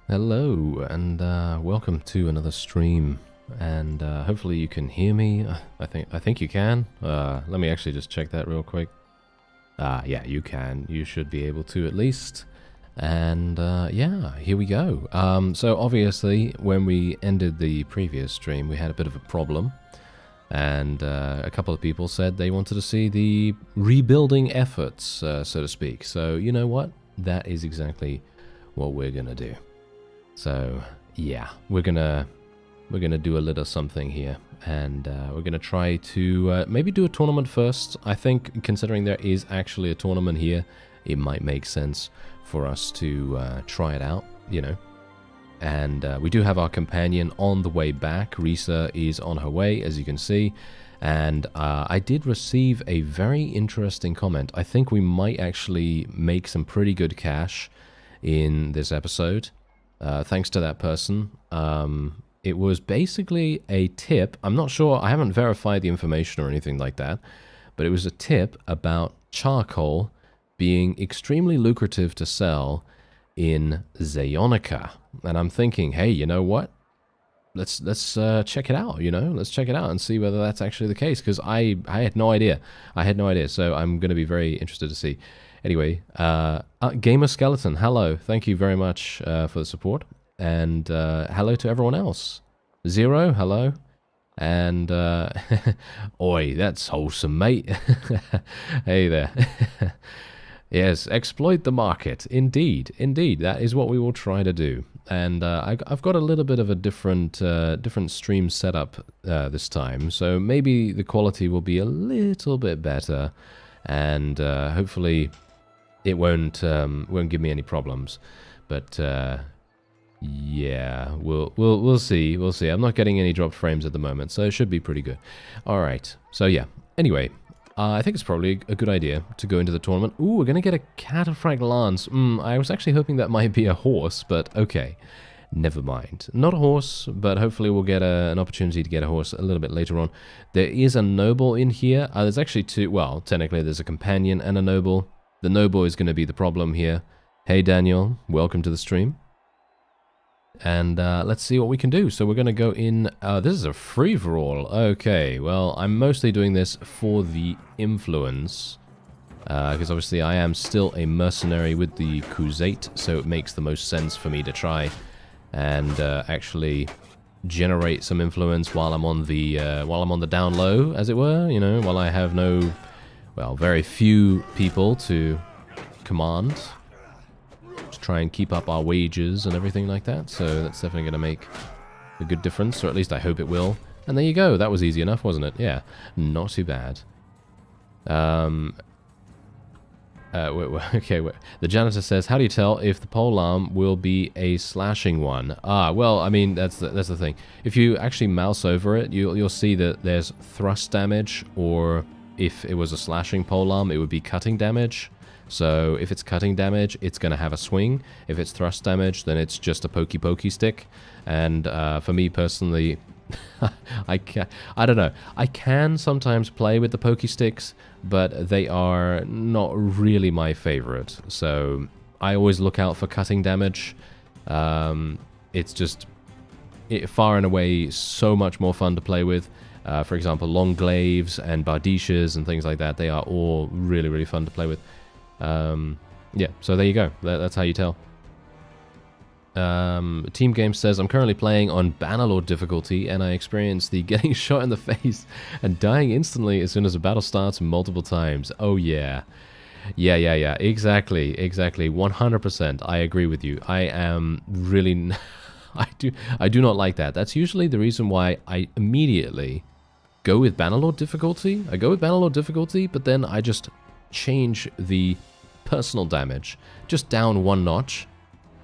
Hello, and welcome to another stream. And hopefully you can hear me. I think you can. Let me actually just check that real quick. Yeah, you can. You should be able to at least. And yeah, here we go. So obviously, when we ended the previous stream, we had a bit of a problem. And a couple of people said they wanted to see the rebuilding efforts, so to speak. So you know what? That is exactly what we're gonna do. So yeah, we're gonna do a little something here, and we're gonna try to maybe do a tournament first. I think considering there is actually a tournament here, it might make sense for us to try it out, you know. And we do have our companion on the way back. Risa is on her way, as you can see. And I did receive a very interesting comment. I think we might actually make some pretty good cash in this episode. Thanks to that person. It was basically a tip. I'm not sure, I haven't verified the information or anything like that, but it was a tip about charcoal being extremely lucrative to sell in Zayonica. And I'm thinking, hey, you know what? Let's check it out, you know? Let's check it out and see whether that's actually the case, because I had no idea. I had no idea, so I'm going to be very interested to see. Anyway, Gamer Skeleton, hello. Thank you very much for the support. And hello to everyone else. Zero, hello. And, oi, that's wholesome, mate. Hey there. Yes, exploit the market. Indeed, indeed. That is what we will try to do. And I've got a little bit of a different stream setup this time. So maybe the quality will be a little bit better. And hopefully it won't give me any problems, but yeah, we'll see. We'll see. I'm not getting any dropped frames at the moment, so it should be pretty good. All right. So yeah. Anyway, I think it's probably a good idea to go into the tournament. Ooh, we're gonna get a Cataphract Lance. I was actually hoping that might be a horse, but okay. Never mind. Not a horse, but hopefully we'll get an opportunity to get a horse a little bit later on. There is a noble in here. There's actually two. Well, technically there's a companion and a noble. The noble is going to be the problem here. Hey Daniel, welcome to the stream. And let's see what we can do. So we're going to go in. This is a free-for-all. Okay, well, I'm mostly doing this for the influence. Because obviously I am still a mercenary with the Crusade, so it makes the most sense for me to try and actually generate some influence while I'm on the down low, as it were. You know, while I have no, well, very few people to command. Just try and keep up our wages and everything like that. So that's definitely going to make a good difference, or at least I hope it will. And there you go. That was easy enough, wasn't it? Yeah, not too bad. Okay, wait. The janitor says, how do you tell if the polearm will be a slashing one? Well, I mean, that's the thing. If you actually mouse over it, you'll see that there's thrust damage, or if it was a slashing polearm, it would be cutting damage. So if it's cutting damage, it's going to have a swing. If it's thrust damage, then it's just a pokey stick. And for me personally, I don't know. I can sometimes play with the pokey sticks, but they are not really my favorite. So I always look out for cutting damage. It's just far and away so much more fun to play with. For example, long glaives and bardishes and things like that. They are all really fun to play with. Yeah, so there you go. That's how you tell. Team Game says, I'm currently playing on Bannerlord difficulty, and I experienced the getting shot in the face and dying instantly as soon as a battle starts multiple times. Oh yeah. Yeah. Exactly. 100%. I agree with you. I am really... I do not like that. That's usually the reason why I immediately go with Bannerlord difficulty. I go with Bannerlord difficulty, but then I just change the personal damage just down one notch,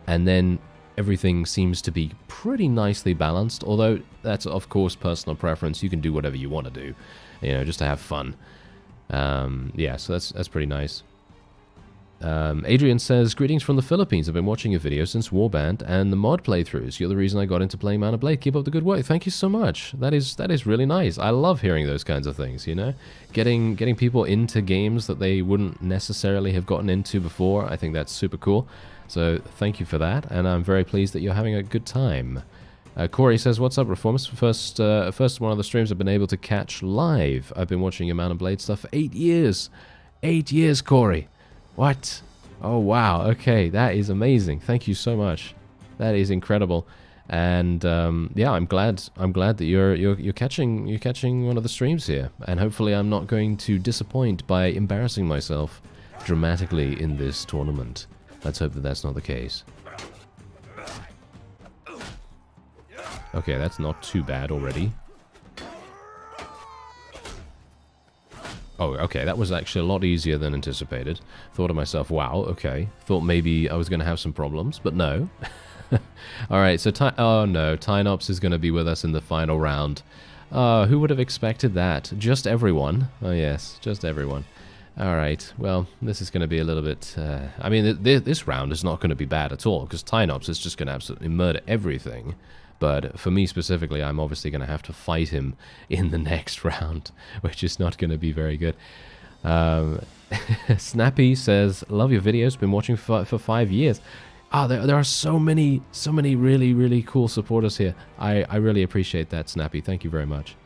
and then everything seems to be pretty nicely balanced, although that's of course personal preference. You can do whatever you want to do, you know, just to have fun. Yeah, so that's pretty nice. Adrian says, greetings from the Philippines. I've been watching your videos since Warband and the mod playthroughs. You're the reason I got into playing Mana Blade. Keep up the good work. Thank you so much. That is really nice. I love hearing those kinds of things, you know? Getting people into games that they wouldn't necessarily have gotten into before. I think that's super cool. So thank you for that, and I'm very pleased that you're having a good time. Corey says, what's up, Reformers? First one of the streams I've been able to catch live. I've been watching your Mana Blade stuff for 8 years. 8 years, Corey. What? Oh wow. Okay, that is amazing. Thank you so much. That is incredible. And yeah, I'm glad that you're catching one of the streams here. And hopefully, I'm not going to disappoint by embarrassing myself dramatically in this tournament. Let's hope that that's not the case. Okay, that's not too bad already. Oh, okay, that was actually a lot easier than anticipated. Thought to myself, wow, okay. Thought maybe I was going to have some problems, but no. Alright, so oh no, Tynops is going to be with us in the final round. Who would have expected that? Just everyone. Oh yes, just everyone. Alright, well, this is going to be a little bit... I mean, this round is not going to be bad at all, because Tynops is just going to absolutely murder everything. But for me specifically, I'm obviously going to have to fight him in the next round, which is not going to be very good. Snappy says, love your videos, been watching for 5 years. Ah, there are so many really, really cool supporters here. I really appreciate that, Snappy. Thank you very much.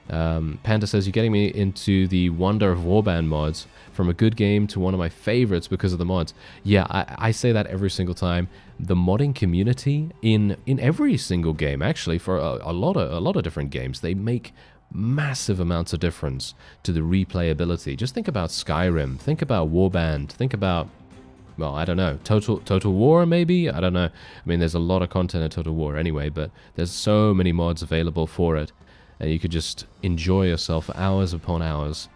Panda says, you're getting me into the wonder of Warband mods. From a good game to one of my favorites because of the mods. Yeah, I say that every single time. The modding community in every single game, actually, for a lot of different games, they make massive amounts of difference to the replayability. Just think about Skyrim, think about Warband, think about, well, I don't know, Total War maybe? I don't know. I mean, there's a lot of content in Total War anyway, but there's so many mods available for it, and you could just enjoy yourself for hours upon hours.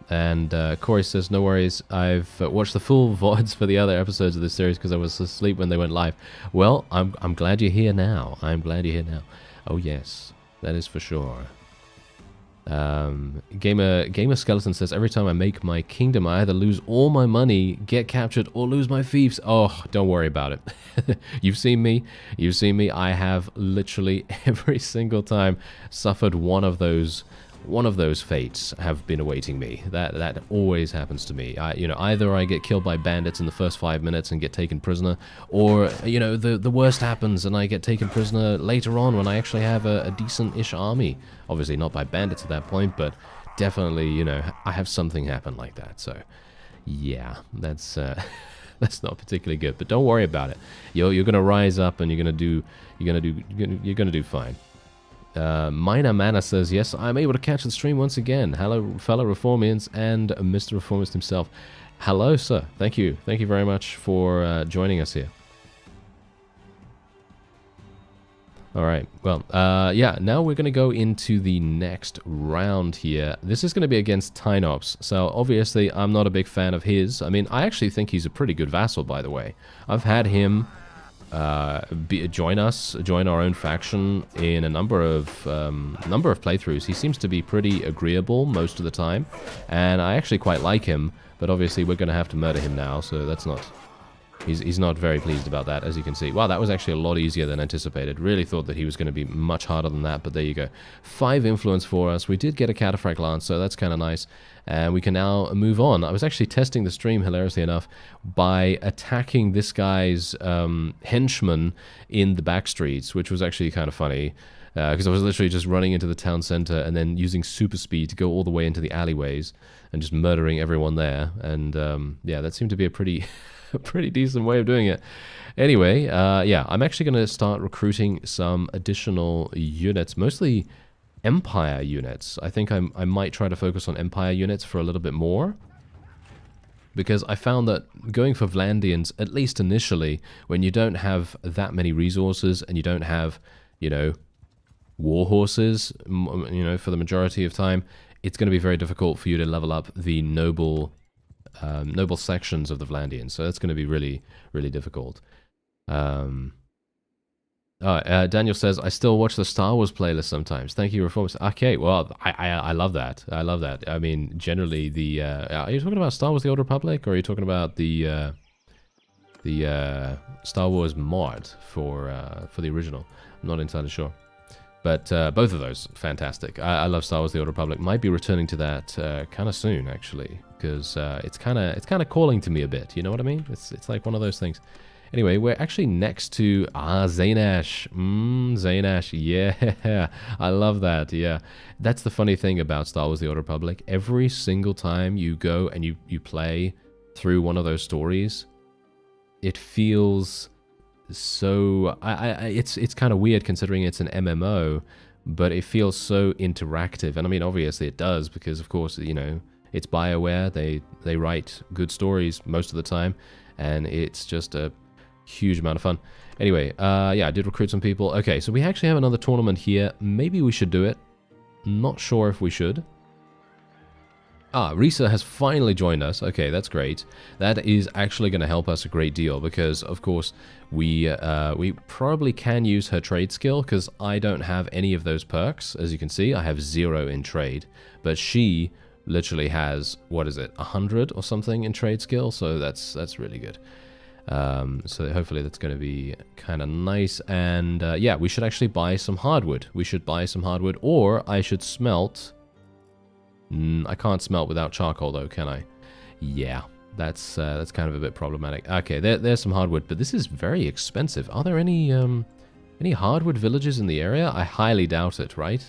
And Corey says, no worries, I've watched the full VODs for the other episodes of this series because I was asleep when they went live. Well, I'm glad you're here now. I'm glad you're here now. Oh yes, that is for sure. Gamer Skeleton says, every time I make my kingdom, I either lose all my money, get captured, or lose my fiefs. Oh, don't worry about it. You've seen me. I have literally every single time suffered one of those fates have been awaiting me. That always happens to me. You know, either I get killed by bandits in the first 5 minutes and get taken prisoner, or, you know, the worst happens and I get taken prisoner later on when I actually have a decent-ish army. Obviously not by bandits at that point, but definitely, you know, I have something happen like that. So, yeah, that's that's not particularly good. But don't worry about it. You're gonna rise up and you're gonna do fine. Minor Mana says, yes, I'm able to catch the stream once again. Hello, fellow Reformians and Mr. Reformist himself. Hello, sir. Thank you. Thank you very much for joining us here. All right. Well, yeah, now we're going to go into the next round here. This is going to be against Tynops. So, obviously, I'm not a big fan of his. I mean, I actually think he's a pretty good vassal, by the way. I've had him... join our own faction in a number of playthroughs. He seems to be pretty agreeable most of the time, and I actually quite like him, but obviously we're going to have to murder him now, so that's not... He's not very pleased about that, as you can see. Wow, that was actually a lot easier than anticipated. Really thought that he was going to be much harder than that, but there you go. 5 influence for us. We did get a Cataphract Lance, so that's kind of nice. And we can now move on. I was actually testing the stream, hilariously enough, by attacking this guy's henchman in the back streets, which was actually kind of funny. Because I was literally just running into the town center and then using super speed to go all the way into the alleyways and just murdering everyone there. And yeah, that seemed to be a pretty... a pretty decent way of doing it. Anyway, yeah, I'm actually going to start recruiting some additional units, mostly Empire units. I think I might try to focus on Empire units for a little bit more, because I found that going for Vlandians, at least initially, when you don't have that many resources and you don't have, you know, war horses, you know, for the majority of time, it's going to be very difficult for you to level up the noble sections of the Vlandians, so that's going to be really, really difficult. Daniel says, I still watch the Star Wars playlist sometimes. Thank you, Reformers. Okay, well, I love that. I love that. I mean, generally, are you talking about Star Wars The Old Republic, or are you talking about the Star Wars mod for the original? I'm not entirely sure. But both of those, fantastic. I love Star Wars The Old Republic. Might be returning to that kind of soon, actually, because it's kind of calling to me a bit. You know what I mean? It's like one of those things. Anyway, we're actually next to Zaynash. Zaynash, yeah, I love that. Yeah, that's the funny thing about Star Wars: The Old Republic. Every single time you go and you play through one of those stories, it feels so. It's kind of weird considering it's an MMO, but it feels so interactive. And I mean, obviously it does because, of course, you know, it's BioWare. They write good stories most of the time, and it's just a huge amount of fun. Anyway, yeah, I did recruit some people. Okay, so we actually have another tournament here. Maybe we should do it. Not sure if we should. Risa has finally joined us. Okay, that's great. That is actually going to help us a great deal because, of course, we probably can use her trade skill because I don't have any of those perks. As you can see, I have 0 in trade, but she literally has, what is it, 100 or something in trade skill, so that's really good. So hopefully that's going to be kind of nice. And yeah, we should actually buy some hardwood. We should buy some hardwood, or I should smelt. I can't smelt without charcoal though, can I? Yeah, that's kind of a bit problematic. Okay, there's some hardwood, but this is very expensive. Are there any hardwood villages in the area? I highly doubt it, right?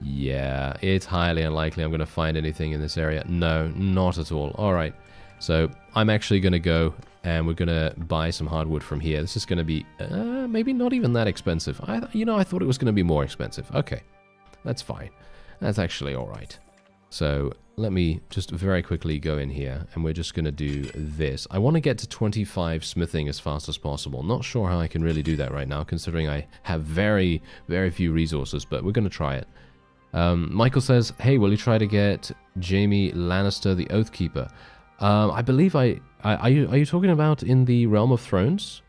Yeah, it's highly unlikely I'm going to find anything in this area. No, not at all. All right, so I'm actually going to go and we're going to buy some hardwood from here. This is going to be maybe not even that expensive. I thought it was going to be more expensive. Okay, that's fine. That's actually all right. So let me just very quickly go in here, and we're just going to do this. I want to get to 25 smithing as fast as possible. Not sure how I can really do that right now, considering I have very, very few resources, but we're going to try it. Michael says, hey, will you try to get Jaime Lannister the Oathkeeper? I believe are you talking about in the Realm of Thrones?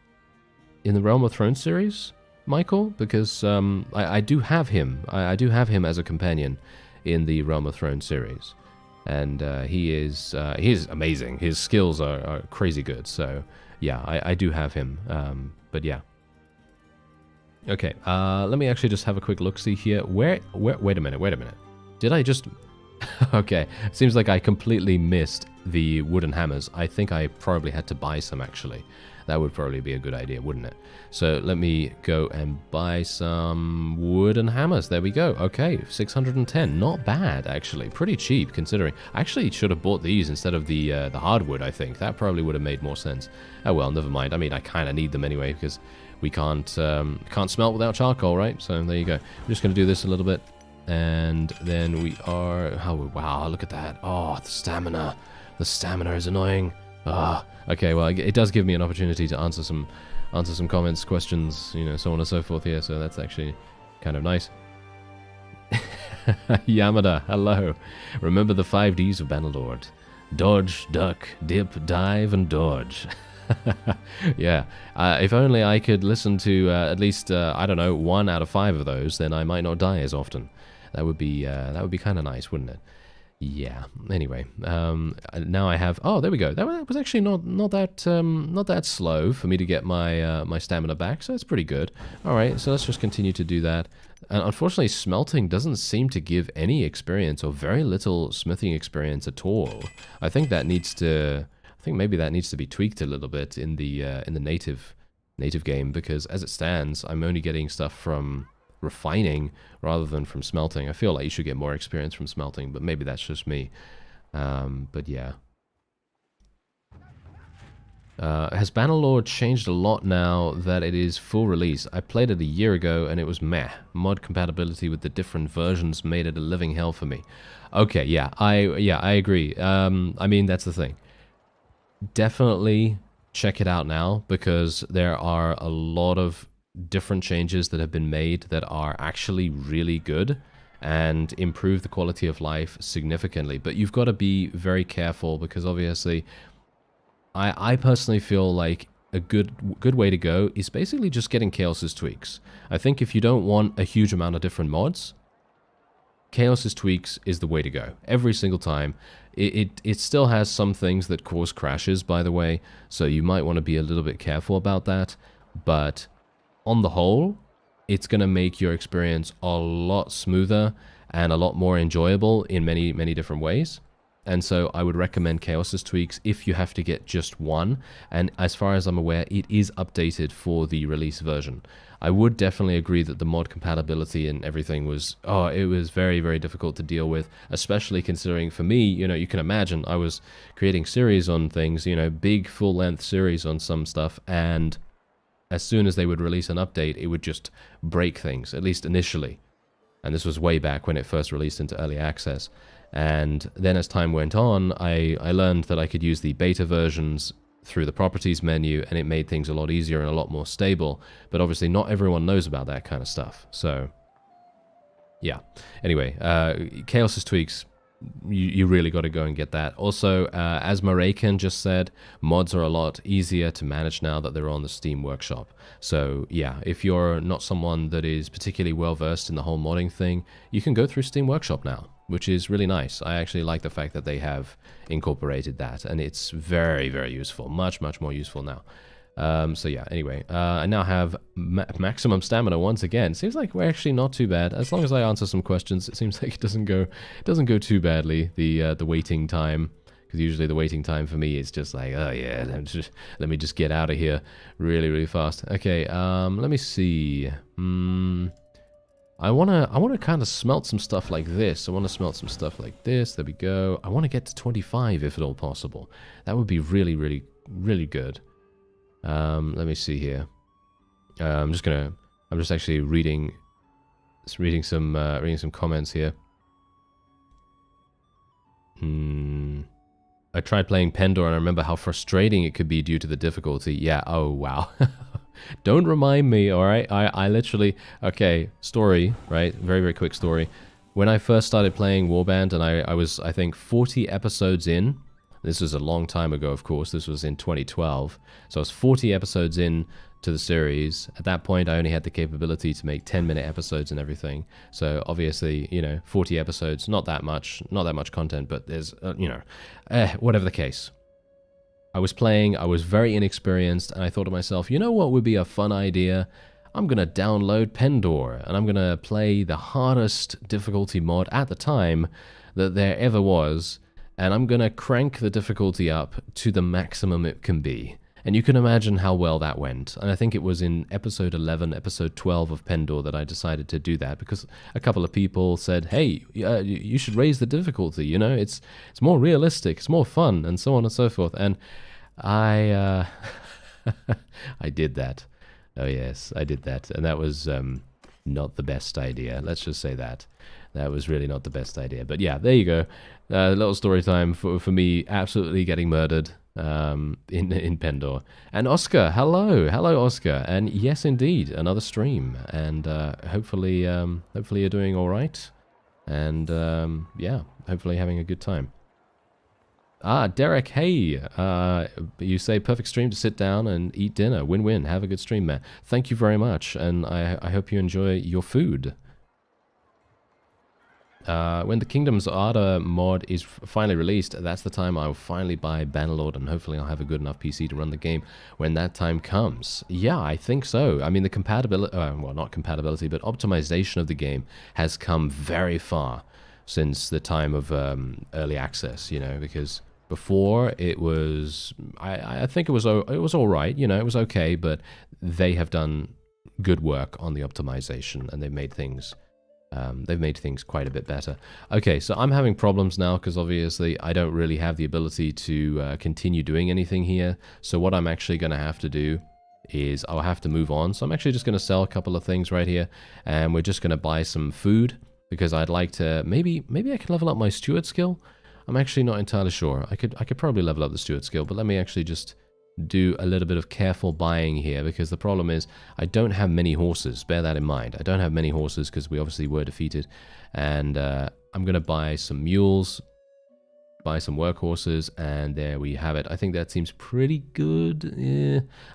In the Realm of Thrones series, Michael? Because I do have him. I do have him as a companion in the Realm of Thrones series, and he is amazing. His skills are crazy good. So yeah, I do have him. But yeah. Okay. Let me actually just have a quick look. See here. Wait a minute. Did I just? Okay. Seems like I completely missed the wooden hammers. I think I probably had to buy some actually. That would probably be a good idea, wouldn't it? So let me go and buy some wooden hammers. There we go. Okay, 610. Not bad, actually. Pretty cheap, considering. I actually should have bought these instead of the hardwood, I think. That probably would have made more sense. Oh, well, never mind. I mean, I kind of need them anyway, because we can't smelt without charcoal, right? So there you go. I'm just going to do this a little bit. And then we are... Oh, wow, look at that. Oh, the stamina. The stamina is annoying. Okay, well, it does give me an opportunity to answer some comments, questions, you know, so on and so forth here, so that's actually kind of nice. Yamada, hello. Remember the 5 Ds of Bannerlord. Dodge, duck, dip, dive, and dodge. Yeah, if only I could listen to at least, I don't know, 1 out of 5 of those, then I might not die as often. That would be kind of nice, wouldn't it? Yeah. Anyway, now I have. Oh, there we go. That was actually not that slow for me to get my my stamina back. So it's pretty good. All right. So let's just continue to do that. And unfortunately, smelting doesn't seem to give any experience or very little smithing experience at all. I think that needs to. I think maybe that needs to be tweaked a little bit in the native game, because as it stands, I'm only getting stuff from refining rather than from smelting. I feel like you should get more experience from smelting, but maybe that's just me. But yeah. Has Bannerlord changed a lot now that it is full release? I played it a year ago and it was meh. Mod compatibility with the different versions made it a living hell for me. Okay, yeah, I agree. I mean, that's the thing. Definitely check it out now, because there are a lot of different changes that have been made that are actually really good and improve the quality of life significantly. But you've got to be very careful, because obviously I personally feel like a good way to go is basically just getting Chaos's tweaks. I think if you don't want a huge amount of different mods, Chaos's tweaks is the way to go. Every single time. It still has some things that cause crashes, by the way, so you might want to be a little bit careful about that. But on the whole, it's going to make your experience a lot smoother and a lot more enjoyable in many, many different ways. And so I would recommend Chaos's tweaks if you have to get just one. And as far as I'm aware, it is updated for the release version. I would definitely agree that the mod compatibility and everything was, it was very, very difficult to deal with, especially considering for me, you know, you can imagine I was creating series on things, you know, big full-length series on some stuff, and as soon as they would release an update, it would just break things, at least initially. And this was way back when it first released into early access. And then as time went on, I learned that I could use the beta versions through the properties menu, and it made things a lot easier and a lot more stable. But obviously not everyone knows about that kind of stuff. So, yeah. Anyway, Chaos's tweaks, you really got to go and get that. Also, as Maraken just said, mods are a lot easier to manage now that they're on the Steam Workshop. So yeah, if you're not someone that is particularly well versed in the whole modding thing, you can go through Steam Workshop now, which is really nice. I actually like the fact that they have incorporated that, and it's very, very useful. Much, much more useful now. So yeah, anyway, I now have maximum stamina once again. Seems like we're actually not too bad. As long as I answer some questions, it seems like it doesn't go too badly, the waiting time. Because usually the waiting time for me is just like, oh yeah, let me just get out of here really, really fast. Okay, let me see. I wanna kind of smelt some stuff like this. I want to smelt some stuff like this. There we go. I want to get to 25 if at all possible. That would be really, really, really good. Let me see here. I'm just actually reading some comments here. I tried playing Pendor and I remember how frustrating it could be due to the difficulty. Yeah, oh wow. Don't remind me, alright? I literally... Okay, story, right? Very, very quick story. When I first started playing Warband, and I was, I think, 40 episodes in. This was a long time ago, of course. This was in 2012. So I was 40 episodes in to the series. At that point, I only had the capability to make 10-minute episodes and everything. So obviously, you know, 40 episodes, not that much content, but there's, whatever the case. I was playing, I was very inexperienced, and I thought to myself, you know what would be a fun idea? I'm going to download Pendor, and I'm going to play the hardest difficulty mod at the time that there ever was, and I'm going to crank the difficulty up to the maximum it can be. And you can imagine how well that went. And I think it was in episode 11, episode 12 of Pendor that I decided to do that, because a couple of people said, hey, you should raise the difficulty, you know, it's more realistic, it's more fun, and so on and so forth. And I I did that. Oh yes, I did that. And that was not the best idea. Let's just say that. That was really not the best idea. But yeah, there you go. A little story time for me absolutely getting murdered in Pendor. And Oscar, hello Oscar. And yes, indeed, another stream. And hopefully you're doing all right. And yeah, hopefully having a good time. Ah, Derek, hey, you say perfect stream to sit down and eat dinner. Win-win. Have a good stream, man. Thank you very much, and I hope you enjoy your food. When the Kingdoms Arda mod is finally released, that's the time I'll finally buy Bannerlord, and hopefully I'll have a good enough PC to run the game when that time comes. Yeah, I think so. I mean, the compatibility, well, not compatibility, but optimization of the game has come very far since the time of early access, you know, because before it was, I think it was all right, you know, it was okay, but they have done good work on the optimization, and they've made things quite a bit better. Okay, so I'm having problems now because obviously I don't really have the ability to continue doing anything here. So what I'm actually going to have to do is I'll have to move on. So I'm actually just going to sell a couple of things right here, and we're just going to buy some food because I'd like to, maybe I can level up my steward skill. I'm actually not entirely sure. I could probably level up the steward skill, but let me actually just do a little bit of careful buying here, because the problem is I don't have many horses. Bear that in mind. I don't have many horses because we obviously were defeated, and I'm going to buy some mules. buy some workhorses, and there we have it. I think that seems pretty good.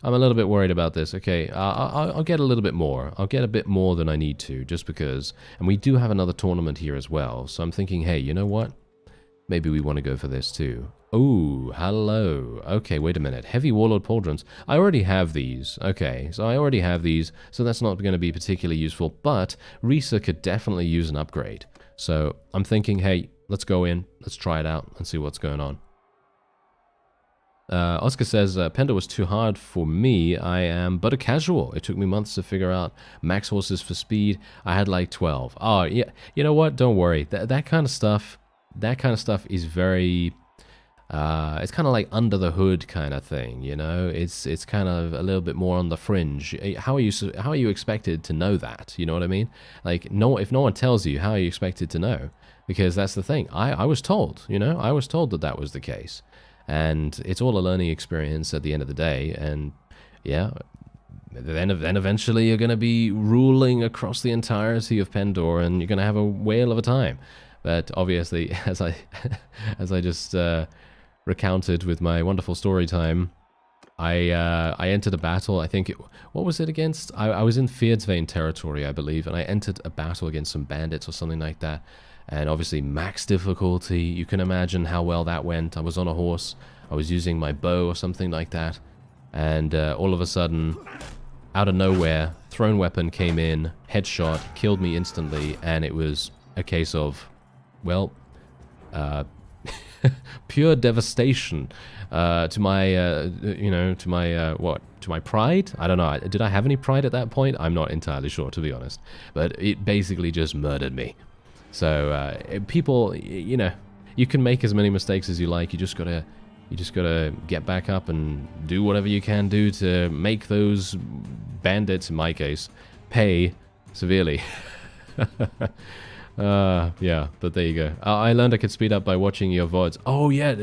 I'm a little bit worried about this. Okay, I'll get a little bit more. I'll get a bit more than I need to, just because. And we do have another tournament here as well, so I'm thinking, hey, you know what? Maybe we want to go for this too. Oh, hello. Okay, wait a minute. Heavy Warlord Pauldrons. I already have these. Okay, so I already have these, so that's not going to be particularly useful, but Risa could definitely use an upgrade. So I'm thinking, hey, let's go in, let's try it out, and see what's going on. Oscar says, Penda was too hard for me. I am but a casual. It took me months to figure out max horses for speed. I had like 12. Oh, yeah. You know what? Don't worry. That kind of stuff is very... it's kind of like under the hood kind of thing, you know. It's kind of a little bit more on the fringe. How are you expected to know that? You know what I mean? Like, if no one tells you, how are you expected to know? Because that's the thing. I was told, you know, I was told that that was the case, and it's all a learning experience at the end of the day. And yeah, then eventually you're going to be ruling across the entirety of Pendor, and you're going to have a whale of a time. But obviously, as I just recounted with my wonderful story time, I entered a battle. I think what was it against? I was in Feardsvane territory, I believe, and I entered a battle against some bandits or something like that. And obviously max difficulty. You can imagine how well that went. I was on a horse. I was using my bow or something like that, and all of a sudden, out of nowhere, thrown weapon came in, headshot, killed me instantly, and it was a case of, well, pure devastation to my, you know, to my, what? To my pride? I don't know. Did I have any pride at that point? I'm not entirely sure, to be honest. But it basically just murdered me. So, people, you know, you can make as many mistakes as you like. You just gotta get back up and do whatever you can do to make those bandits, in my case, pay severely. Yeah, but there you go. I learned I could speed up by watching your VODs. Oh yeah,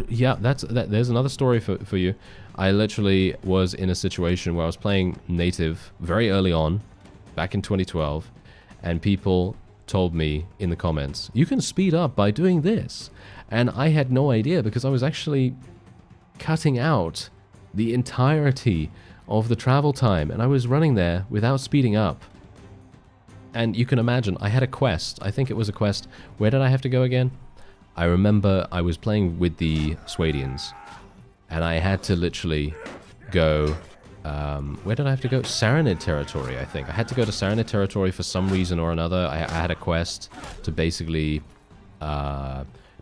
yeah. There's another story for you. I literally was in a situation where I was playing native very early on, back in 2012, and people told me in the comments, you can speed up by doing this, and I had no idea, because I was actually cutting out the entirety of the travel time, and I was running there without speeding up. And you can imagine, I had a quest. I think it was a quest. Where did I have to go again? I remember I was playing with the Swadians, and I had to literally go... where did I have to go? Saranid territory, I think. I had to go to Saranid territory for some reason or another. I had a quest to basically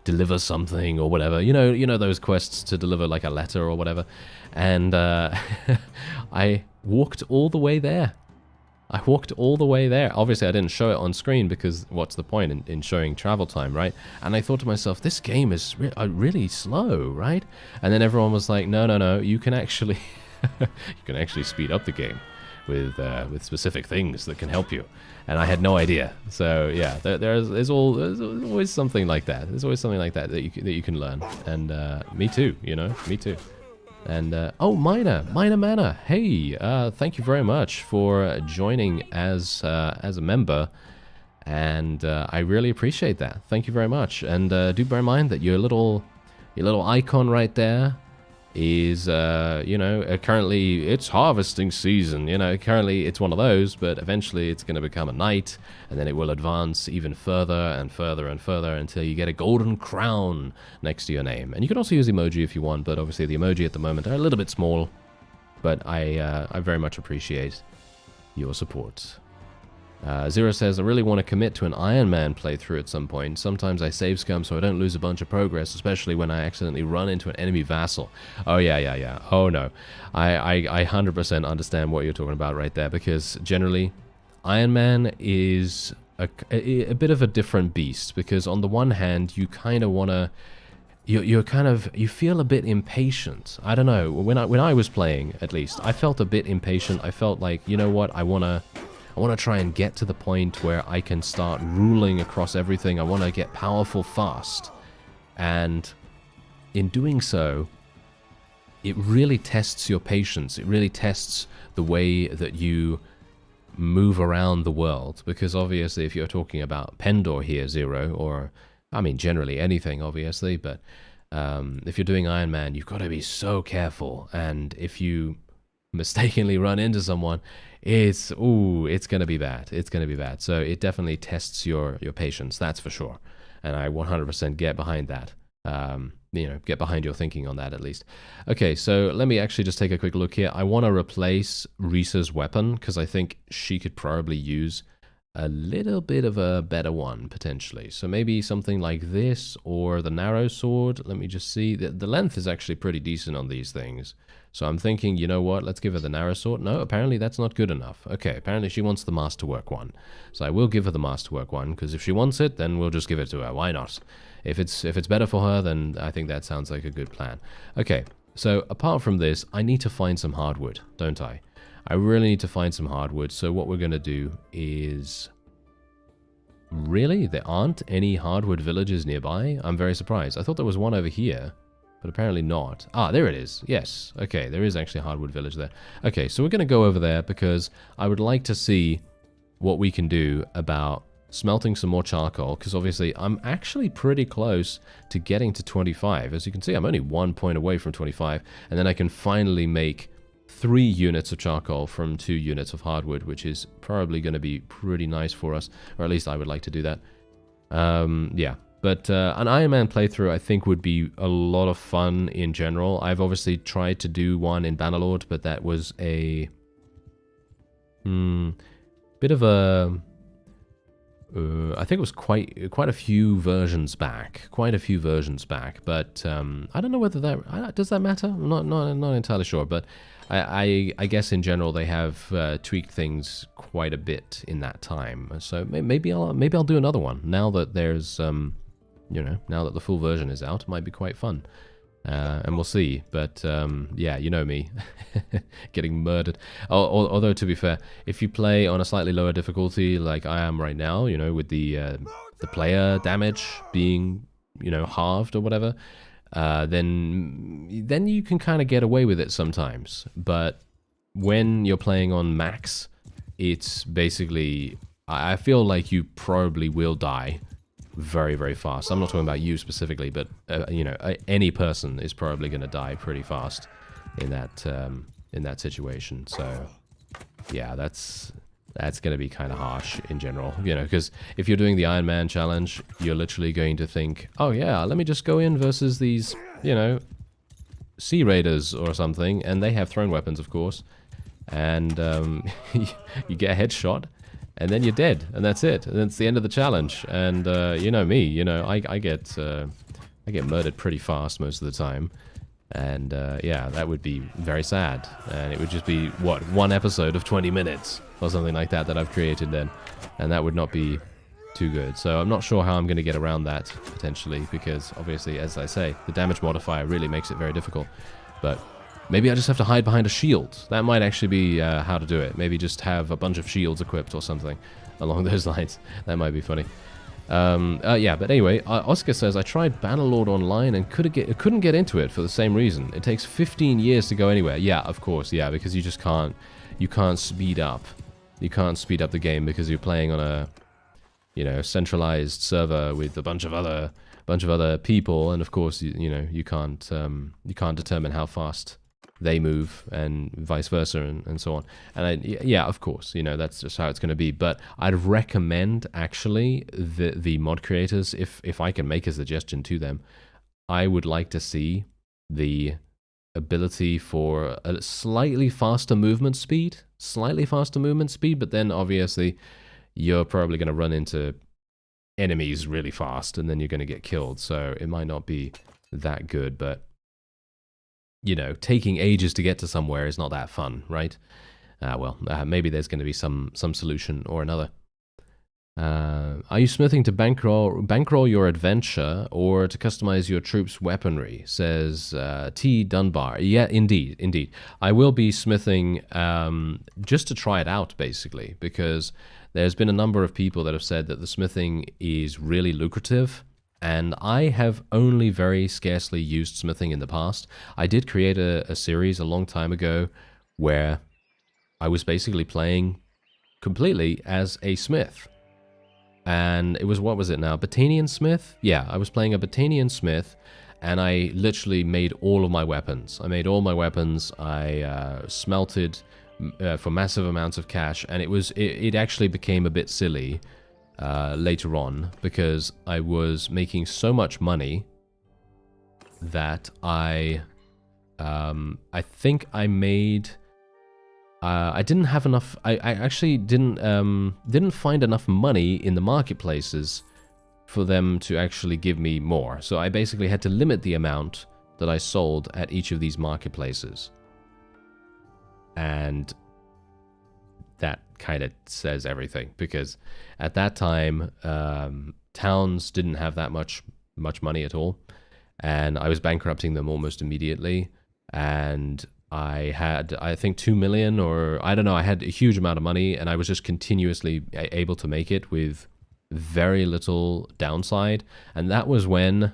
deliver something or whatever. You know those quests to deliver like a letter or whatever. And I walked all the way there. I walked all the way there. Obviously, I didn't show it on screen, because what's the point in showing travel time, right? And I thought to myself, this game is really slow, right? And then everyone was like, no, you can actually... you can actually speed up the game with specific things that can help you, and I had no idea. So yeah, there's always something like that. There's always something like that that you can learn, and me too. You know, me too. And oh, Minor Manor. Hey, thank you very much for joining as a member, and I really appreciate that. Thank you very much. And do bear in mind that your little icon right there is, you know, currently it's harvesting season, you know, currently it's one of those, but eventually it's going to become a knight, and then it will advance even further and further and further until you get a golden crown next to your name. And you can also use emoji if you want, but obviously the emoji at the moment are a little bit small, but I very much appreciate your support. Zero says, I really want to commit to an Iron Man playthrough at some point. Sometimes I save scum so I don't lose a bunch of progress, especially when I accidentally run into an enemy vassal. Oh, yeah. Oh, no. I 100% understand what you're talking about right there, because generally, Iron Man is a bit of a different beast, because on the one hand, you kind of want to... You feel a bit impatient. I don't know. When I was playing, at least, I felt a bit impatient. I felt like, you know what, I want to try and get to the point where I can start ruling across everything. I want to get powerful fast. And in doing so, it really tests your patience. It really tests the way that you move around the world. Because obviously, if you're talking about Pendor here, Zero, or I mean, generally anything, obviously, but if you're doing Iron Man, you've got to be so careful. And if you mistakenly run into someone, it's gonna be bad. It's gonna be bad. So it definitely tests your patience. That's for sure. And I 100% get behind that. Get behind your thinking on that at least. Okay, so let me actually just take a quick look here. I want to replace Risa's weapon because I think she could probably use a little bit of a better one potentially. So maybe something like this or the narrow sword. Let me just see. The length is actually pretty decent on these things. So I'm thinking, you know what? Let's give her the narrow sword. No, apparently that's not good enough. Okay, apparently she wants the masterwork one. So I will give her the masterwork one because if she wants it, then we'll just give it to her. Why not? If it's better for her, then I think that sounds like a good plan. Okay, so apart from this, I need to find some hardwood, don't I? I really need to find some hardwood, so what we're going to do is... Really? There aren't any hardwood villages nearby? I'm very surprised. I thought there was one over here, but apparently not. Ah, there it is. Yes. Okay, there is actually a hardwood village there. Okay, so we're going to go over there because I would like to see what we can do about smelting some more charcoal, because obviously I'm actually pretty close to getting to 25. As you can see, I'm only 1 point away from 25, and then I can finally make 3 units of charcoal from 2 units of hardwood, which is probably going to be pretty nice for us, or at least I would like to do that. Yeah, but an Iron Man playthrough I think would be a lot of fun in general. I've obviously tried to do one in Bannerlord, but that was a bit of a... I think it was quite a few versions back, but I don't know whether that does that matter. I'm not entirely sure, but I guess in general they have tweaked things quite a bit in that time. So maybe I'll do another one now that there's now that the full version is out. It might be quite fun. And we'll see, but yeah, you know me, getting murdered. Although, to be fair, if you play on a slightly lower difficulty, like I am right now, with the player damage being, halved or whatever, then you can kind of get away with it sometimes. But when you're playing on max, it's basically, I feel like you probably will die very, very fast. I'm not talking about you specifically, but any person is probably going to die pretty fast in that situation. So yeah, that's going to be kind of harsh in general, because if you're doing the Iron Man challenge, you're literally going to think, oh yeah, let me just go in versus these, Sea Raiders or something, and they have thrown weapons, of course, and you get a headshot, and then you're dead, and that's it. And that's the end of the challenge. And you know me, I get murdered pretty fast most of the time. And yeah, that would be very sad. And it would just be, what, 1 episode of 20 minutes or something like that I've created then. And that would not be too good. So I'm not sure how I'm going to get around that, potentially, because obviously, as I say, the damage modifier really makes it very difficult. But maybe I just have to hide behind a shield. That might actually be how to do it. Maybe just have a bunch of shields equipped or something along those lines. That might be funny. Yeah, but anyway, Oscar says, I tried Bannerlord online and couldn't get into it for the same reason. It takes 15 years to go anywhere. Yeah, of course, yeah, because you just can't speed up. You can't speed up the game because you're playing on a, centralized server with a bunch of other people, and of course, you can't determine how fast they move and vice versa and so on. And yeah, of course, that's just how it's going to be. But I'd recommend actually the mod creators, if I can make a suggestion to them, I would like to see the ability for a slightly faster movement speed, but then obviously you're probably going to run into enemies really fast and then you're going to get killed. So it might not be that good, but taking ages to get to somewhere is not that fun, right? Maybe there's going to be some solution or another. Are you smithing to bankroll your adventure or to customize your troops' weaponry? Says T. Dunbar. Yeah, indeed. I will be smithing just to try it out, basically, because there's been a number of people that have said that the smithing is really lucrative. And I have only very scarcely used smithing in the past. I did create a series a long time ago where I was basically playing completely as a smith. and it was, what was it now? Batanian Smith? Yeah, I was playing a Batanian Smith, and I literally made all of my weapons. I made all my weapons. I smelted for massive amounts of cash, and it actually became a bit silly later on, because I was making so much money that I think I made... I didn't have enough. I actually didn't find enough money in the marketplaces for them to actually give me more. So I basically had to limit the amount that I sold at each of these marketplaces. And that kind of says everything, because at that time, towns didn't have that much money at all, and I was bankrupting them almost immediately. And I had, I think, 2 million, or I don't know, I had a huge amount of money, and I was just continuously able to make it with very little downside. And that was when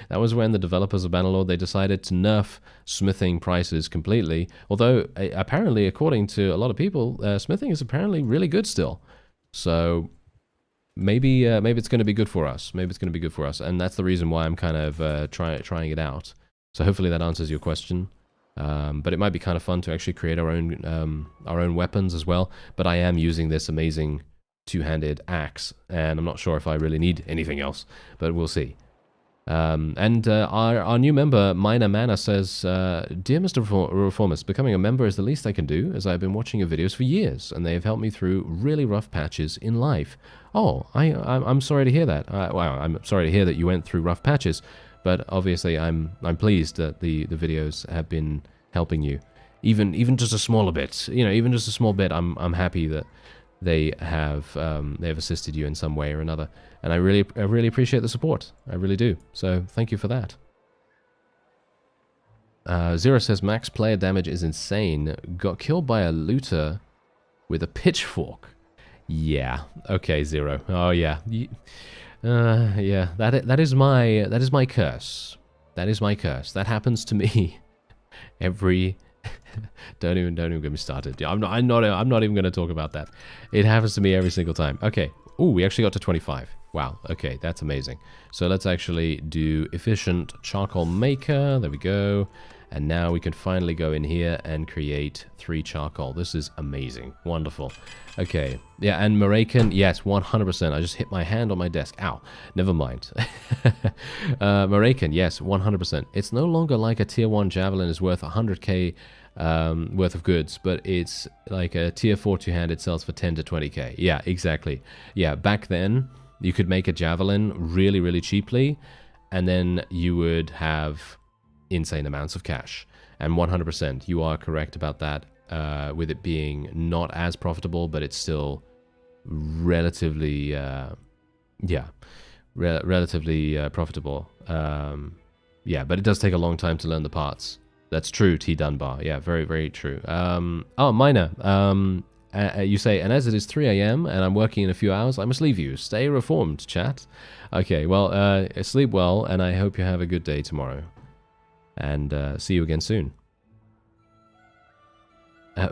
the developers of Bannerlord, they decided to nerf smithing prices completely. Although apparently, according to a lot of people, smithing is apparently really good still. So maybe it's going to be good for us. Maybe it's going to be good for us, and that's the reason why I'm kind of trying it out. So hopefully that answers your question. But it might be kind of fun to actually create our own weapons as well. But I am using this amazing two-handed axe, and I'm not sure if I really need anything else, but we'll see. And our new member, Minor Mana, says, Dear Mr. Reformist, becoming a member is the least I can do, as I've been watching your videos for years, and they have helped me through really rough patches in life. Oh, I'm sorry to hear that. Well, I'm sorry to hear that you went through rough patches, but obviously I'm pleased that the videos have been helping you. Even just a smaller bit, you know, even just a small bit, I'm happy that they have assisted you in some way or another, and I really appreciate the support. I really do. So thank you for that. Zero says max player damage is insane. Got killed by a looter with a pitchfork. Yeah. Okay, Zero. Oh yeah. Yeah. That is my curse. That is my curse. That happens to me every. Don't even get me started. I'm not even going to talk about that. It happens to me every single time. Okay. Ooh, we actually got to 25. Wow. Okay, that's amazing. So let's actually do efficient charcoal maker. There we go. And now we can finally go in here and create 3 charcoal. This is amazing. Wonderful. Okay. Yeah, and Maracan, yes, 100%. I just hit my hand on my desk. Ow. Never mind. Maracan, yes, 100%. It's no longer like a tier 1 javelin is worth 100k worth of goods, but it's like a tier 4 two-handed sells for 10 to 20k. Yeah, exactly. Yeah, back then, you could make a javelin really, really cheaply, and then you would have insane amounts of cash. And 100%, you are correct about that, with it being not as profitable, but it's still relatively, relatively profitable. Yeah, but it does take a long time to learn the parts. That's true, T. Dunbar. Yeah, very, very true. Oh, Minor, you say, and as it is 3 a.m. and I'm working in a few hours, I must leave you. Stay reformed, chat. Okay, well, sleep well, and I hope you have a good day tomorrow. And see you again soon.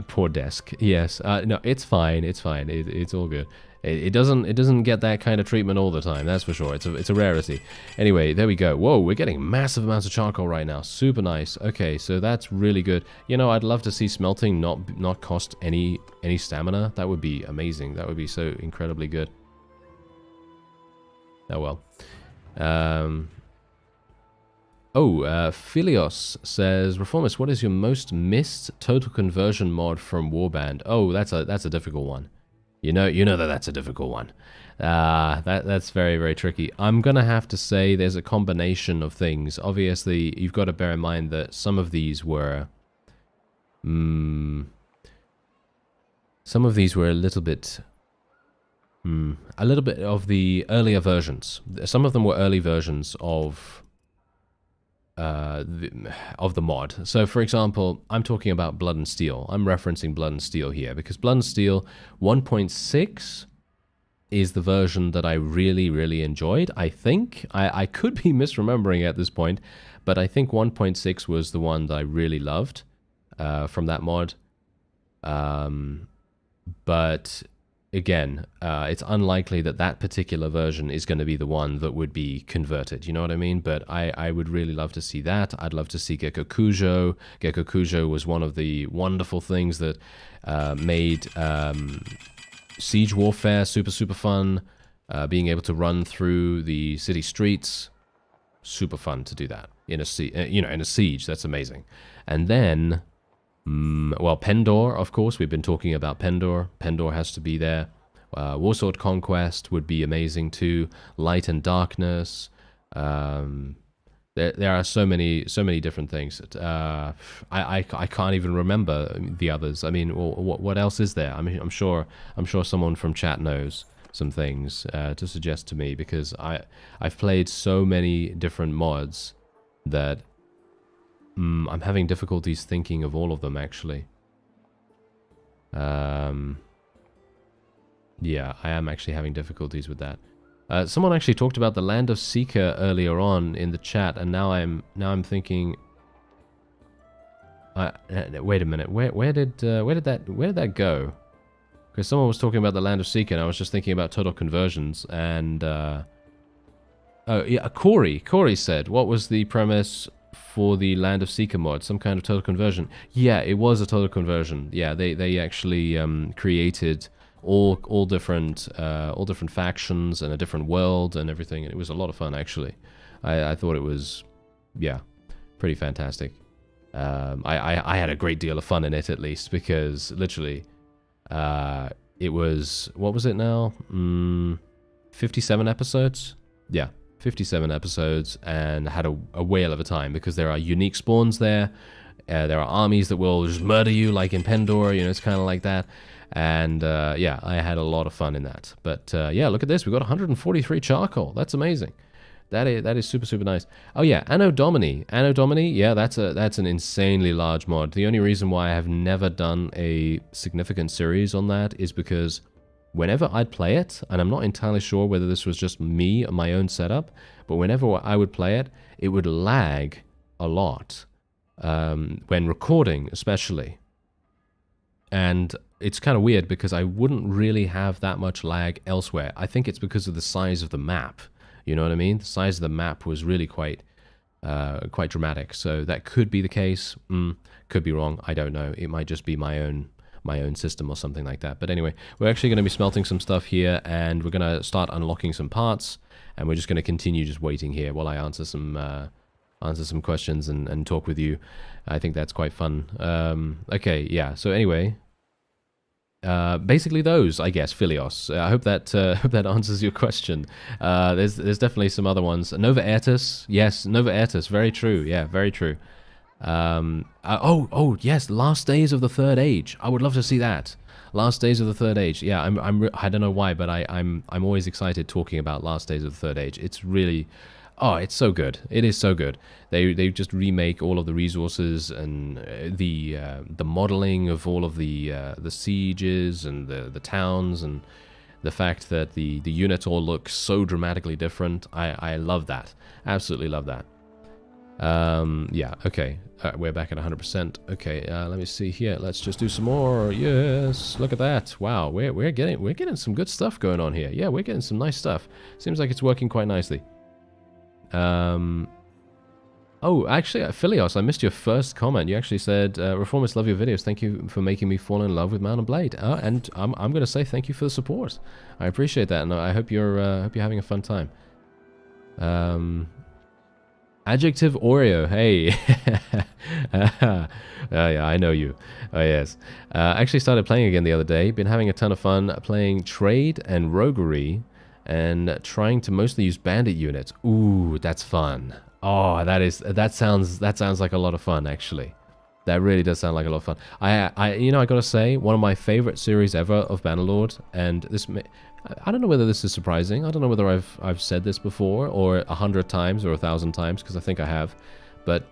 Poor desk. Yes. No, it's fine. It's fine. It's all good. It doesn't get that kind of treatment all the time. That's for sure. It's a rarity. Anyway, there we go. Whoa, we're getting massive amounts of charcoal right now. Super nice. Okay, so that's really good. You know, I'd love to see smelting not cost any stamina. That would be amazing. That would be so incredibly good. Oh well. Philios says, Reformist, what is your most missed total conversion mod from Warband? Oh, that's a difficult one. You know that's a difficult one. That's very, very tricky. I'm gonna have to say there's a combination of things. Obviously, you've got to bear in mind that some of these were a little bit of the earlier versions. Some of them were early versions of the mod. So for example, I'm talking about Blood and Steel. I'm referencing Blood and Steel here because Blood and Steel 1.6 is the version that I really, really enjoyed. I think I could be misremembering at this point, but I think 1.6 was the one that I really loved from that mod. But again, it's unlikely that that particular version is going to be the one that would be converted. You know what I mean? But I would really love to see that. I'd love to see Gecko Kujo. Gecko Kujo was one of the wonderful things that made Siege Warfare super fun. Being able to run through the city streets, super fun to do that in a in a siege. That's amazing. And then, well, Pendor, of course. We've been talking about Pendor. Pendor has to be there. Warsword Conquest would be amazing too. Light and Darkness. There are so many different things. I can't even remember the others. I mean, what else is there? I mean, I'm sure someone from chat knows some things to suggest to me, because I've played so many different mods that I'm having difficulties thinking of all of them, actually. Yeah, I am actually having difficulties with that. Someone actually talked about the Land of Seeker earlier on in the chat, and now I'm thinking. Wait a minute. Where did that go? Because someone was talking about the Land of Seeker, and I was just thinking about total conversions. And oh yeah, Corey said, what was the premise for the Land of Seeker mod? Some kind of total conversion. Yeah, it was a total conversion. Yeah, they actually created all different factions and a different world and everything, and it was a lot of fun, actually. I thought it was, yeah, pretty fantastic. I had a great deal of fun in it, at least, because literally it was, what was it now, 57 episodes. Yeah, 57 episodes, and had a whale of a time, because there are unique spawns there. There are armies that will just murder you, like in Pendor. You know, it's kind of like that. And yeah, I had a lot of fun in that. But yeah, look at this. We've got 143 charcoal. That's amazing. That is super nice. Oh yeah, Anno Domini. Anno Domini, yeah, that's an insanely large mod. The only reason why I have never done a significant series on that is because whenever I'd play it, and I'm not entirely sure whether this was just me and my own setup, but whenever I would play it, it would lag a lot, when recording especially. And it's kind of weird, because I wouldn't really have that much lag elsewhere. I think it's because of the size of the map. You know what I mean? The size of the map was really quite dramatic. So that could be the case. Could be wrong. I don't know. It might just be my own system or something like that. But anyway, we're actually going to be smelting some stuff here, and we're going to start unlocking some parts, and we're just going to continue just waiting here while I answer some questions and talk with you. I think that's quite fun. Okay, yeah. So anyway, basically those, I guess, Philios. I hope that answers your question. There's definitely some other ones. Nova Airtus, yes, Nova Airtus, very true. Yeah, very true. Oh yes, Last Days of the Third Age. I would love to see that. Last Days of the Third Age. Yeah, I don't know why, but I'm always excited talking about Last Days of the Third Age. It's really, oh, it's so good. It is so good. They just remake all of the resources and the modeling of all of the sieges and the towns, and the fact that the units all look so dramatically different. I love that. Absolutely love that. Yeah, okay. We're back at 100%. Okay, let me see here. Let's just do some more. Yes, look at that. Wow, we're getting some good stuff going on here. Yeah, we're getting some nice stuff. Seems like it's working quite nicely. Oh, actually, Philios, I missed your first comment. You actually said, Reformists love your videos. Thank you for making me fall in love with Mount and Blade. And I'm going to say thank you for the support. I appreciate that, and I hope you're having a fun time. Adjective Oreo, hey. Yeah, I know you. Oh, yes. Actually started playing again the other day. Been having a ton of fun playing Trade and Roguery, and trying to mostly use bandit units. Ooh, that's fun. Oh, that sounds like a lot of fun, actually. That really does sound like a lot of fun. I gotta say, one of my favorite series ever of Bannerlord, and this I don't know whether this is surprising. I don't know whether I've said this before, or 100 times or 1,000 times, because I think I have. But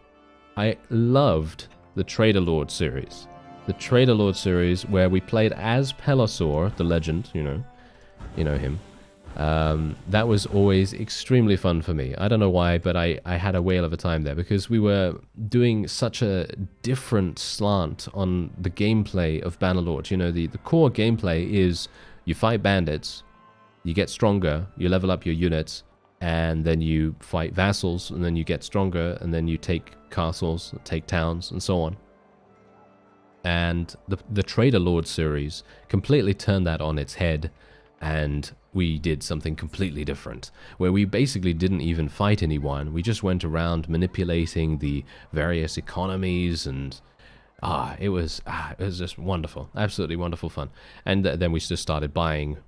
I loved the Trader Lord series. The Trader Lord series, where we played as Pelosaur, the legend, you know him. That was always extremely fun for me. I don't know why, but I had a whale of a time there, because we were doing such a different slant on the gameplay of Bannerlord. You know, the core gameplay is You fight bandits, you get stronger, you level up your units, and then you fight vassals, and then you get stronger, and then you take castles, take towns, and so on. And the Trader Lord series completely turned that on its head, and we did something completely different, where we basically didn't even fight anyone. We just went around manipulating the various economies, and it was just wonderful, absolutely wonderful fun. And then we just started buying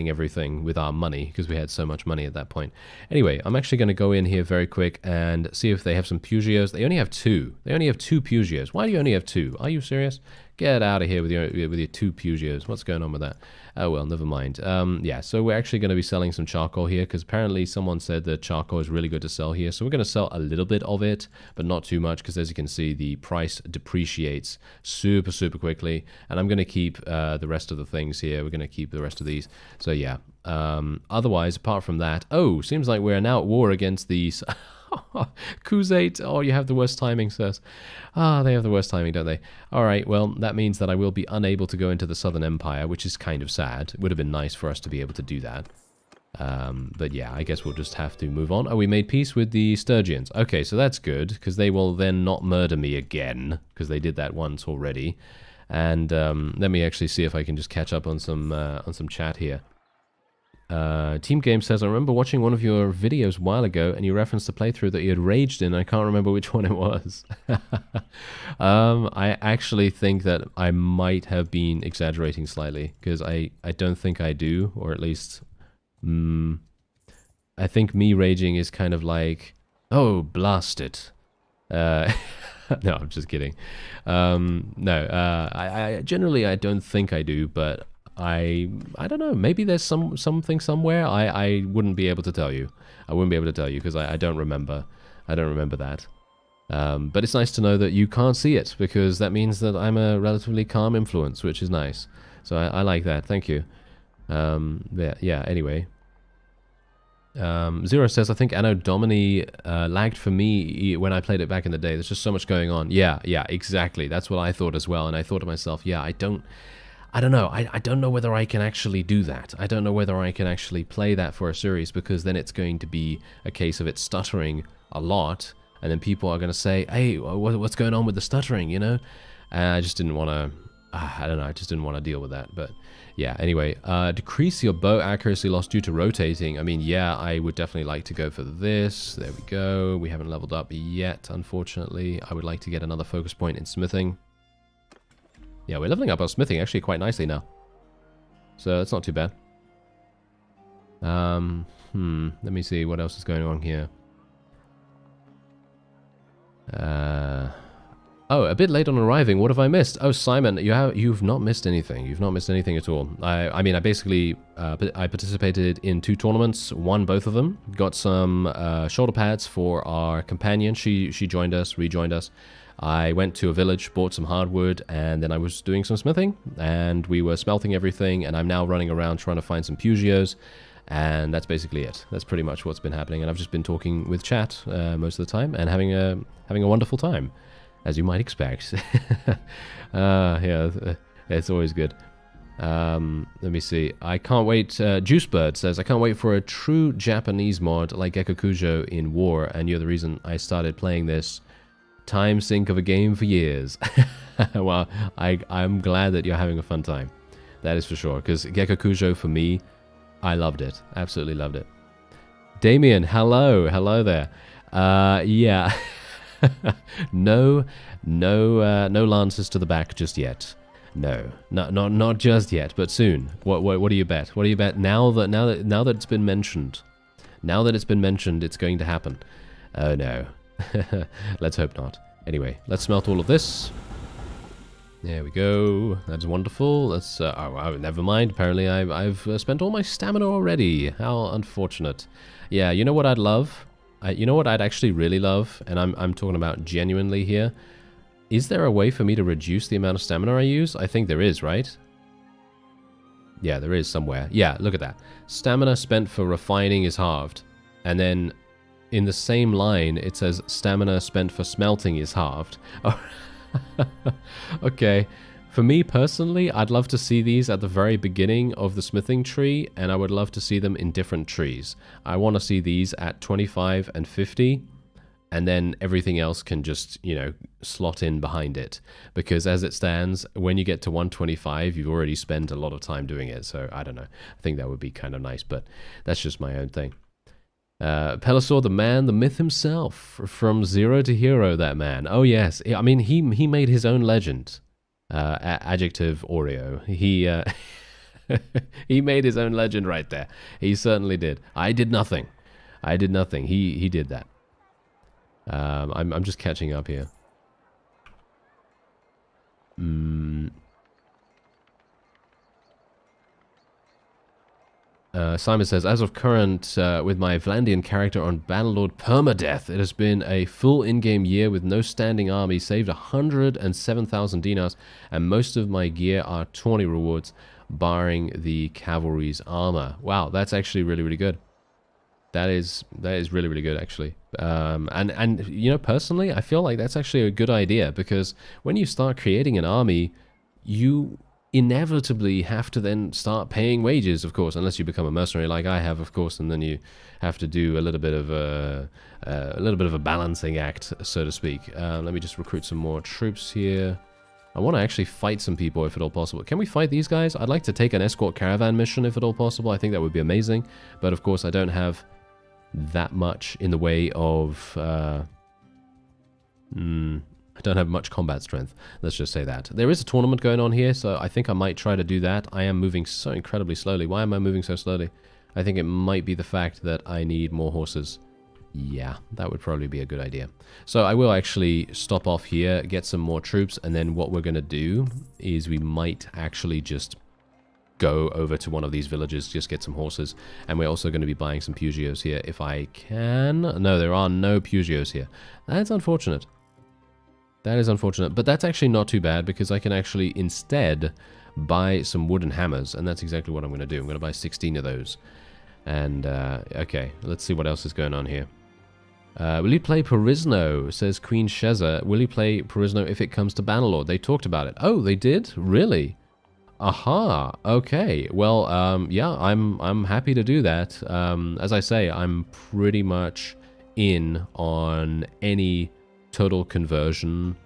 everything with our money, because we had so much money at that point. Anyway, I'm actually going to go in here very quick and see if they have some Pugios. They only have 2. They only have 2 Pugios. Why do you only have 2? Are you serious? Get out of here with your 2 Pugios. What's going on with that? Oh, well, never mind. Yeah, so we're actually going to be selling some charcoal here, because apparently someone said that charcoal is really good to sell here. So we're going to sell a little bit of it, but not too much, because as you can see, the price depreciates super, super quickly. And I'm going to keep the rest of the things here. We're going to keep the rest of these. So yeah, otherwise, apart from that, seems like we're now at war against these... Khuzait, oh, you have the worst timing, sirs. They have the worst timing, don't they? Alright, well, that means that I will be unable to go into the Southern Empire, which is kind of sad. It would have been nice for us to be able to do that. But yeah, I guess we'll just have to move on. Oh, we made peace with the Sturgians. Okay, so that's good, because they will then not murder me again, because they did that once already. And let me actually see if I can just catch up on some chat here. Team Game says, I remember watching one of your videos a while ago, and you referenced a playthrough that you had raged in. I can't remember which one it was. I actually think that I might have been exaggerating slightly, because I don't think I do, or at least, I think me raging is kind of like, oh, blast it. No, I'm just kidding. No, I generally, I don't think I do, but I don't know. Maybe there's something somewhere. I wouldn't be able to tell you. I wouldn't be able to tell you because I don't remember. I don't remember that. But it's nice to know that you can't see it, because that means that I'm a relatively calm influence, which is nice. So I like that. Thank you. Yeah. Anyway. Zero says, I think Anno Domini lagged for me when I played it back in the day. There's just so much going on. Yeah, exactly. That's what I thought as well. And I thought to myself, yeah, I don't know. I don't know whether I can actually do that. I don't know whether I can actually play that for a series, because then it's going to be a case of it stuttering a lot, and then people are going to say, hey, what's going on with the stuttering, you know? And I just didn't want to, I don't know, I just didn't want to deal with that. But yeah, anyway, decrease your bow accuracy loss due to rotating. I mean, yeah, I would definitely like to go for this. There we go. We haven't leveled up yet, unfortunately. I would like to get another focus point in smithing. Yeah, we're leveling up our smithing actually quite nicely now. So that's not too bad. Let me see what else is going on here. Oh, a bit late on arriving. What have I missed? Oh, Simon, you've not missed anything. You've not missed anything at all. I mean, I basically I participated in 2 tournaments, won both of them. Got some shoulder pads for our companion. She joined us, rejoined us. I went to a village, bought some hardwood, and then I was doing some smithing, and we were smelting everything, and I'm now running around trying to find some Pugios, and that's basically it. That's pretty much what's been happening, and I've just been talking with chat most of the time, and having a wonderful time, as you might expect. Yeah, it's always good. Let me see. I can't wait. Juicebird says, I can't wait for a true Japanese mod like Gekukujo in War, and you're the reason I started playing this time sink of a game for years. Well, I'm glad that you're having a fun time. That is for sure, because Gekukujo for me, I loved it. Absolutely loved it. Damien, hello there. Yeah. No lances to the back just yet. No, not just yet, but soon. What do you bet? What do you bet now that it's been mentioned? Now that it's been mentioned, it's going to happen. Oh no. Let's hope not. Anyway, let's smelt all of this. There we go. That's wonderful. Let's. Oh, never mind. Apparently, I've spent all my stamina already. How unfortunate. Yeah, you know what I'd love? You know what I'd actually really love, and I'm talking about genuinely here. Is there a way for me to reduce the amount of stamina I use? I think there is, right? Yeah, there is somewhere. Yeah, look at that. Stamina spent for refining is halved, and then in the same line, it says stamina spent for smelting is halved. Oh. Okay, For me personally, I'd love to see these at the very beginning of the smithing tree, and I would love to see them in different trees. I want to see these at 25 and 50, and then everything else can just, you know, slot in behind it. Because as it stands, when you get to 125, you've already spent a lot of time doing it. So I don't know. I think that would be kind of nice, but that's just my own thing. Pelisor, the man, the myth himself, from zero to hero, that man. Oh yes, I mean, he made his own legend. Adjective Oreo. He made his own legend right there. He certainly did. I did nothing. He did that. I'm just catching up here. Simon says, as of current, with my Vlandian character on Bannerlord permadeath, it has been a full in-game year with no standing army, saved 107,000 dinars, and most of my gear are tourney rewards, barring the cavalry's armor. Wow, that's actually really, really good. That is really, really good, actually. And you know, personally, I feel like that's actually a good idea, because when you start creating an army, you inevitably have to then start paying wages, of course, unless you become a mercenary like I have, of course, and then you have to do a little bit of a balancing act, so to speak. Let me just recruit some more troops here. I want to actually fight some people if at all possible. Can we fight these guys? I'd like to take an escort caravan mission if at all possible. I think that would be amazing, but of course I don't have that much in the way of I don't have much combat strength, let's just say that. There is a tournament going on here, so I think I might try to do that. I am moving so incredibly slowly. Why am I moving so slowly? I think it might be the fact that I need more horses. Yeah, that would probably be a good idea. So I will actually stop off here, get some more troops, and then what we're going to do is we might actually just go over to one of these villages, just get some horses, and we're also going to be buying some Pugios here if I can. No, there are no Pugios here. That's unfortunate. That is unfortunate, but that's actually not too bad, because I can actually instead buy some wooden hammers, and that's exactly what I'm going to do. I'm going to buy 16 of those. And, okay, let's see what else is going on here. Will you play Perisno, says Queen Sheza. Will you play Perisno if it comes to Bannerlord? They talked about it. Oh, they did? Really? Aha, okay. Well, yeah, I'm happy to do that. As I say, I'm pretty much on any total conversion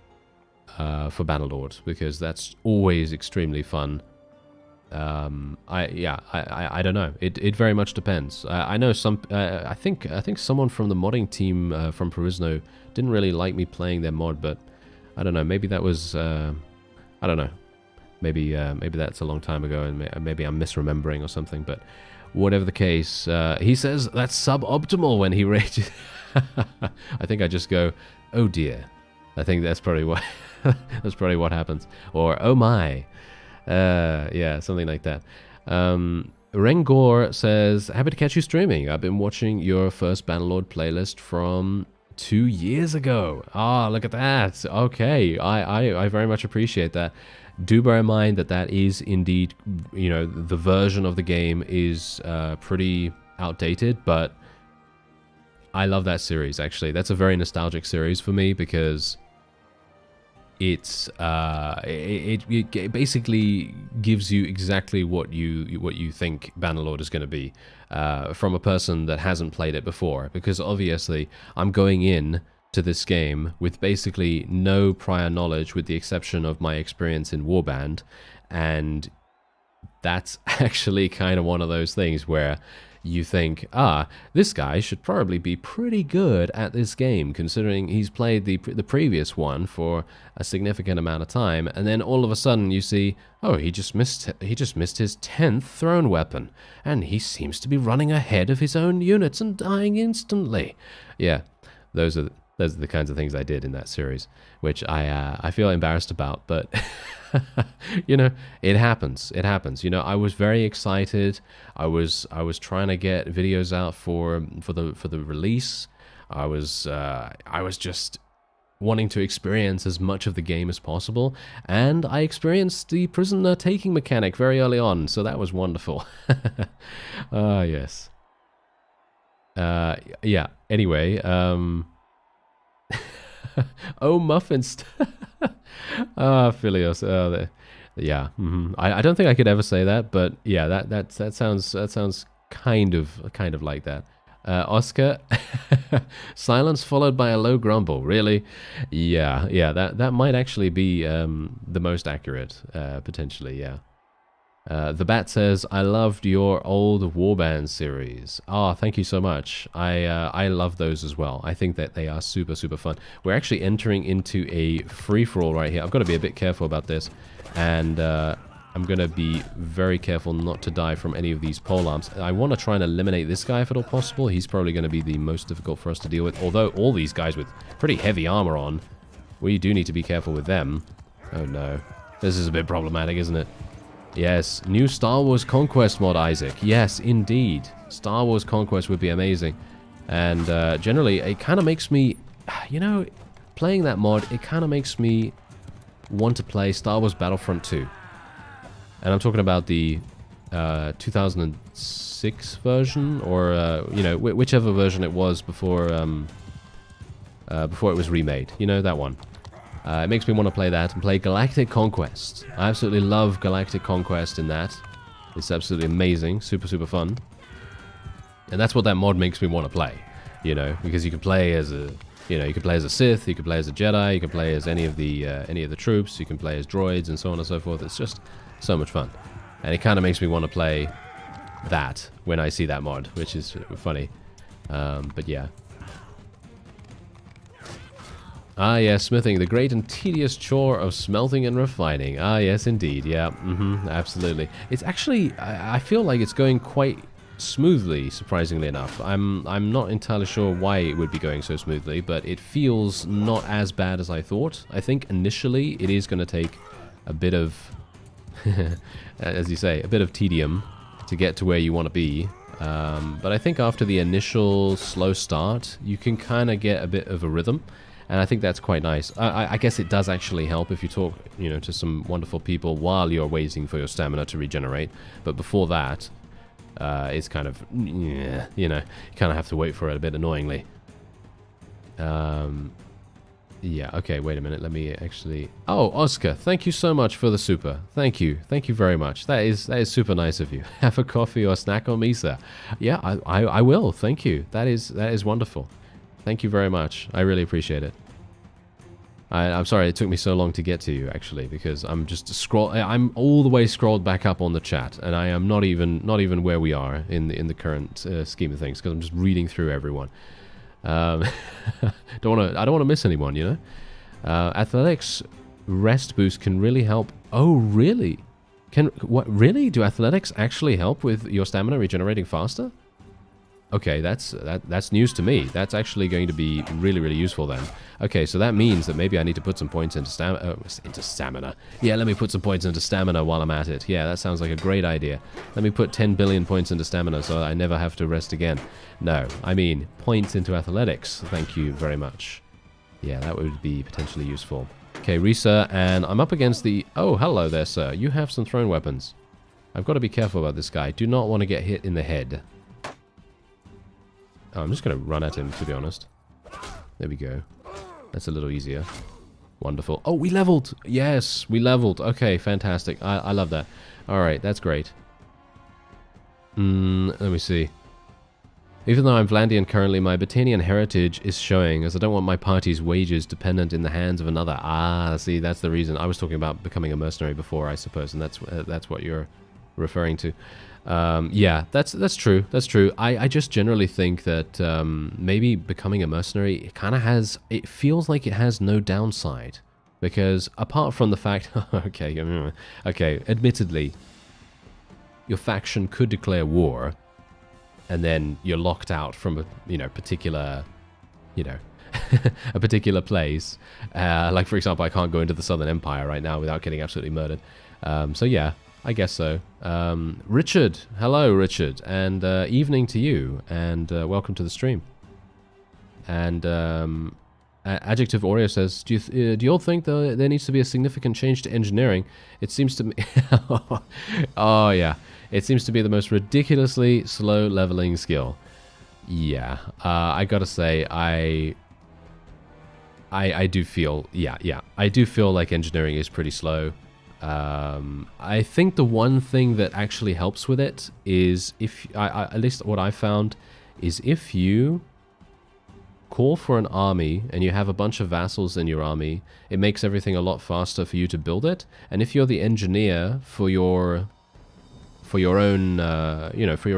for Bannerlord, because that's always extremely fun. I don't know. It very much depends. I know some. I think someone from the modding team from Perisno didn't really like me playing their mod, but I don't know. Maybe that was I don't know. Maybe that's a long time ago, and maybe I'm misremembering or something. But whatever the case, he says that's suboptimal when he rages. I think I just go, oh dear. I think that's probably what happens. Or oh my. Yeah, something like that. Rengor says, happy to catch you streaming. I've been watching your first Bannerlord playlist from 2 years ago. Ah, look at that. Okay, I very much appreciate that. Do bear in mind that that is indeed, you know, the version of the game is pretty outdated, but I love that series, actually. That's a very nostalgic series for me, because it's it basically gives you exactly what you think Bannerlord is going to be from a person that hasn't played it before, because obviously I'm going in to this game with basically no prior knowledge, with the exception of my experience in Warband, and that's actually kind of one of those things where you think, this guy should probably be pretty good at this game, considering he's played the previous one for a significant amount of time, and then all of a sudden you see, oh, he just missed his 10th thrown weapon, and he seems to be running ahead of his own units and dying instantly. Yeah, those are the kinds of things I did in that series, which I feel embarrassed about, but you know, it happens. It happens. You know, I was very excited. I was trying to get videos out for the release. I was just wanting to experience as much of the game as possible, and I experienced the prisoner taking mechanic very early on, so that was wonderful. Yes. Yeah. Anyway, Oh, muffins. Ah, Philios. Yeah. I don't think I could ever say that, but yeah, that sounds kind of like that. Oscar, silence followed by a low grumble. Really? Yeah. That might actually be the most accurate, potentially. Yeah. The Bat says, I loved your old Warband series. Ah, thank you so much. I love those as well. I think that they are super, super fun. We're actually entering into a free-for-all right here. I've got to be a bit careful about this. And I'm going to be very careful not to die from any of these pole arms. I want to try and eliminate this guy if at all possible. He's probably going to be the most difficult for us to deal with. Although all these guys with pretty heavy armor on, we do need to be careful with them. Oh no. This is a bit problematic, isn't it? Yes, new Star Wars Conquest mod, Isaac. Yes, indeed. Star Wars Conquest would be amazing. And generally, it kind of makes me, you know, playing that mod, it kind of makes me want to play Star Wars Battlefront 2. And I'm talking about the 2006 version, or, you know, whichever version it was before it was remade. You know, that one. It makes me want to play that and play Galactic Conquest. I absolutely love Galactic Conquest in that. It's absolutely amazing, super, super fun. And that's what that mod makes me want to play, you know, because you can play as a, you know, you can play as a Sith, you can play as a Jedi, you can play as any of the troops, you can play as droids and so on and so forth. It's just so much fun. And it kind of makes me want to play that when I see that mod, which is funny. But yeah. Ah, yes, smithing, the great and tedious chore of smelting and refining. Ah, yes, indeed, yeah, absolutely. It's actually, I feel like it's going quite smoothly, surprisingly enough. I'm not entirely sure why it would be going so smoothly, but it feels not as bad as I thought. I think initially it is going to take a bit of, as you say, a bit of tedium to get to where you want to be. But I think after the initial slow start, you can kind of get a bit of a rhythm. And I think that's quite nice. I guess it does actually help if you talk, you know, to some wonderful people while you're waiting for your stamina to regenerate. But before that, it's kind of, yeah, you know, you kind of have to wait for it a bit annoyingly. Yeah, okay, wait a minute. Let me actually... Oh, Oscar, thank you so much for the super. Thank you. Thank you very much. That is super nice of you. Have a coffee or snack on me, sir. Yeah, I will. Thank you. That is wonderful. Thank you very much. I really appreciate it. I'm sorry it took me so long to get to you, actually, because I'm just I'm all the way scrolled back up on the chat, and I am not even where we are in the current scheme of things, because I'm just reading through everyone. I don't want to miss anyone, you know. Athletics rest boost can really help. Oh, really? Really? Do athletics actually help with your stamina regenerating faster? Okay, that's news to me. That's actually going to be really, really useful then. Okay, so that means that maybe I need to put some points into stamina. Yeah, let me put some points into stamina while I'm at it. Yeah, that sounds like a great idea. Let me put 10 billion points into stamina so I never have to rest again. No, I mean points into athletics. Thank you very much. Yeah, that would be potentially useful. Okay, Risa, and I'm up against the... Oh, hello there, sir. You have some thrown weapons. I've got to be careful about this guy. Do not want to get hit in the head. Oh, I'm just going to run at him, to be honest. There we go. That's a little easier. Wonderful. Oh, we leveled! Yes, we leveled. Okay, fantastic. I love that. Alright, that's great. Let me see. Even though I'm Vlandian currently, my Botanian heritage is showing, as I don't want my party's wages dependent in the hands of another. Ah, see, that's the reason. I was talking about becoming a mercenary before, I suppose, and that's what you're referring to. Yeah, that's true. That's true. I just generally think that maybe becoming a mercenary, it feels like it has no downside. Because apart from the fact, okay, admittedly, your faction could declare war, and then you're locked out from a particular, a particular place. Like, for example, I can't go into the Southern Empire right now without getting absolutely murdered. So yeah. I guess so. Richard, hello Richard, and evening to you, and welcome to the stream. And Adjective Oreo says, do you all think there needs to be a significant change to engineering? It seems to me... Oh yeah, it seems to be the most ridiculously slow leveling skill. Yeah, I gotta say, I do feel, yeah, I do feel like engineering is pretty slow. I think the one thing that actually helps with it is at least what I found, is if you call for an army and you have a bunch of vassals in your army, it makes everything a lot faster for you to build it. And if you're the engineer for your own, for your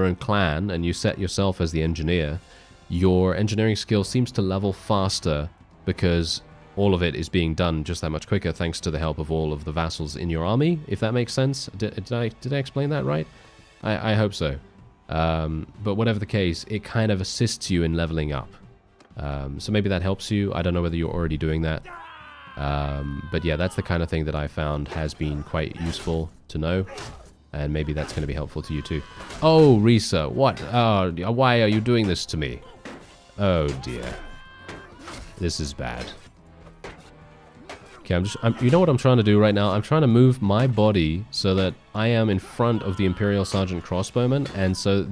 own clan, and you set yourself as the engineer, your engineering skill seems to level faster because all of it is being done just that much quicker thanks to the help of all of the vassals in your army, if that makes sense. Did I explain that right? I hope so. But whatever the case, it kind of assists you in leveling up. So maybe that helps you. I don't know whether you're already doing that. But yeah, that's the kind of thing that I found has been quite useful to know. And maybe that's going to be helpful to you too. Oh, Risa, what? Oh, why are you doing this to me? Oh dear. This is bad. Okay, you know what I'm trying to do right now? I'm trying to move my body so that I am in front of the Imperial Sergeant Crossbowman, and so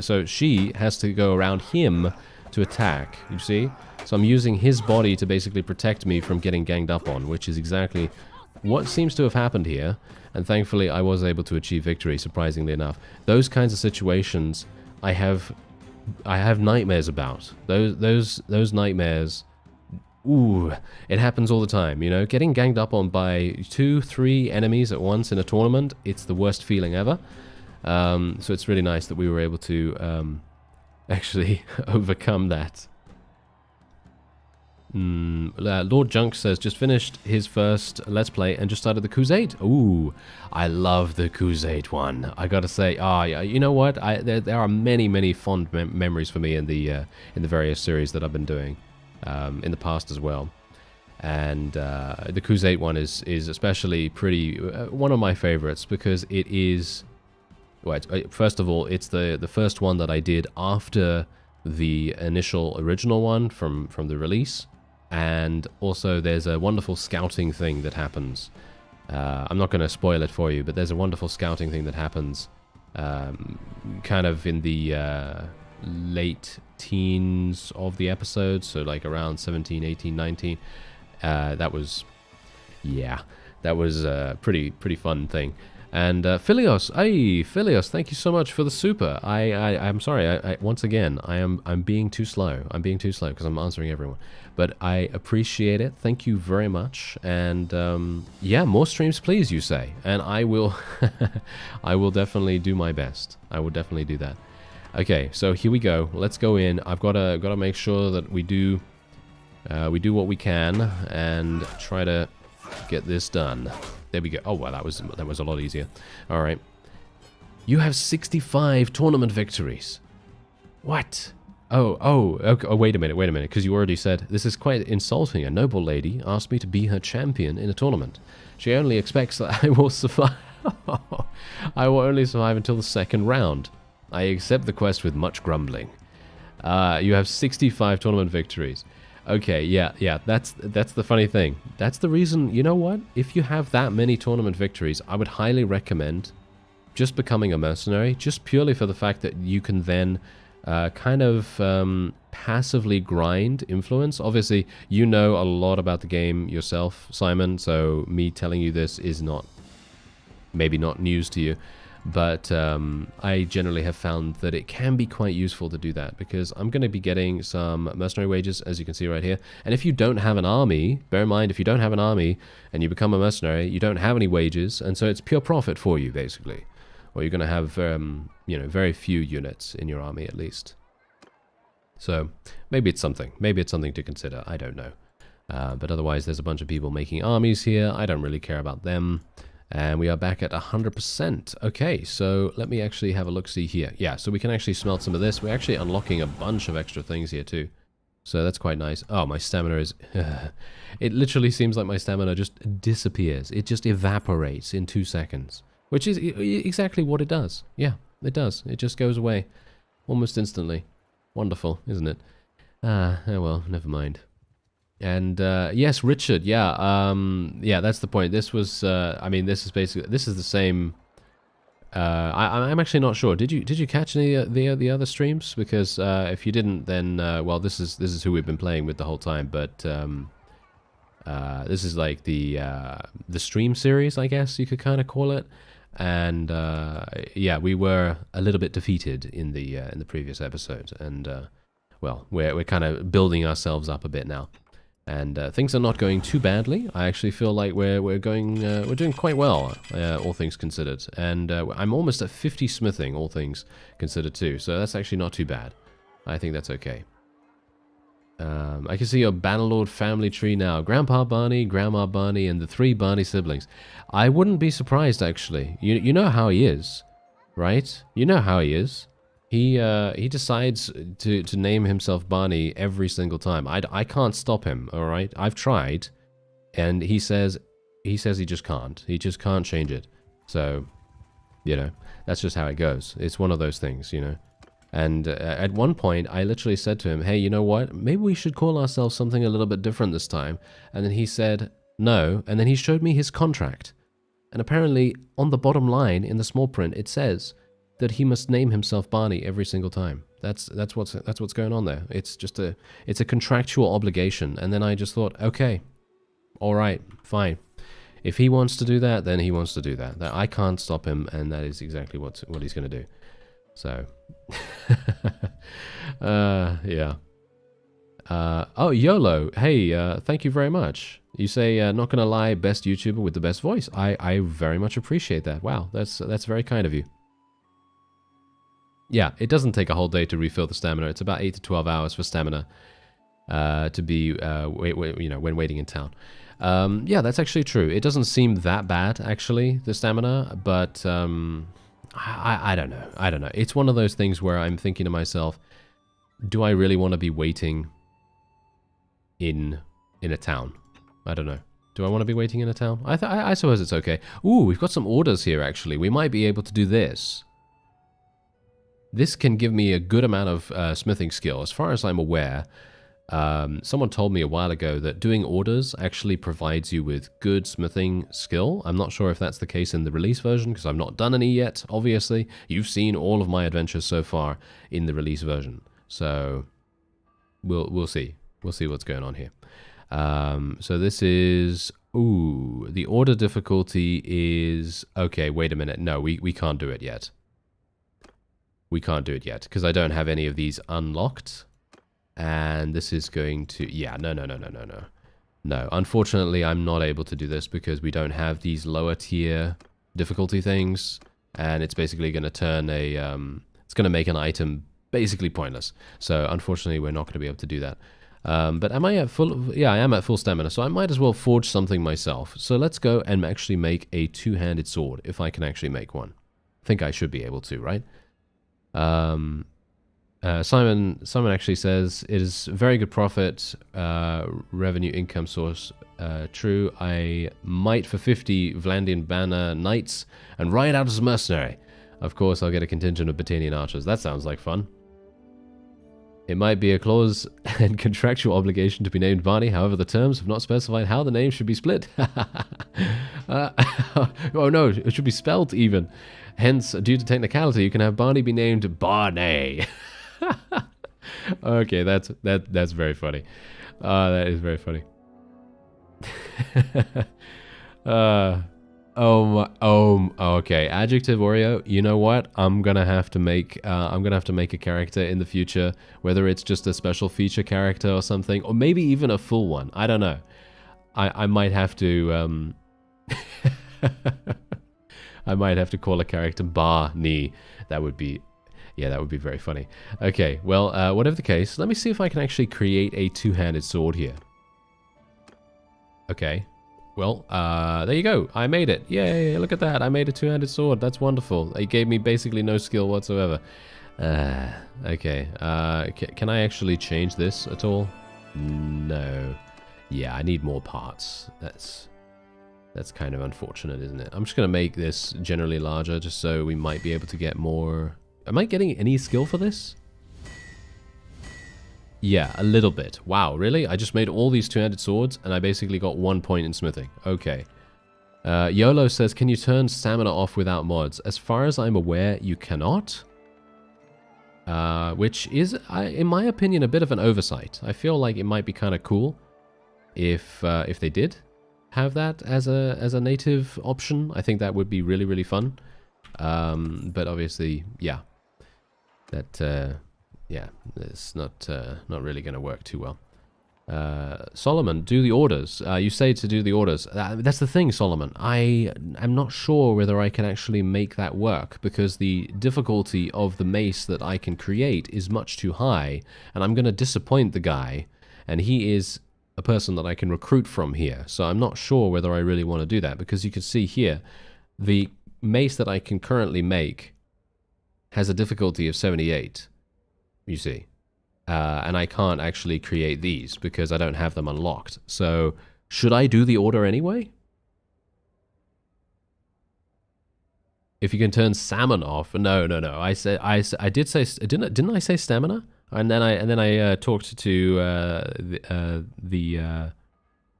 so she has to go around him to attack, you see? So I'm using his body to basically protect me from getting ganged up on, which is exactly what seems to have happened here, and thankfully I was able to achieve victory, surprisingly enough. Those kinds of situations I have nightmares about. Those nightmares. Ooh, it happens all the time, you know? Getting ganged up on by 2-3 enemies at once in a tournament, it's the worst feeling ever. So it's really nice that we were able to actually overcome that. Lord Junk says, just finished his first Let's Play and just started the Crusade. Ooh, I love the Crusade one. I gotta say, yeah, you know what? There are many fond memories for me in the various series that I've been doing. In the past as well, and the Crusade one is especially pretty one of my favorites because it is, well, first of all, it's the first one that I did after the initial original one from the release, and also there's a wonderful scouting thing that happens. I'm not going to spoil it for you, but there's a wonderful scouting thing that happens kind of in the late teens of the episode, so like around 17, 18, 19. That was a pretty fun thing. And Philios, hey Philios, thank you so much for the super. I'm sorry, once again I'm being too slow. I'm being too slow because I'm answering everyone, but I appreciate it. Thank you very much. And yeah, more streams please, you say, and I will I will definitely do my best. I will definitely do that. Okay, so here we go. Let's go in. I've got to make sure that we do what we can and try to get this done. There we go. Oh well, that was a lot easier. All right. You have 65 tournament victories. What? Oh, okay. Oh, wait a minute, because you already said this is quite insulting. A noble lady asked me to be her champion in a tournament. She only expects that I will survive. I will only survive until the second round. I accept the quest with much grumbling. You have 65 tournament victories. Okay, yeah, that's the funny thing. That's the reason, you know what? If you have that many tournament victories, I would highly recommend just becoming a mercenary, just purely for the fact that you can then kind of passively grind influence. Obviously, you know a lot about the game yourself, Simon, so me telling you this is maybe not news to you. But I generally have found that it can be quite useful to do that, because I'm going to be getting some mercenary wages, as you can see right here. And if you don't have an army, bear in mind, if you don't have an army and you become a mercenary, you don't have any wages, and so it's pure profit for you, basically. Or you're going to have, very few units in your army, at least. So maybe it's something. Maybe it's something to consider. I don't know. But otherwise, there's a bunch of people making armies here. I don't really care about them. And we are back at 100%. Okay, so let me actually have a look-see here. Yeah, so we can actually smelt some of this. We're actually unlocking a bunch of extra things here too. So that's quite nice. Oh, my stamina is... it literally seems like my stamina just disappears. It just evaporates in 2 seconds. Which is exactly what it does. Yeah, it does. It just goes away almost instantly. Wonderful, isn't it? Oh well, never mind. And yes, Richard, yeah, that's the point. This was, this is basically, this is the same I'm actually not sure. Did you catch any of the other streams? Because if you didn't, then well, this is who we've been playing with the whole time. But this is like the stream series, I guess you could kind of call it. And yeah, we were a little bit defeated in the previous episode, and well, we're kind of building ourselves up a bit now. And things are not going too badly. I actually feel like we're doing quite well, all things considered. And I'm almost at 50 smithing, all things considered too. So that's actually not too bad. I think that's okay. I can see your Bannerlord family tree now. Grandpa Barney, Grandma Barney, and the 3 Barney siblings. I wouldn't be surprised, actually. You know how he is, right? You know how he is. He decides to name himself Barney every single time. I can't stop him, all right? I've tried, and he says he just can't. He just can't change it. So, you know, that's just how it goes. It's one of those things, you know. And at one point, I literally said to him, hey, you know what? Maybe we should call ourselves something a little bit different this time. And then he said no, and then he showed me his contract. And apparently, on the bottom line in the small print, it says that he must name himself Barney every single time. That's what's going on there. It's just a contractual obligation. And then I just thought, okay, all right, fine. If he wants to do that, then he wants to do that. I can't stop him, and that is exactly what he's going to do. So, yeah. Oh, YOLO. Hey, thank you very much. You say, not gonna lie, best YouTuber with the best voice. I very much appreciate that. Wow, that's very kind of you. Yeah, it doesn't take a whole day to refill the stamina. It's about 8 to 12 hours for stamina to be, you know, when waiting in town. Yeah, that's actually true. It doesn't seem that bad, actually, the stamina, but I don't know. I don't know. It's one of those things where I'm thinking to myself, do I really want to be waiting in a town? I don't know. Do I want to be waiting in a town? I suppose it's okay. Ooh, we've got some orders here, actually. We might be able to do this. This can give me a good amount of smithing skill. As far as I'm aware, someone told me a while ago that doing orders actually provides you with good smithing skill. I'm not sure if that's the case in the release version, because I've not done any yet, obviously. You've seen all of my adventures so far in the release version. So, we'll see. We'll see what's going on here. So this is... Ooh, the order difficulty is... Okay, wait a minute. No, we can't do it yet. We can't do it yet, because I don't have any of these unlocked. And this is going to... Yeah, no. No, unfortunately, I'm not able to do this because we don't have these lower tier difficulty things. And it's basically going to turn a... it's going to make an item basically pointless. So, unfortunately, we're not going to be able to do that. But am I at full... Yeah, I am at full stamina, so I might as well forge something myself. So let's go and actually make a two-handed sword, if I can actually make one. I think I should be able to, right? Simon actually says, it is very good profit, revenue income source, true. I might for 50 Vlandian banner knights and ride out as a mercenary. Of course, I'll get a contingent of Battanian archers. That sounds like fun. It might be a clause and contractual obligation to be named Barney. However, the terms have not specified how the name should be split. Oh no, it should be spelt even. Hence, due to technicality, you can have Barney be named Barney. Okay, that's very funny. That is very funny. Okay. Adjective Oreo. You know what? I'm gonna have to make a character in the future, whether it's just a special feature character or something, or maybe even a full one. I don't know. I might have to I might have to call a character Barney. That would be, yeah, that would be very funny. Okay, well, whatever the case, let me see if I can actually create a two-handed sword here. Okay. Well, there you go. I made it. Yay, look at that. I made a two-handed sword. That's wonderful. It gave me basically no skill whatsoever. Okay. Can I actually change this at all? No. Yeah, I need more parts. That's kind of unfortunate, isn't it? I'm just going to make this generally larger just so we might be able to get more... Am I getting any skill for this? Yeah, a little bit. Wow, really? I just made all these two-handed swords and I basically got 1 point in smithing. Okay. YOLO says, can you turn stamina off without mods? As far as I'm aware, you cannot. Which is, in my opinion, a bit of an oversight. I feel like it might be kind of cool if they did have that as a native option. I think that would be really, really fun. But obviously, yeah, that yeah, it's not really going to work too well. Solomon, do the orders. You say to do the orders. That's the thing, Solomon. I am not sure whether I can actually make that work, because the difficulty of the mace that I can create is much too high, and I'm going to disappoint the guy, and he is a person that I can recruit from here. So I'm not sure whether I really want to do that, because you can see here, the mace that I can currently make has a difficulty of 78, you see. And I can't actually create these because I don't have them unlocked. So, should I do the order anyway? If you can turn salmon off, no. I did say, didn't I say stamina? And then I talked to the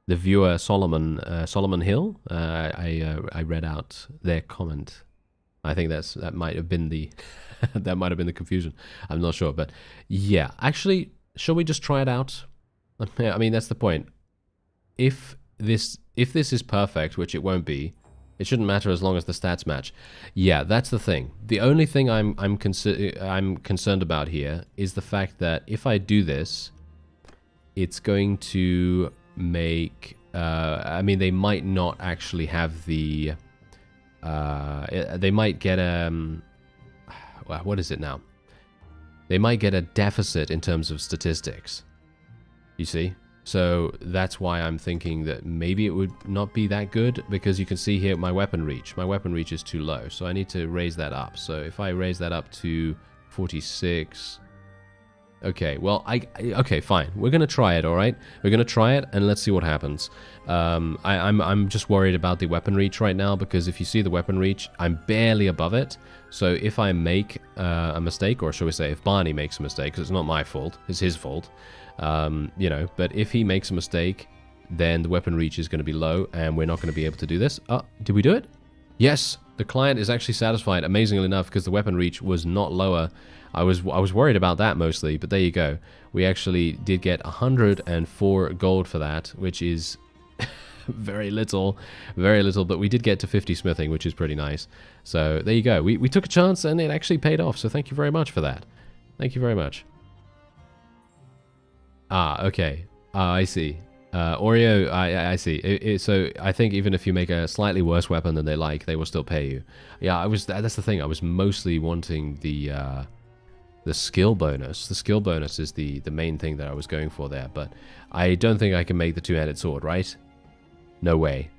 viewer Solomon Hill. I read out their comment. I think that might have been the that might have been the confusion. I'm not sure, but yeah. Actually, shall we just try it out? I mean, that's the point. If this is perfect, which it won't be, it shouldn't matter as long as the stats match. Yeah, that's the thing. The only thing I'm concerned about here is the fact that if I do this, it's going to make. I mean, they might not actually have the. They might get what is it now? They might get a deficit in terms of statistics. You see? So that's why I'm thinking that maybe it would not be that good, because you can see here my weapon reach. My weapon reach is too low, so I need to raise that up. So if I raise that up to 46... Okay, well, okay, fine. We're gonna try it, all right? We're gonna try it, and let's see what happens. I'm just worried about the weapon reach right now, because if you see the weapon reach, I'm barely above it. So if I make a mistake, or shall we say, if Barney makes a mistake, because it's not my fault, it's his fault, you know. But if he makes a mistake, then the weapon reach is going to be low, and we're not going to be able to do this. Did we do it? Yes, the client is actually satisfied, amazingly enough, because the weapon reach was not lower. I was worried about that mostly, but there you go. We actually did get 104 gold for that, which is very little, but we did get to 50 smithing, which is pretty nice. So there you go. We took a chance, and it actually paid off, so thank you very much for that. Thank you very much. Okay. I see. Oreo, I see. So I think even if you make a slightly worse weapon than they like, they will still pay you. Yeah, that's the thing. I was mostly wanting the skill bonus. The skill bonus is the main thing that I was going for there, but I don't think I can make the two-handed sword, right? No way.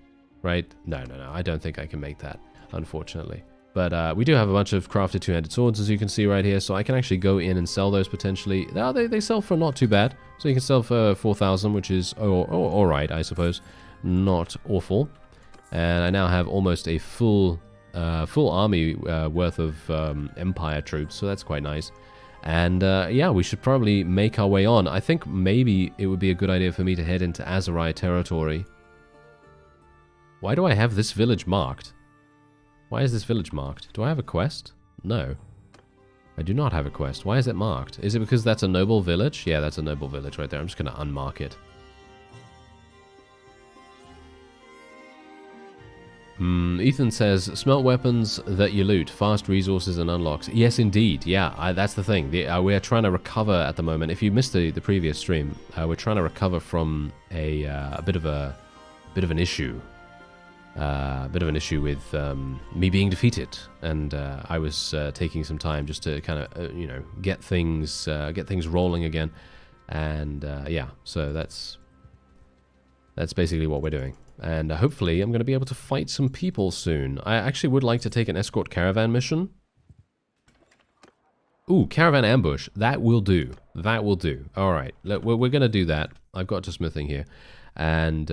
Right? No. I don't think I can make that, unfortunately. But we do have a bunch of crafted two-handed swords, as you can see right here, so I can actually go in and sell those potentially. They sell for not too bad. So you can sell for 4,000, which is alright, I suppose. Not awful. And I now have almost a full army worth of Empire troops, so that's quite nice. And yeah, we should probably make our way on. I think maybe it would be a good idea for me to head into Azurai territory. Why do I have this village marked? Why is this village marked? Do I have a quest? No. I do not have a quest. Why is it marked? Is it because that's a noble village? Yeah, that's a noble village right there. I'm just going to unmark it. Ethan says, smelt weapons that you loot, fast resources and unlocks. Yes, indeed. Yeah, that's the thing. We're trying to recover at the moment. If you missed the previous stream, we're trying to recover from a bit of an issue. Bit of an issue with me being defeated, and I was taking some time just to kind of you know, get things rolling again, and yeah, so that's basically what we're doing. And hopefully I'm going to be able to fight some people soon. I actually would like to take an escort caravan mission. Ooh, caravan ambush. That will do. That will do. All right, we're going to do that. I've got to smithing here, and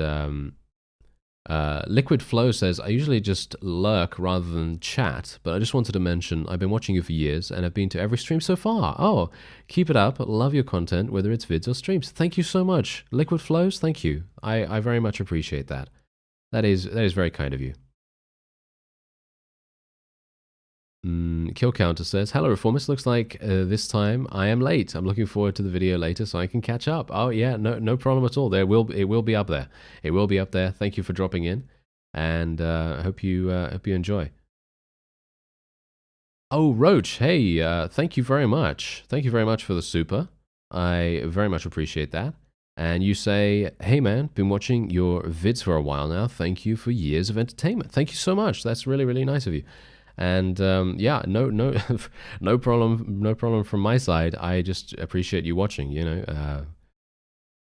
Liquid Flow says, I usually just lurk rather than chat, but I just wanted to mention I've been watching you for years and I've been to every stream so far. Oh, keep it up. Love your content, whether it's vids or streams. Thank you so much. Liquid Flows, thank you. I very much appreciate that. That is very kind of you. Kill Counter says, hello Reformist, looks like this time I am late. I'm looking forward to the video later so I can catch up. Oh yeah, no problem at all. It will be up there. It will be up there. Thank you for dropping in, and hope you enjoy. Oh Roach, hey, thank you very much. Thank you very much for the super. I very much appreciate that. And you say, hey man, been watching your vids for a while now. Thank you for years of entertainment. Thank you so much. That's really, really nice of you. And yeah, no problem from my side. I just appreciate you watching. You know,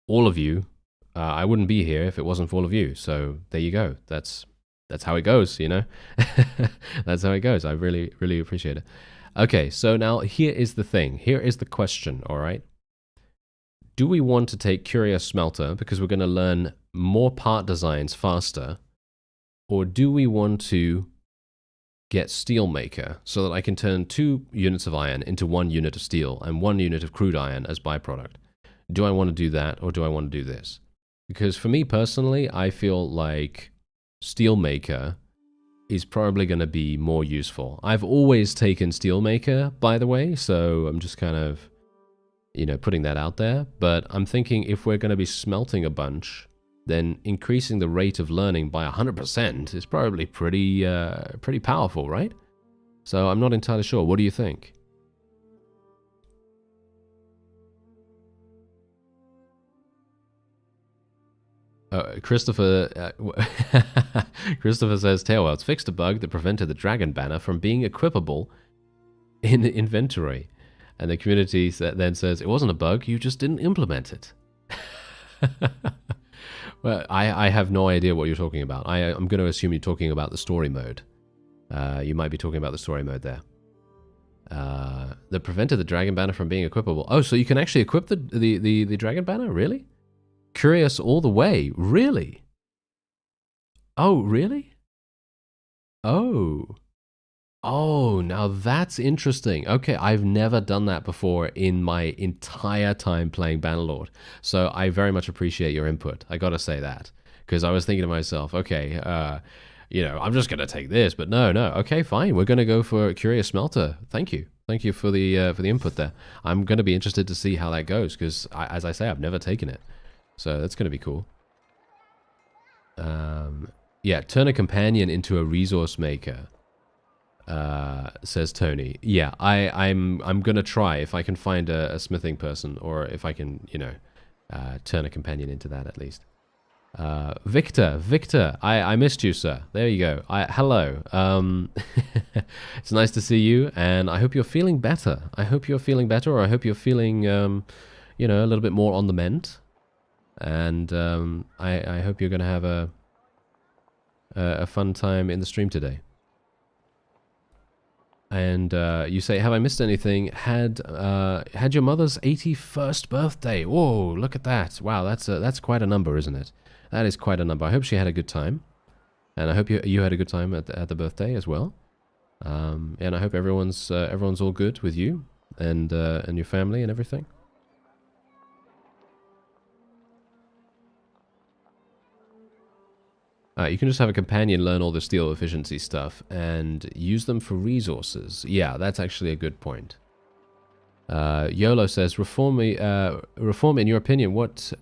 all of you. I wouldn't be here if it wasn't for all of you. So there you go. That's how it goes. You know, that's how it goes. I really, really appreciate it. Okay, so now here is the thing. Here is the question. All right. Do we want to take Curious Smelter because we're going to learn more part designs faster, or do we want to get Steelmaker so that I can turn 2 units of iron into 1 unit of steel and 1 unit of crude iron as byproduct? Do I want to do that, or do I want to do this? Because for me personally, I feel like Steelmaker is probably going to be more useful. I've always taken Steelmaker, by the way, so I'm just kind of, you know, putting that out there. But I'm thinking if we're going to be smelting a bunch, then increasing the rate of learning by 100% is probably pretty powerful, right? So I'm not entirely sure. What do you think? Christopher Christopher says, Tailworlds fixed a bug that prevented the Dragon Banner from being equipable in the inventory. And the community then says, it wasn't a bug, you just didn't implement it. Well, I have no idea what you're talking about. I'm going to assume you're talking about the story mode. You might be talking about the story mode there. That prevented the Dragon Banner from being equipable. Oh, so you can actually equip the Dragon Banner? Really? Curious all the way. Really? Oh, really? Oh. Oh, now that's interesting. Okay, I've never done that before in my entire time playing Bannerlord. So I very much appreciate your input. I gotta say that. Because I was thinking to myself, okay, you know, I'm just gonna take this, but no. Okay, fine. We're gonna go for Curious Smelter. Thank you. Thank you for the input there. I'm gonna be interested to see how that goes, because as I say, I've never taken it. So that's gonna be cool. Yeah, turn a companion into a resource maker. Says Tony. Yeah, I'm gonna try if I can find a smithing person, or if I can, you know, turn a companion into that at least. Victor, I missed you, sir. There you go. Hello. It's nice to see you, and I hope you're feeling better. I hope you're feeling better, or I hope you're feeling, you know, a little bit more on the mend. And I hope you're gonna have a fun time in the stream today. And you say, have I missed anything? Had your mother's 81st birthday. Whoa, look at that. Wow, that's quite a number, isn't it? That is quite a number. I hope she had a good time. And I hope you had a good time at the birthday as well. And I hope everyone's all good with you and your family and everything. You can just have a companion learn all the steel efficiency stuff and use them for resources. Yeah, that's actually a good point. YOLO says, reform in your opinion, what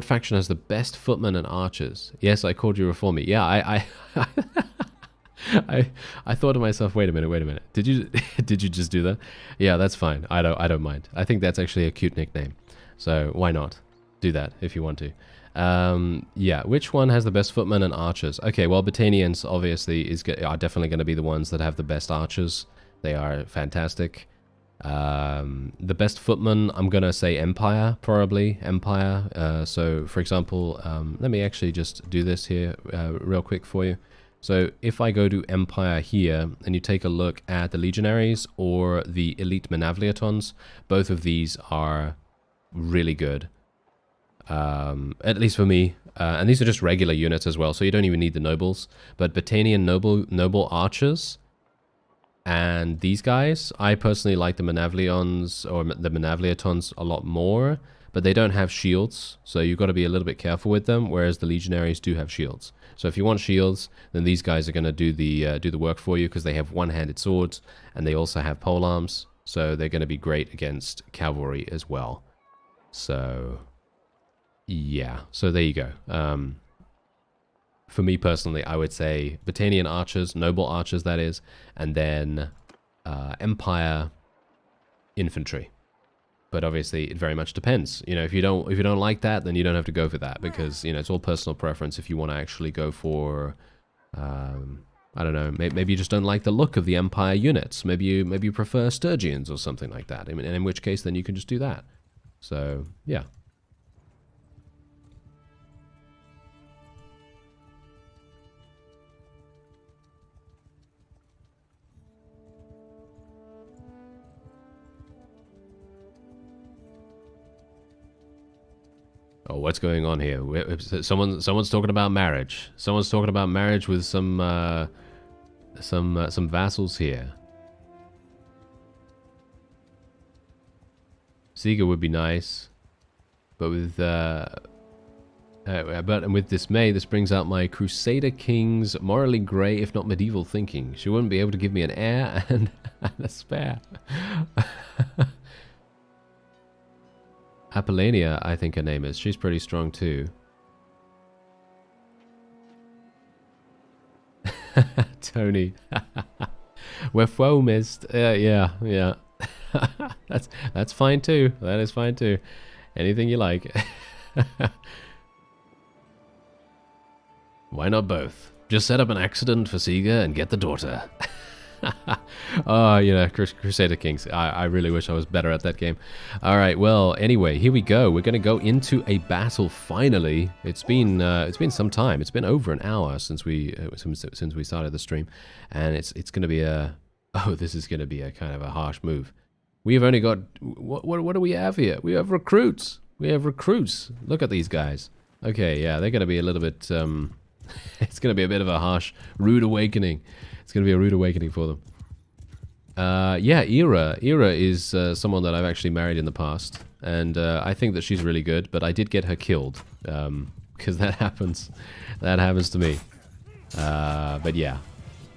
faction has the best footmen and archers? Yes, I called you Reformi. Yeah, I thought to myself, wait a minute. Did you just do that? Yeah, that's fine. I don't mind. I think that's actually a cute nickname. So why not? Do that if you want to. Yeah, which one has the best footmen and archers? Okay, well, Botanians obviously are definitely going to be the ones that have the best archers. They are fantastic. The best footman, I'm going to say Empire, probably. Empire. So, for example, let me actually just do this here real quick for you. So, if I go to Empire here, and you take a look at the Legionaries or the Elite Manavliatons, both of these are really good. At least for me, and these are just regular units as well, so you don't even need the nobles. But Botanian noble archers and these guys, I personally like the Manavlions or the Manavliatons a lot more, but they don't have shields, so you've got to be a little bit careful with them, whereas the Legionaries do have shields. So if you want shields, then these guys are going to do the work for you because they have one-handed swords and they also have polearms. So they're going to be great against cavalry as well. So yeah, so there you go. For me personally, I would say Battanian archers, noble archers that is, and then Empire infantry. But obviously, it very much depends. You know, if you don't like that, then you don't have to go for that because you know it's all personal preference. If you want to actually go for, I don't know, maybe you just don't like the look of the Empire units. Maybe you prefer Sturgians or something like that. I mean, and in which case, then you can just do that. So yeah. Oh, what's going on here? Someone's talking about marriage. Someone's talking about marriage with some vassals here. Sieger would be nice, but with dismay, this brings out my Crusader King's morally grey, if not medieval thinking. She wouldn't be able to give me an heir and a spare. Apollania, I think her name is. She's pretty strong too. Tony. We're foamist. Yeah. that's fine too. That is fine too. Anything you like. Why not both? Just set up an accident for Sieger and get the daughter. Oh, you know, Crusader Kings. I really wish I was better at that game. All right, well, anyway, here we go. We're going to go into a battle finally. It's been some time. It's been over an hour since we started the stream, and it's going to be this is going to be a kind of a harsh move. We have only got what do we have here? We have recruits. Look at these guys. Okay, yeah, they're going to be a little bit it's going to be a bit of a harsh, rude awakening. It's going to be a rude awakening for them. Yeah, Ira. Ira is someone that I've actually married in the past. And I think that she's really good, but I did get her killed. Because that happens. That happens to me. But yeah.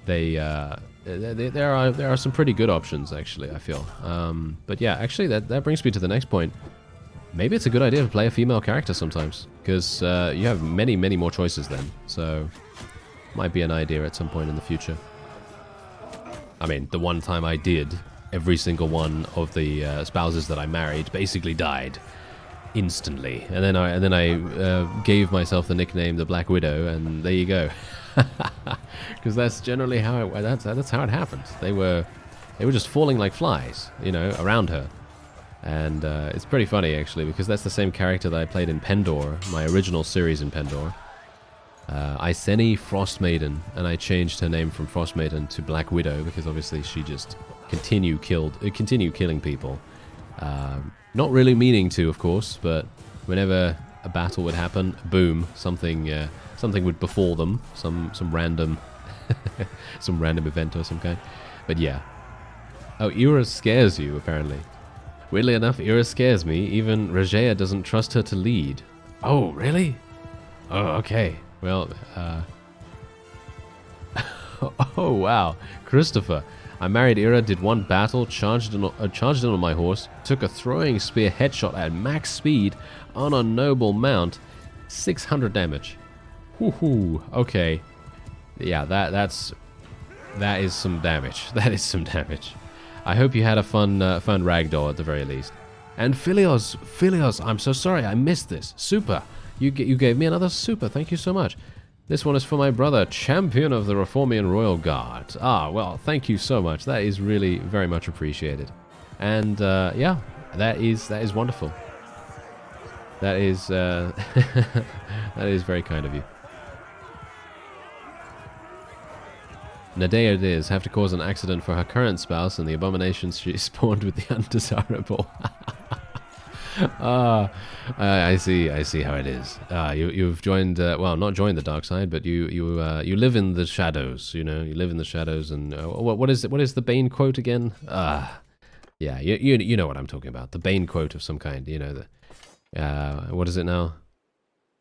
There are some pretty good options, actually, I feel. But yeah, actually, that brings me to the next point. Maybe it's a good idea to play a female character sometimes. Because you have many, many more choices then. So, might be an idea at some point in the future. I mean, the one time I did, every single one of the spouses that I married basically died instantly, and then I gave myself the nickname the Black Widow, and there you go. Because that's generally how that's how it happened. They were just falling like flies, you know, around her, and it's pretty funny actually because that's the same character that I played in Pendor, my original series in Pendor. Iceni Frostmaiden, and I changed her name from Frostmaiden to Black Widow because obviously she just continue killing people. Not really meaning to, of course, but whenever a battle would happen, boom, something would befall them, some random some random event or some kind. But yeah. Oh, Ira scares you apparently. Weirdly enough, Ira scares me. Even Regea doesn't trust her to lead. Oh, really? Oh, okay. Well, oh wow, Christopher. I married Ira, did one battle, charged in on my horse, took a throwing spear headshot at max speed on a noble mount, 600 damage. Woohoo! Okay, yeah, that is some damage. That is some damage. I hope you had a fun ragdoll at the very least. And Philios, I'm so sorry, I missed this. Super. You gave me another super, thank you so much. This one is for my brother, champion of the Reformian Royal Guard. Ah, well, thank you so much. That is really very much appreciated. And yeah, that is wonderful. That is that is very kind of you. Nadea it is. Have to cause an accident for her current spouse and the abominations she spawned with the undesirable. I see how it is. You've joined, well, not joined the dark side, but you live in the shadows. You know, you live in the shadows. And what is the Bane quote again? Yeah, you know what I'm talking about. The Bane quote of some kind. You know, what is it now?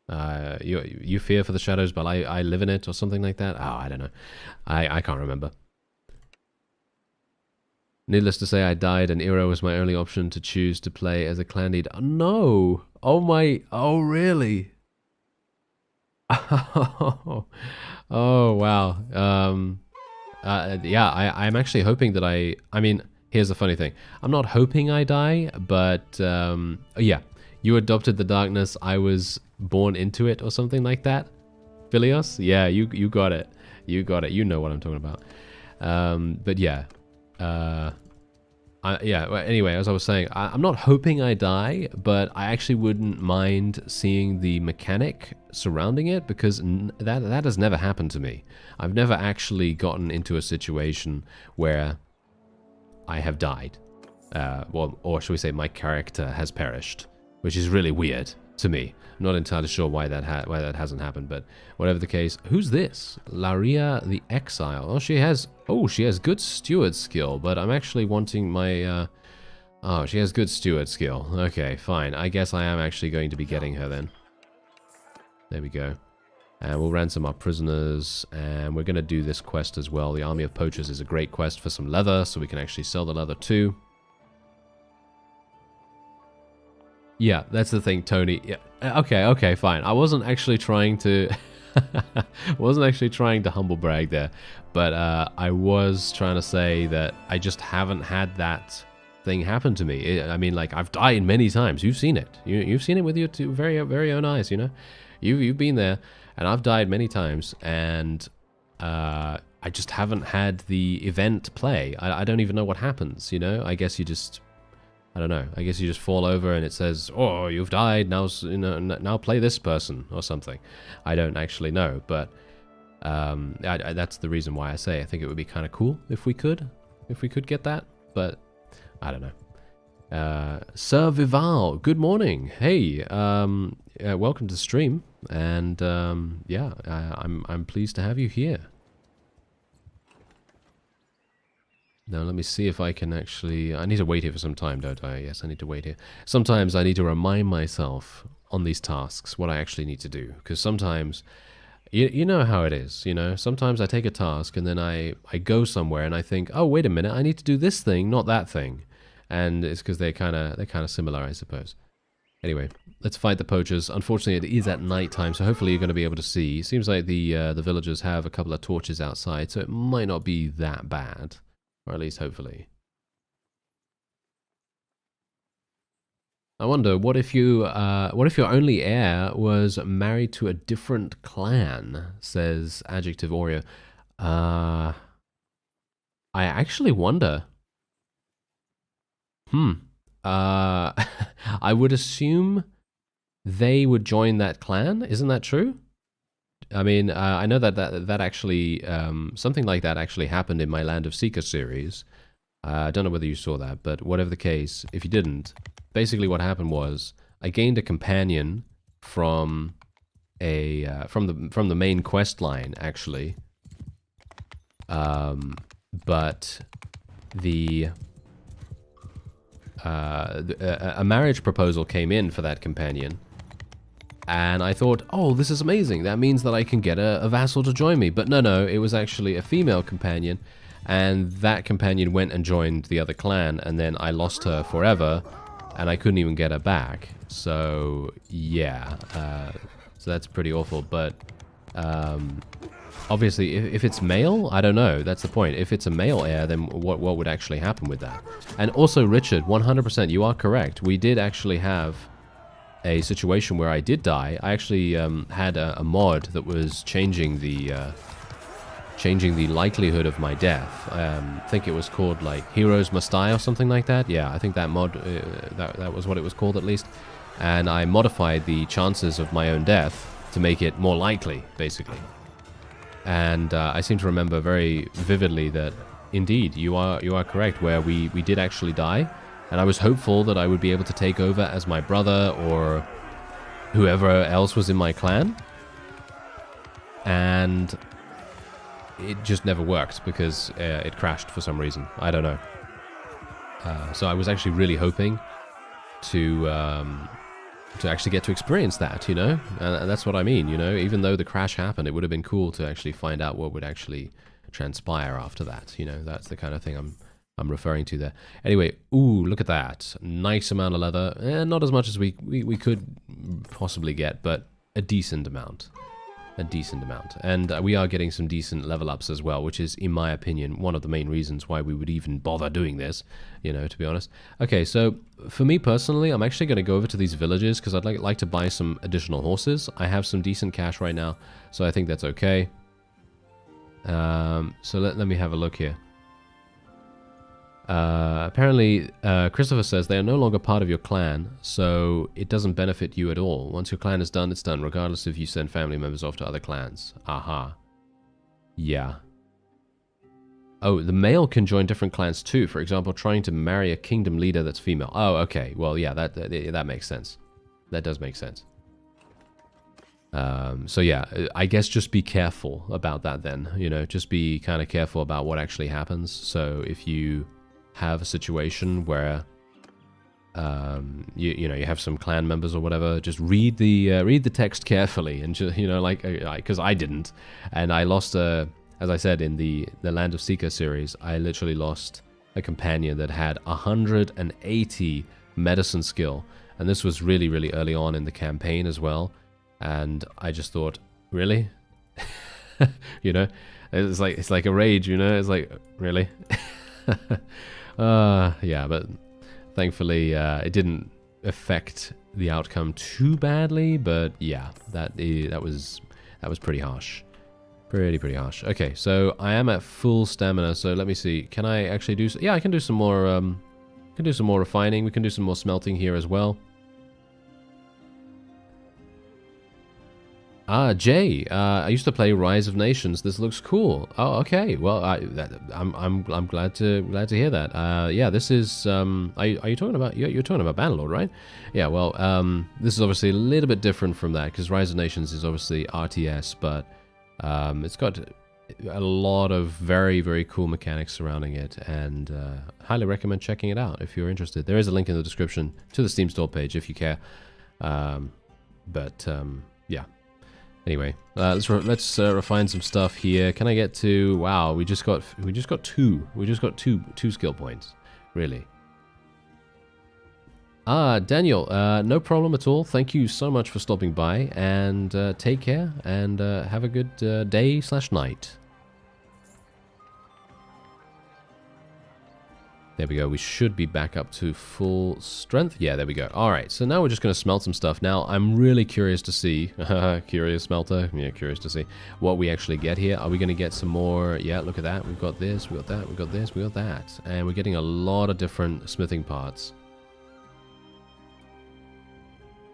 You fear for the shadows, but I live in it, or something like that. Oh, I don't know. I can't remember. Needless to say, I died, and Eero was my only option to choose to play as a clan leader. No! Oh my... Oh, really? Oh, wow. Yeah, I'm actually hoping that I mean, here's the funny thing. I'm not hoping I die, but, yeah. You adopted the darkness, I was born into it, or something like that. Philios? Yeah, you got it. You got it. You know what I'm talking about. But yeah. Yeah, well, anyway, as I was saying, I'm not hoping I die, but I actually wouldn't mind seeing the mechanic surrounding it, because that has never happened to me. I've never actually gotten into a situation where I have died. Well, or should we say my character has perished, which is really weird to me. I'm not entirely sure why that hasn't happened, but whatever the case. Who's this? Laria the Exile. Oh, she has good steward skill, but I'm actually wanting my oh, she has good steward skill. Okay, fine. I guess I am actually going to be getting her then. There we go. And we'll ransom our prisoners, and we're going to do this quest as well. The Army of Poachers is a great quest for some leather, so we can actually sell the leather too. Yeah, that's the thing, Tony. Yeah, okay, fine. I wasn't actually trying to... humble brag there, but I was trying to say that I just haven't had that thing happen to me. I mean, like, I've died many times. You've seen it. You've seen it with your two very own eyes, you know? You've been there, and I've died many times, and I just haven't had the event play. I don't even know what happens, you know? I guess you just... I don't know. I guess you just fall over and it says, "Oh, you've died. Now, now play this person," or something. I don't actually know, but that's the reason why I say I think it would be kind of cool if we could get that. But I don't know. Sir Vival, good morning. Hey, welcome to the stream, and yeah, I'm pleased to have you here. Now, let me see if I can actually... I need to wait here for some time, don't I? Yes, I need to wait here. Sometimes I need to remind myself on these tasks what I actually need to do. Because sometimes... You know how it is, you know? Sometimes I take a task and then I go somewhere and I think, oh, wait a minute, I need to do this thing, not that thing. And it's because they're kind of similar, I suppose. Anyway, let's fight the poachers. Unfortunately, it is at night time, so hopefully you're going to be able to see. Seems like the villagers have a couple of torches outside, so it might not be that bad. Or at least hopefully. I wonder, what if your only heir was married to a different clan? Says Adjective Oreo. I actually wonder. I would assume they would join that clan. Isn't that true? I mean, I know that actually, something like that actually happened in my Land of Seeker series. I don't know whether you saw that, but whatever the case, if you didn't, basically what happened was I gained a companion from from the main quest line, actually. But a marriage proposal came in for that companion. And I thought, oh, this is amazing. That means that I can get a vassal to join me. But no, it was actually a female companion. And that companion went and joined the other clan. And then I lost her forever. And I couldn't even get her back. So, yeah. So that's pretty awful. But, obviously, if it's male, I don't know. That's the point. If it's a male heir, then what would actually happen with that? And also, Richard, 100%, you are correct. We did actually have a situation where I did die. I actually had a mod that was changing the likelihood of my death. I think it was called like Heroes Must Die or something like that. Yeah, I think that mod that was what it was called at least. And I modified the chances of my own death to make it more likely, basically. And I seem to remember very vividly that indeed you are correct, where we did actually die. And I was hopeful that I would be able to take over as my brother or whoever else was in my clan. And it just never worked because it crashed for some reason. I don't know. So I was actually really hoping to to actually get to experience that, you know? And that's what I mean, you know? Even though the crash happened, it would have been cool to actually find out what would actually transpire after that, you know? That's the kind of thing I'm referring to there. Anyway, ooh, look at that. Nice amount of leather. Not as much as we could possibly get, but a decent amount. A decent amount. And we are getting some decent level ups as well, which is, in my opinion, one of the main reasons why we would even bother doing this, you know, to be honest. Okay, so for me personally, I'm actually going to go over to these villages because I'd like to buy some additional horses. I have some decent cash right now, so I think that's okay. So let me have a look here. Apparently, Christopher says they are no longer part of your clan, so it doesn't benefit you at all. Once your clan is done, it's done, regardless if you send family members off to other clans. Aha. Yeah. Oh, the male can join different clans too. For example, trying to marry a kingdom leader that's female. Oh, okay. Well, yeah, that makes sense. That does make sense. So yeah, I guess just be careful about that then. You know, just be kind of careful about what actually happens. So if you have a situation where you know you have some clan members or whatever, just read the text carefully, and just, you know, like because I didn't, and I lost as I said in the Land of Seeker series, I literally lost a companion that had 180 medicine skill, and this was really early on in the campaign as well, and I just thought, really, you know, it's like a rage, you know, it's like, really. Yeah, but thankfully it didn't affect the outcome too badly. But yeah, that was pretty harsh, pretty harsh. Okay, so I am at full stamina. So let me see. Can I actually do? Yeah, I can do some more. Can do some more refining. We can do some more smelting here as well. Ah, Jay, I used to play Rise of Nations. This looks cool. Oh, okay. Well, I'm glad to hear that. Yeah, this is are you talking about you're talking about Bannerlord, right? Yeah. Well, this is obviously a little bit different from that because Rise of Nations is obviously RTS, but it's got a lot of very cool mechanics surrounding it, and highly recommend checking it out if you're interested. There is a link in the description to the Steam store page if you care. Yeah. Anyway, let's refine some stuff here. Can I get to? Wow, we just got two skill points. Really? Ah, Daniel, no problem at all. Thank you so much for stopping by, and take care, and have a good day/night. There we go. We should be back up to full strength. Yeah, there we go. All right, so now we're just going to smelt some stuff. Now, I'm really curious to see, curious smelter, yeah, curious to see what we actually get here. Are we going to get some more? Yeah, look at that. We've got this, we got that, we got this, we got that. And we're getting a lot of different smithing parts.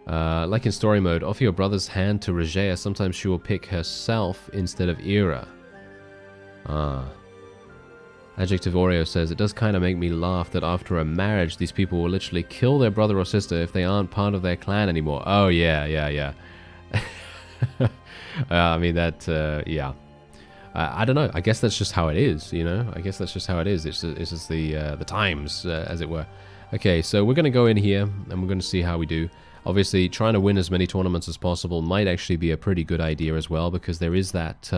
Like in story mode, offer your brother's hand to Regea. Sometimes she will pick herself instead of Ira. Ah. Adjective Oreo says, it does kind of make me laugh that after a marriage, these people will literally kill their brother or sister if they aren't part of their clan anymore. Oh, yeah. I mean, that, yeah. I don't know. I guess that's just how it is, you know? I guess that's just how it is. It's just the times, as it were. Okay, so we're going to go in here, and we're going to see how we do. Obviously, trying to win as many tournaments as possible might actually be a pretty good idea as well, because there is that,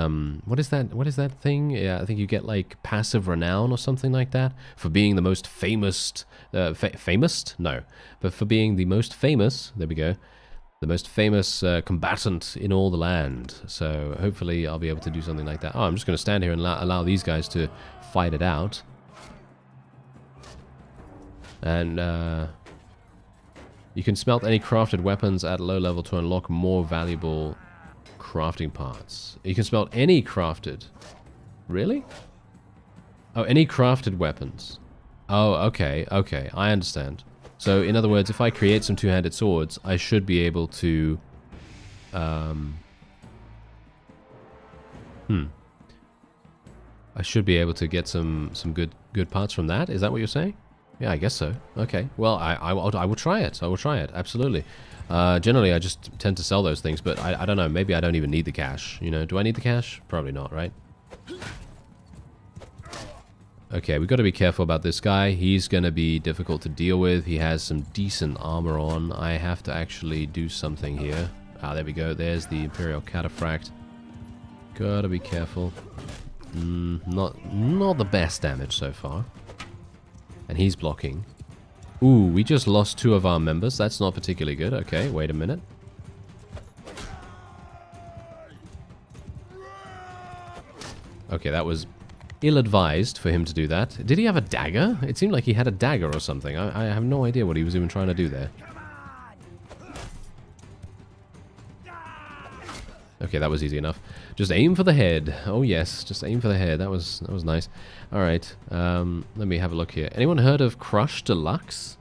what is that thing? Yeah, I think you get, like, passive renown or something like that for being the most famous, famous? No. But for being the most famous, there we go, the most famous combatant in all the land. So hopefully I'll be able to do something like that. Oh, I'm just going to stand here and allow these guys to fight it out. And, you can smelt any crafted weapons at low level to unlock more valuable crafting parts. You can smelt any crafted. Really? Oh, any crafted weapons. Oh, okay, I understand. So, in other words, if I create some two-handed swords, I should be able to... I should be able to get some good parts from that. Is that what you're saying? Yeah, I guess so. Okay. Well, I will try it. I will try it. Absolutely. Generally, I just tend to sell those things, but I don't know. Maybe I don't even need the cash. You know, do I need the cash? Probably not, right? Okay, we've got to be careful about this guy. He's going to be difficult to deal with. He has some decent armor on. I have to actually do something here. Ah, there we go. There's the Imperial Cataphract. Gotta be careful. Not the best damage so far. And he's blocking. Ooh, we just lost 2 of our members. That's not particularly good. Okay, wait a minute. Okay, that was ill-advised for him to do that. Did he have a dagger? It seemed like he had a dagger or something. I have no idea what he was even trying to do there. Okay, that was easy enough. Just aim for the head. Oh yes, just aim for the head. That was nice. All right, let me have a look here. Anyone heard of Crush Deluxe?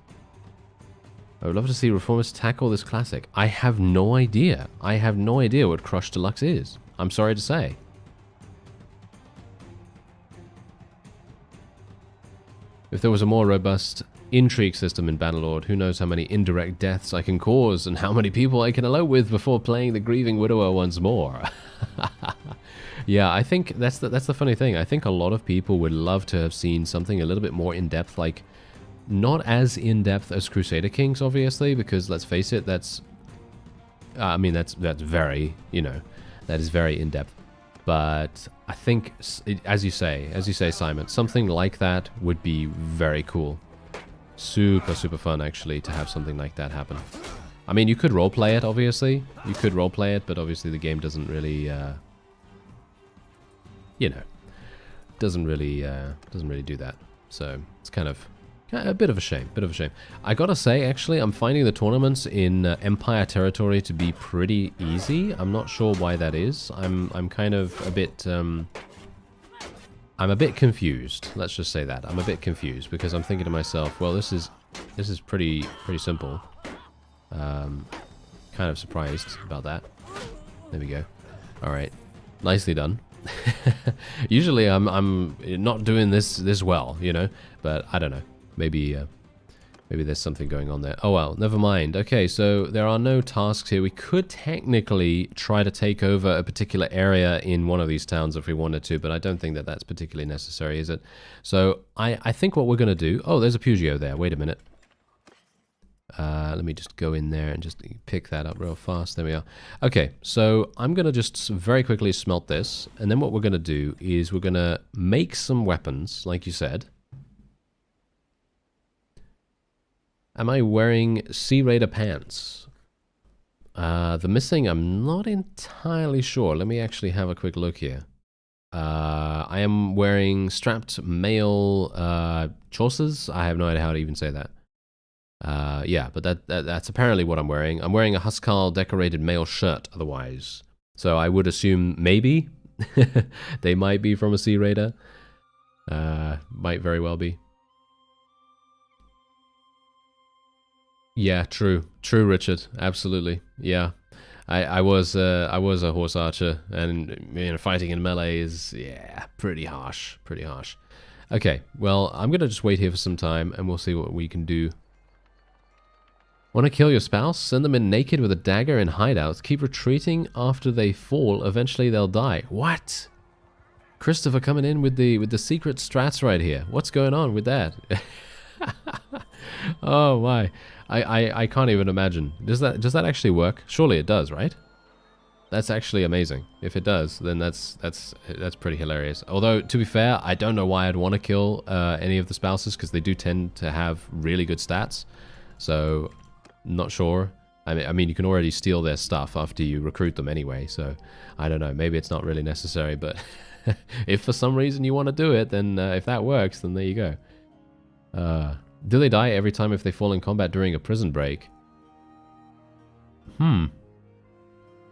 I would love to see Reformists tackle this classic. I have no idea. I have no idea what Crush Deluxe is. I'm sorry to say. If there was a more robust intrigue system in Bannerlord, who knows how many indirect deaths I can cause and how many people I can elope with before playing the Grieving Widower once more. Yeah, I think that's the funny thing. I think a lot of people would love to have seen something a little bit more in-depth, like not as in-depth as Crusader Kings, obviously, because let's face it, that's very, that is very in-depth. But I think, as you say, Simon, something like that would be very cool. Super, super fun, actually, to have something like that happen. I mean, you could roleplay it, obviously. You could roleplay it, but obviously the game doesn't really, doesn't really do that. So it's kind of a bit of a shame, I gotta say, actually, I'm finding the tournaments in Empire territory to be pretty easy. I'm not sure why that is. I'm kind of a bit, I'm a bit confused. Let's just say that. I'm a bit confused because I'm thinking to myself, well, this is pretty simple. Kind of surprised about that. There we go. All right. Nicely done. Usually I'm not doing this well, but I don't know. Maybe there's something going on there. Oh well, never mind. Okay, so there are no tasks here. We could technically try to take over a particular area in one of these towns if we wanted to, but I don't think that that's particularly necessary, is it? So I think what we're going to do... Oh, there's a Pugio there. Wait a minute. Let me just go in there and just pick that up real fast. There we are. Okay, so I'm going to just very quickly smelt this, and then what we're going to do is we're going to make some weapons, like you said. Am I wearing Sea Raider pants? The missing, I'm not entirely sure. Let me actually have a quick look here. I am wearing strapped mail chaucers. I have no idea how to even say that. Yeah, but that's apparently what I'm wearing. I'm wearing a Huskarl decorated mail shirt otherwise. So I would assume maybe they might be from a Sea Raider. Might very well be. Yeah, true, Richard. Absolutely, yeah. I was a horse archer, and fighting in melee is pretty harsh, Okay, well, I'm gonna just wait here for some time, and we'll see what we can do. Want to kill your spouse? Send them in naked with a dagger in hideouts. Keep retreating after they fall. Eventually, they'll die. What? Christopher coming in with the secret strats right here. What's going on with that? Oh my. I can't even imagine. Does that actually work? Surely it does, right? That's actually amazing. If it does, then that's pretty hilarious. Although, to be fair, I don't know why I'd want to kill any of the spouses, because they do tend to have really good stats. So, not sure. I mean, you can already steal their stuff after you recruit them anyway, so I don't know. Maybe it's not really necessary, but if for some reason you want to do it, then if that works, then there you go. Do they die every time if they fall in combat during a prison break? I'm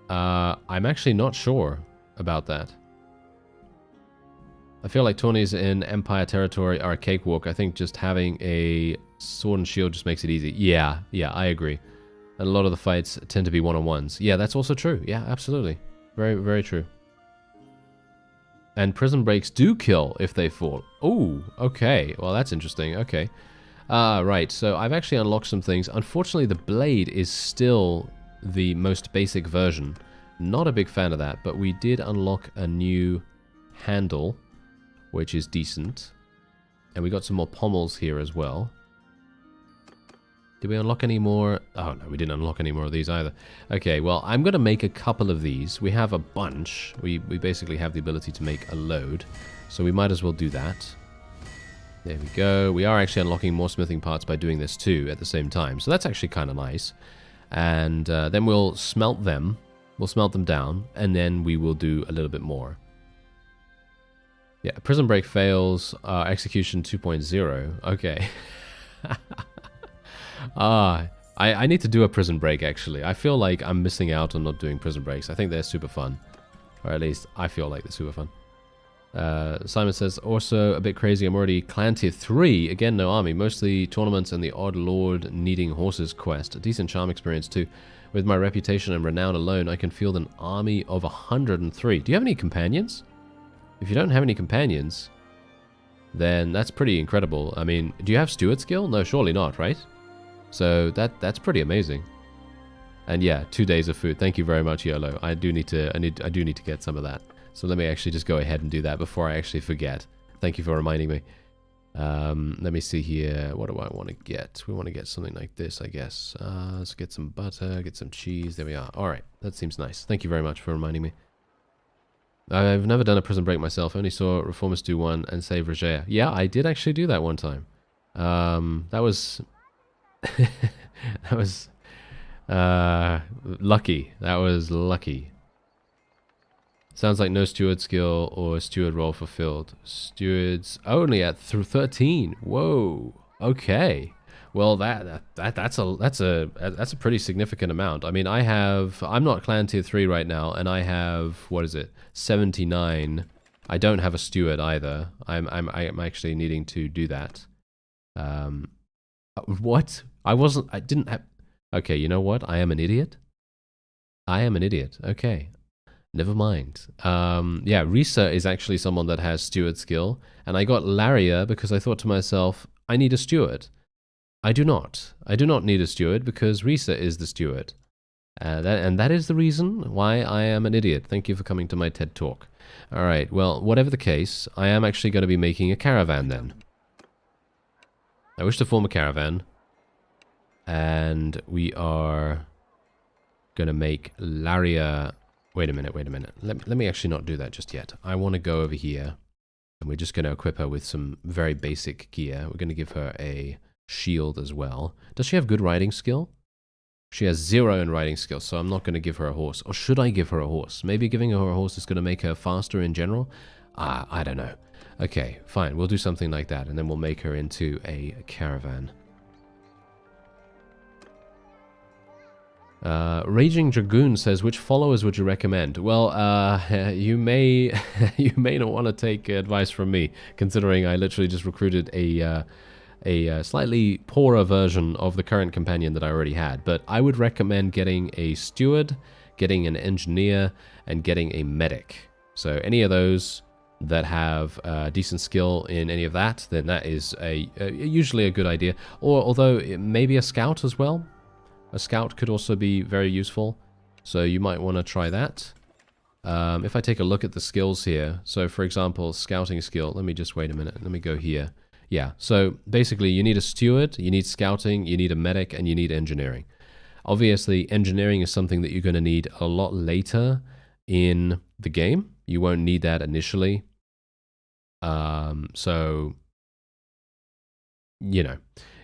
actually not sure about that. I feel like tourneys in Empire territory are a cakewalk. I think just having a sword and shield just makes it easy. Yeah, I agree. And a lot of the fights tend to be one-on-ones. Yeah, that's also true. Yeah, absolutely. Very, very true. And prison breaks do kill if they fall. Oh, okay. Well, that's interesting. Okay. Right, so I've actually unlocked some things. Unfortunately, the blade is still the most basic version. Not a big fan of that, but we did unlock a new handle, which is decent. And we got some more pommels here as well. Did we unlock any more? Oh, no, we didn't unlock any more of these either. Okay, well, I'm going to make a couple of these. We have a bunch. We basically have the ability to make a load. So we might as well do that. There we go. We are actually unlocking more smithing parts by doing this too at the same time. So that's actually kind of nice. And then we'll smelt them. We'll smelt them down. And then we will do a little bit more. Yeah, prison break fails. Execution 2.0. Okay. I need to do a prison break, actually. I feel like I'm missing out on not doing prison breaks. I think they're super fun. Or at least, I feel like they're super fun. Simon says, also a bit crazy. I'm already clan tier 3. Again, no army. Mostly tournaments and the odd lord needing horses quest. A decent charm experience, too. With my reputation and renown alone, I can field an army of 103. Do you have any companions? If you don't have any companions, then that's pretty incredible. I mean, do you have steward skill? No, surely not, right? So that's pretty amazing. And yeah, 2 days of food. Thank you very much, YOLO. I do need to get some of that. So let me actually just go ahead and do that before I actually forget. Thank you for reminding me. Let me see here. What do I want to get? We want to get something like this, I guess. Let's get some butter, get some cheese. There we are. All right, that seems nice. Thank you very much for reminding me. I've never done a prison break myself. I only saw Reformers do one and save Regea. Yeah, I did actually do that one time. That was... that was... lucky. That was lucky. Sounds like no steward skill or steward role fulfilled. Stewards only at 13. Whoa. Okay. Well, that's a pretty significant amount. I mean, I'm not clan tier 3 right now, and I have, what is it, 79. I don't have a steward either. I'm actually needing to do that. What? I didn't have. Okay, you know what? I am an idiot. I am an idiot. Okay. Never mind. Yeah, Risa is actually someone that has steward skill, and I got Laria because I thought to myself, I need a steward. I do not. I do not need a steward because Risa is the steward. And that is the reason why I am an idiot. Thank you for coming to my TED Talk. Alright, well, whatever the case, I am actually going to be making a caravan then. I wish to form a caravan. And we are going to make Laria... Wait a minute. Let me actually not do that just yet. I want to go over here. And we're just going to equip her with some very basic gear. We're going to give her a shield as well. Does she have good riding skill? She has 0 in riding skill, so I'm not going to give her a horse. Or should I give her a horse? Maybe giving her a horse is going to make her faster in general? I don't know. Okay, fine. We'll do something like that, and then we'll make her into a caravan. Raging Dragoon says, which followers would you recommend? Well, you may not want to take advice from me, considering I literally just recruited a slightly poorer version of the current companion that I already had. But I would recommend getting a steward, getting an engineer, and getting a medic. So any of those that have decent skill in any of that, then that is usually a good idea. Or although maybe a scout as well. A scout could also be very useful, so you might want to try that. If I take a look at the skills here, so for example, scouting skill, let me just wait a minute, let me go here. Yeah, so basically you need a steward, you need scouting, you need a medic, and you need engineering. Obviously, engineering is something that you're going to need a lot later in the game. You won't need that initially. So, you know.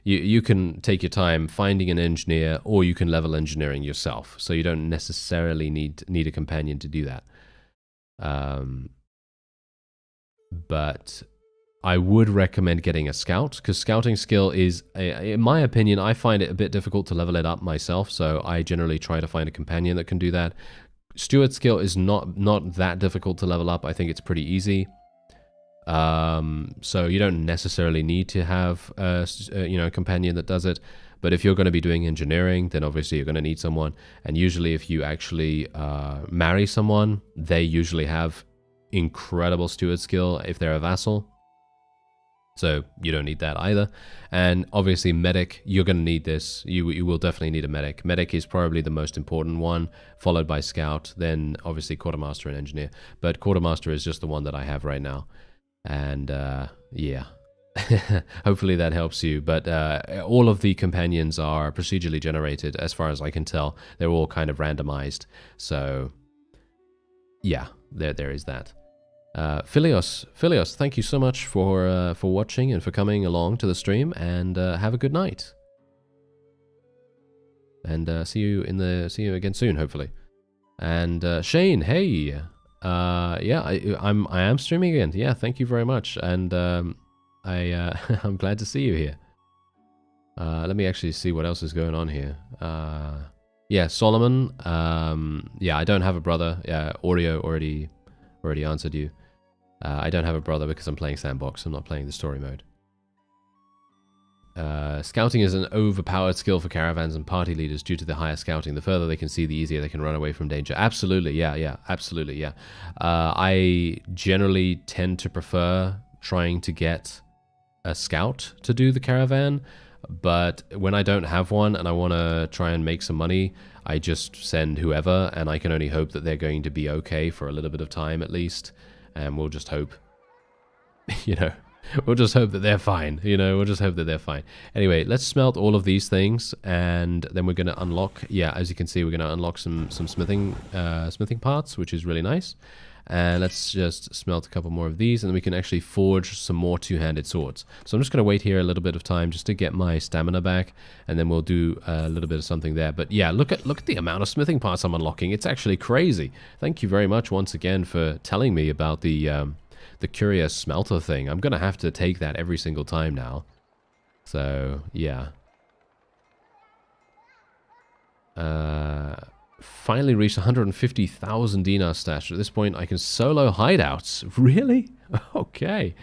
You can take your time finding an engineer, or you can level engineering yourself. So you don't necessarily need a companion to do that. But I would recommend getting a scout, because scouting skill is, in my opinion, I find it a bit difficult to level it up myself. So I generally try to find a companion that can do that. Steward skill is not that difficult to level up. I think it's pretty easy. So you don't necessarily need to have a companion that does it, but if you're going to be doing engineering, then obviously you're going to need someone. And usually if you actually marry someone, they usually have incredible steward skill if they're a vassal, so you don't need that either. And obviously medic, you're going to need this. You will definitely need a medic. Medic is probably the most important one, followed by scout, then obviously quartermaster and engineer, but quartermaster is just the one that I have right now. And yeah, Hopefully that helps you. But all of the companions are procedurally generated, as far as I can tell. They're all kind of randomized. So, yeah, there is that. Philios, thank you so much for watching and for coming along to the stream. And have a good night. And see you again soon, hopefully. And Shane, hey, yeah, I am streaming again. Yeah, thank you very much. And I'm glad to see you here. Let me actually see what else is going on here. Yeah, Solomon. Yeah, I don't have a brother. Yeah, Oreo already answered you. I don't have a brother because I'm playing Sandbox. I'm not playing the story mode. Scouting is an overpowered skill for caravans and party leaders due to the higher scouting. The further they can see, the easier they can run away from danger. Absolutely, yeah, absolutely, yeah. I generally tend to prefer trying to get a scout to do the caravan, but when I don't have one and I want to try and make some money, I just send whoever, and I can only hope that they're going to be okay for a little bit of time at least, and we'll just hope, you know. We'll just hope that they're fine, you know, we'll just hope that they're fine. Anyway, let's smelt all of these things, and then we're going to unlock, yeah, as you can see, we're going to unlock some smithing parts, which is really nice. And let's just smelt a couple more of these, and then we can actually forge some more two-handed swords. So I'm just going to wait here a little bit of time just to get my stamina back, and then we'll do a little bit of something there. But yeah, look at the amount of smithing parts I'm unlocking. It's actually crazy. Thank you very much once again for telling me about the curious smelter thing. I'm going to have to take that every single time now. So, yeah. Finally reached 150,000 dinar stash. At this point, I can solo hideouts. Really? Okay.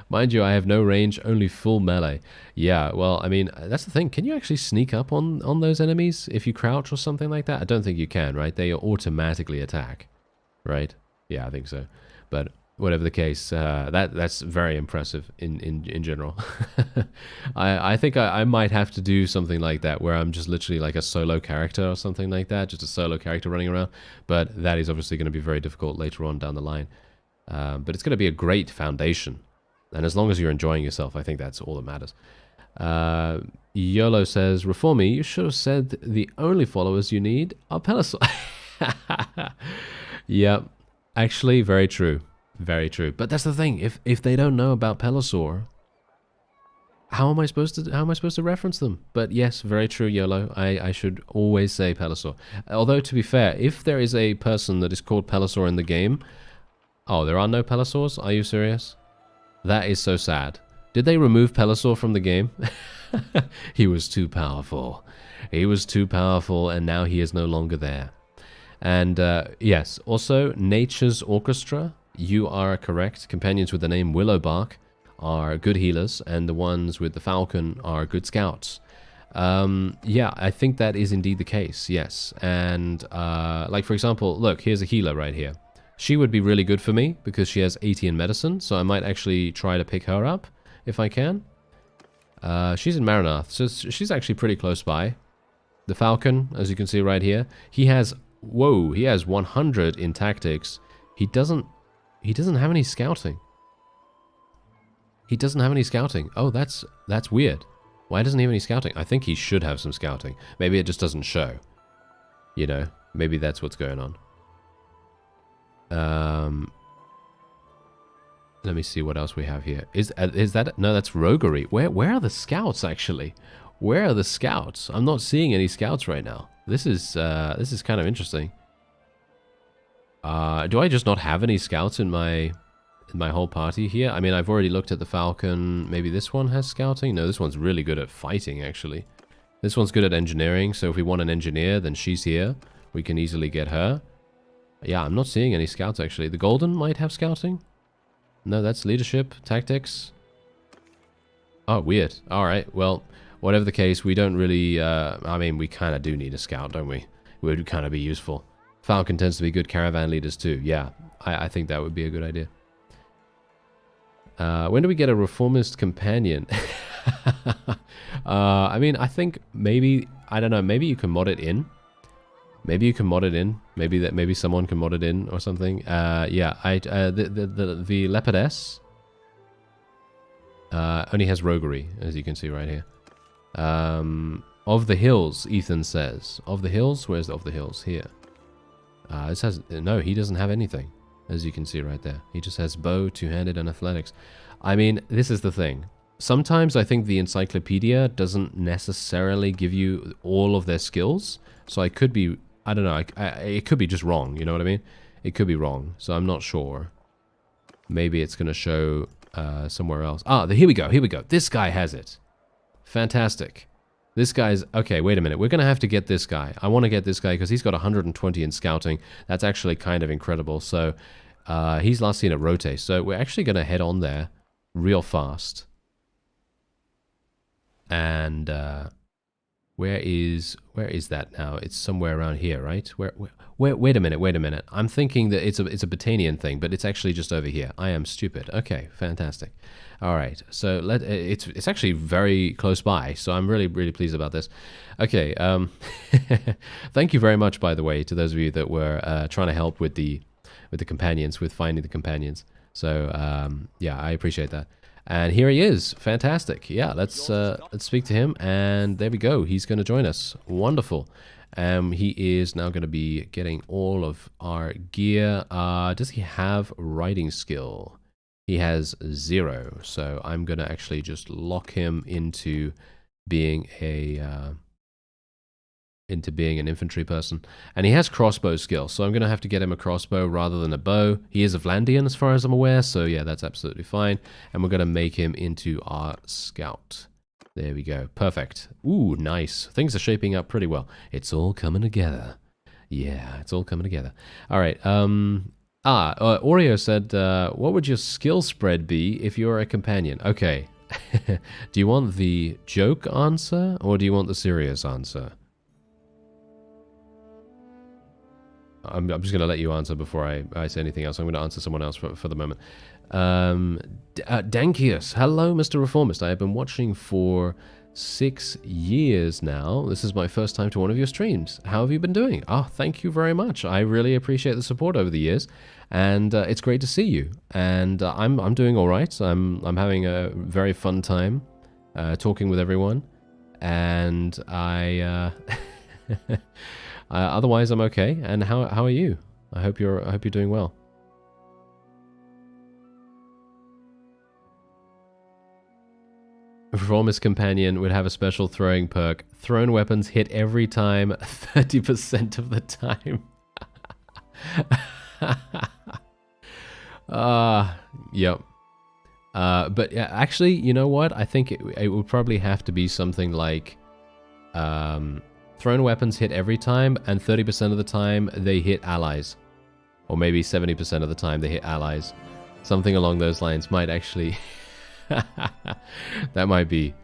Mind you, I have no range, only full melee. Yeah, well, I mean, that's the thing. Can you actually sneak up on those enemies if you crouch or something like that? I don't think you can, right? They automatically attack, right? Yeah, I think so. But whatever the case, that's very impressive in general. I think I might have to do something like that where I'm just literally like a solo character or something like that, just a solo character running around. But that is obviously going to be very difficult later on down the line. But it's going to be a great foundation. And as long as you're enjoying yourself, I think that's all that matters. YOLO says, Reformi, you should have said the only followers you need are Pelisor. Yep, actually, very true. Very true. But that's the thing. If they don't know about Pelisor, how am I supposed to reference them? But yes, very true, YOLO. I should always say Pelisor. Although to be fair, if there is a person that is called Pelisor in the game, oh, there are no Pelisors? Are you serious? That is so sad. Did they remove Pelisor from the game? He was too powerful. He was too powerful, and now he is no longer there. And yes, also Nature's Orchestra. You are correct. Companions with the name Willowbark are good healers, and the ones with the falcon are good scouts. Yeah, I think that is indeed the case, yes. And, like, for example, look, here's a healer right here. She would be really good for me, because she has 80 in medicine, so I might actually try to pick her up, if I can. She's in Maranath, so she's actually pretty close by. The falcon, as you can see right here, he has, whoa, he has 100 in tactics. He doesn't have any scouting. He doesn't have any scouting. Oh, that's weird. Why doesn't he have any scouting? I think he should have some scouting. Maybe it just doesn't show. You know, maybe that's what's going on. Let me see what else we have here. Is that... No, that's roguery. Where are the scouts, actually? Where are the scouts? I'm not seeing any scouts right now. This is kind of interesting. Do I just not have any scouts in my whole party here? I mean, I've already looked at the falcon. Maybe this one has scouting? No, this one's really good at fighting, actually. This one's good at engineering, so if we want an engineer, then she's here. We can easily get her. Yeah, I'm not seeing any scouts, actually. The golden might have scouting. No, that's leadership, tactics. Oh, weird. Alright, well, whatever the case, we don't really... I mean, we kind of do need a scout, don't we? It would kind of be useful. Falcon tends to be good caravan leaders too. Yeah, I think that would be a good idea. When do we get a reformist companion? I mean, I think maybe, I don't know, maybe you can mod it in. Maybe you can mod it in. Maybe someone can mod it in or something. Yeah, the leopardess. Only has roguery, as you can see right here. Of the hills, Ethan says. Of the hills? Where's of the hills? Here. This has... No, he doesn't have anything, as you can see right there. He just has bow, two-handed, and athletics. I mean, this is the thing. Sometimes I think the encyclopedia doesn't necessarily give you all of their skills. So I could be... I don't know. It could be just wrong, you know what I mean? It could be wrong, so I'm not sure. Maybe it's going to show somewhere else. Ah, here we go, here we go. This guy has it. Fantastic. This guy's... Okay, wait a minute. We're going to have to get this guy. I want to get this guy because he's got 120 in scouting. That's actually kind of incredible. So, he's last seen at Rote. So, we're actually going to head on there real fast. And, where is that now? It's somewhere around here, right? Wait a minute. I'm thinking that it's a Botanian thing, but it's actually just over here. I am stupid. Okay, fantastic. All right, so it's actually very close by, so I'm really pleased about this. Okay, thank you very much, by the way, to those of you that were trying to help with the companions, with finding the companions. So yeah, I appreciate that. And here he is. Fantastic. Yeah, let's speak to him. And there we go. He's going to join us. Wonderful. He is now going to be getting all of our gear. Does he have writing skill? He has 0. So I'm going to actually just lock him into being an infantry person. And he has crossbow skill, so I'm going to have to get him a crossbow rather than a bow. He is a Vlandian as far as I'm aware, so yeah, that's absolutely fine. And we're going to make him into our scout. There we go. Perfect. Ooh, nice. Things are shaping up pretty well. It's all coming together. Yeah, it's all coming together. All right. Oreo said, what would your skill spread be if you were a companion? Okay. Do you want the joke answer, or do you want the serious answer? I'm just going to let you answer before I say anything else. I'm going to answer someone else for the moment. Dankius. Hello, Mr. Reformist. I have been watching for 6 years now. This is my first time to one of your streams. How have you been doing? Oh, thank you very much. I really appreciate the support over the years. And it's great to see you. And I'm doing all right. I'm having a very fun time talking with everyone. And otherwise, I'm okay. And how are you? I hope you're doing well. Reformist Companion would have a special throwing perk. Thrown weapons hit every time, 30% of the time. Yep. But yeah, actually, you know what? I think it would probably have to be something like thrown weapons hit every time, and 30% of the time they hit allies. Or maybe 70% of the time they hit allies. Something along those lines might actually... that might be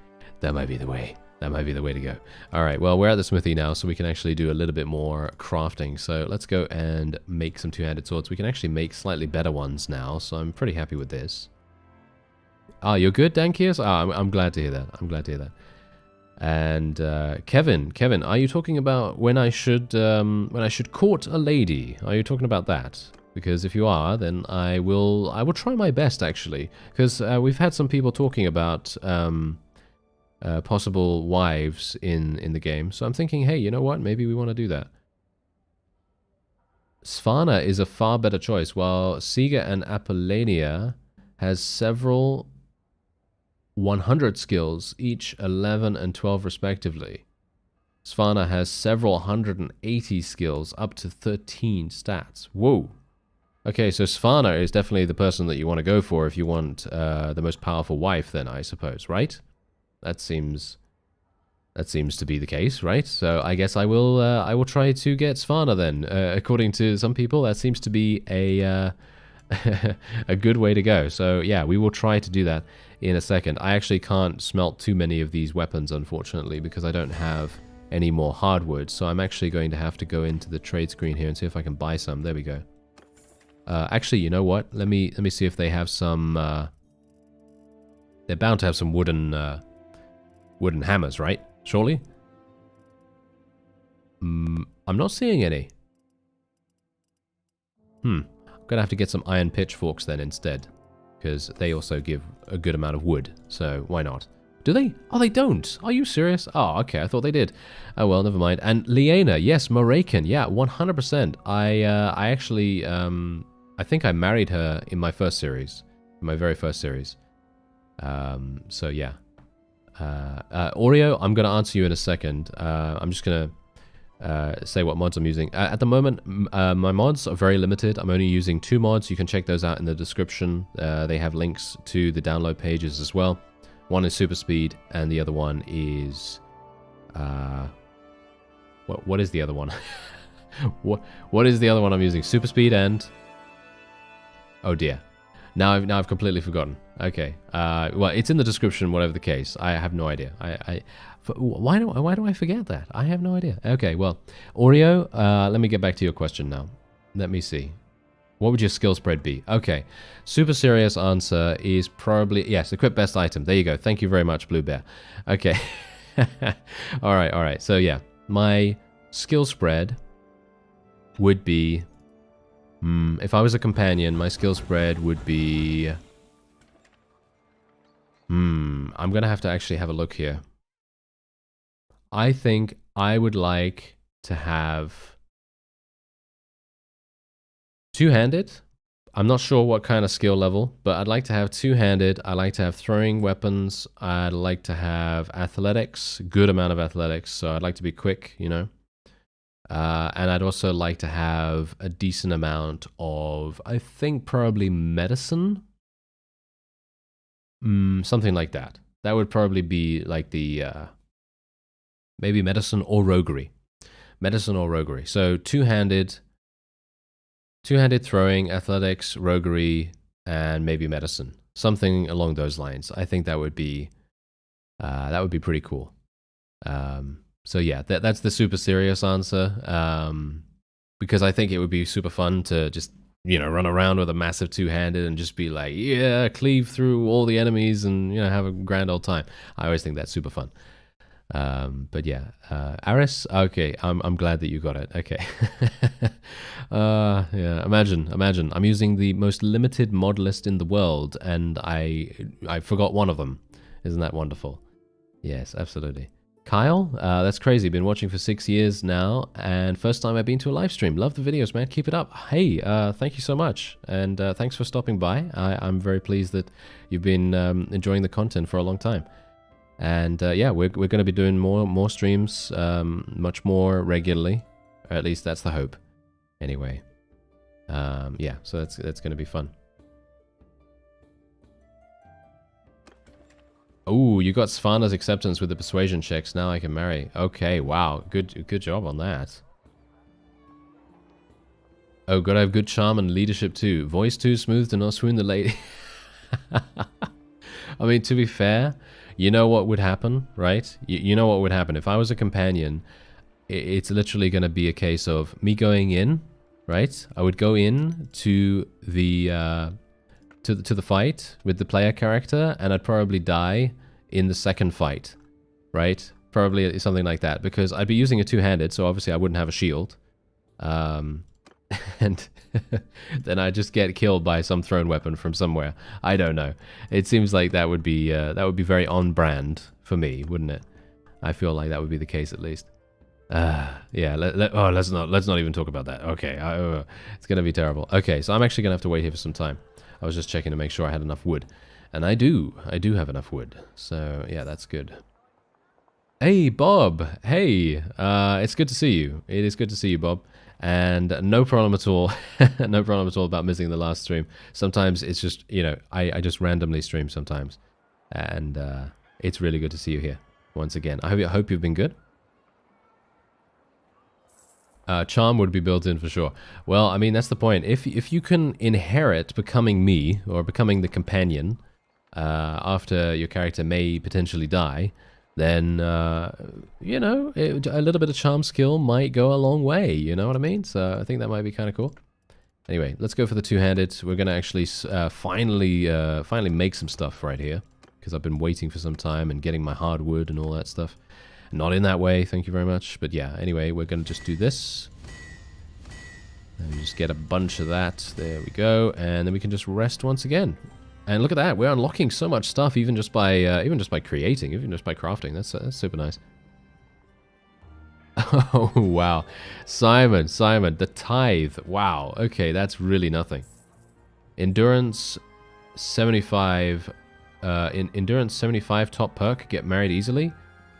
the way. That might be the way to go. Alright, well, we're at the smithy now, so we can actually do a little bit more crafting. So let's go and make some two-handed swords. We can actually make slightly better ones now, so I'm pretty happy with this. Ah, you're good, Dankius? Ah, I'm glad to hear that. I'm glad to hear that. And Kevin, are you talking about when I should court a lady? Are you talking about that? Because if you are, then I will try my best, actually, because we've had some people talking about possible wives in the game. So I'm thinking, hey, you know what? Maybe we want to do that. Svanna is a far better choice, while Siga and Apollania has several 100 skills, each 11 and 12 respectively. Svanna has several 180 skills, up to 13 stats. Whoa. Okay, so Svanna is definitely the person that you want to go for if you want the most powerful wife, then, I suppose, right? That seems to be the case, right? So I guess I will try to get Svanna then. According to some people, that seems to be a a good way to go. So yeah, we will try to do that in a second. I actually can't smelt too many of these weapons, unfortunately, because I don't have any more hardwood. So I'm actually going to have to go into the trade screen here and see if I can buy some. There we go. Actually, you know what? Let me see if they have some. They're bound to have some wooden hammers, right? Surely. I'm not seeing any. I'm gonna have to get some iron pitchforks then instead, because they also give a good amount of wood, so why not? Do they? Oh, they don't. Are you serious? Oh, okay. I thought they did. Oh, well, never mind. And Liena, yes, Morakan. Yeah, 100%. I actually, I think I married her in my first series. My very first series. So, yeah. Oreo, I'm going to answer you in a second. I'm just going to say what mods I'm using. At the moment, my mods are very limited. I'm only using 2 mods. You can check those out in the description. They have links to the download pages as well. One is super speed, and the other one is, what is the other one? what is the other one I'm using? Super speed and, oh dear, now I've completely forgotten. Okay, well, it's in the description, whatever the case. I have no idea. Why do I forget that? I have no idea. Okay, well, Oreo, let me get back to your question now. Let me see. What would your skill spread be? Okay, super serious answer is probably, yes, equip best item. There you go. Thank you very much, Blue Bear. Okay. all right. So yeah, my skill spread would be, if I was a companion, my skill spread would be, I'm going to have to actually have a look here. I think I would like to have two-handed. I'm not sure what kind of skill level, but I'd like to have two-handed. I like to have throwing weapons. I'd like to have athletics, good amount of athletics. So I'd like to be quick, you know. And I'd also like to have a decent amount of, I think, probably medicine. Something like that. That would probably be like the, maybe medicine or roguery. Medicine or roguery. So two-handed throwing, athletics, roguery, and maybe medicine. Something along those lines. I think that would be pretty cool. So yeah, that's the super serious answer. Because I think it would be super fun to just, you know, run around with a massive two-handed and just be like, yeah, cleave through all the enemies and, you know, have a grand old time. I always think that's super fun. But yeah, Aris, okay, I'm glad that you got it. Okay. Yeah, imagine, I'm using the most limited mod list in the world, and I forgot one of them. Isn't that wonderful? Yes, absolutely. Kyle, that's crazy. Been watching for 6 years now, and first time I've been to a live stream. Love the videos, man. Keep it up. Hey, thank you so much, and thanks for stopping by. I'm very pleased that you've been enjoying the content for a long time. And yeah, we're going to be doing more streams, much more regularly, or at least that's the hope. Anyway, yeah, so that's going to be fun. Oh, you got Svana's acceptance with the persuasion checks. Now I can marry. Okay, wow, good job on that. Oh, gotta have good charm and leadership too. Voice too smooth to not swoon the lady. I mean, to be fair, you know what would happen, right? You know what would happen. If I was a companion, it's literally going to be a case of me going in, right? I would go in to the to the fight with the player character, and I'd probably die in the second fight, right? Probably something like that, because I'd be using a two-handed, so obviously I wouldn't have a shield. And then I just get killed by some thrown weapon from somewhere. I don't know. It seems like that would be very on brand for me, wouldn't it? I feel like that would be the case at least. Yeah. Let's not even talk about that. Okay. It's gonna be terrible. Okay, so I'm actually gonna have to wait here for some time. I was just checking to make sure I had enough wood, and I do have enough wood. So yeah, that's good. Hey, Bob. Hey, it's good to see you. It is good to see you, Bob. And no problem at all. No problem at all about missing the last stream. Sometimes it's just, you know, I just randomly stream sometimes. And it's really good to see you here once again. I hope you've been good. Charm would be built in for sure. Well, I mean, that's the point. If you can inherit becoming me, or becoming the companion, after your character may potentially die, then, you know, a little bit of charm skill might go a long way, you know what I mean? So I think that might be kind of cool. Anyway, let's go for the two-handed. We're going to actually finally make some stuff right here, because I've been waiting for some time and getting my hardwood and all that stuff. Not in that way, thank you very much. But yeah, anyway, we're going to just do this. And just get a bunch of that. There we go. And then we can just rest once again. And look at that, we're unlocking so much stuff even just by creating, even just by crafting. That's super nice. Oh wow, Simon, the tithe. Wow, okay, that's really nothing. Endurance 75. Endurance 75 top perk. Get married easily.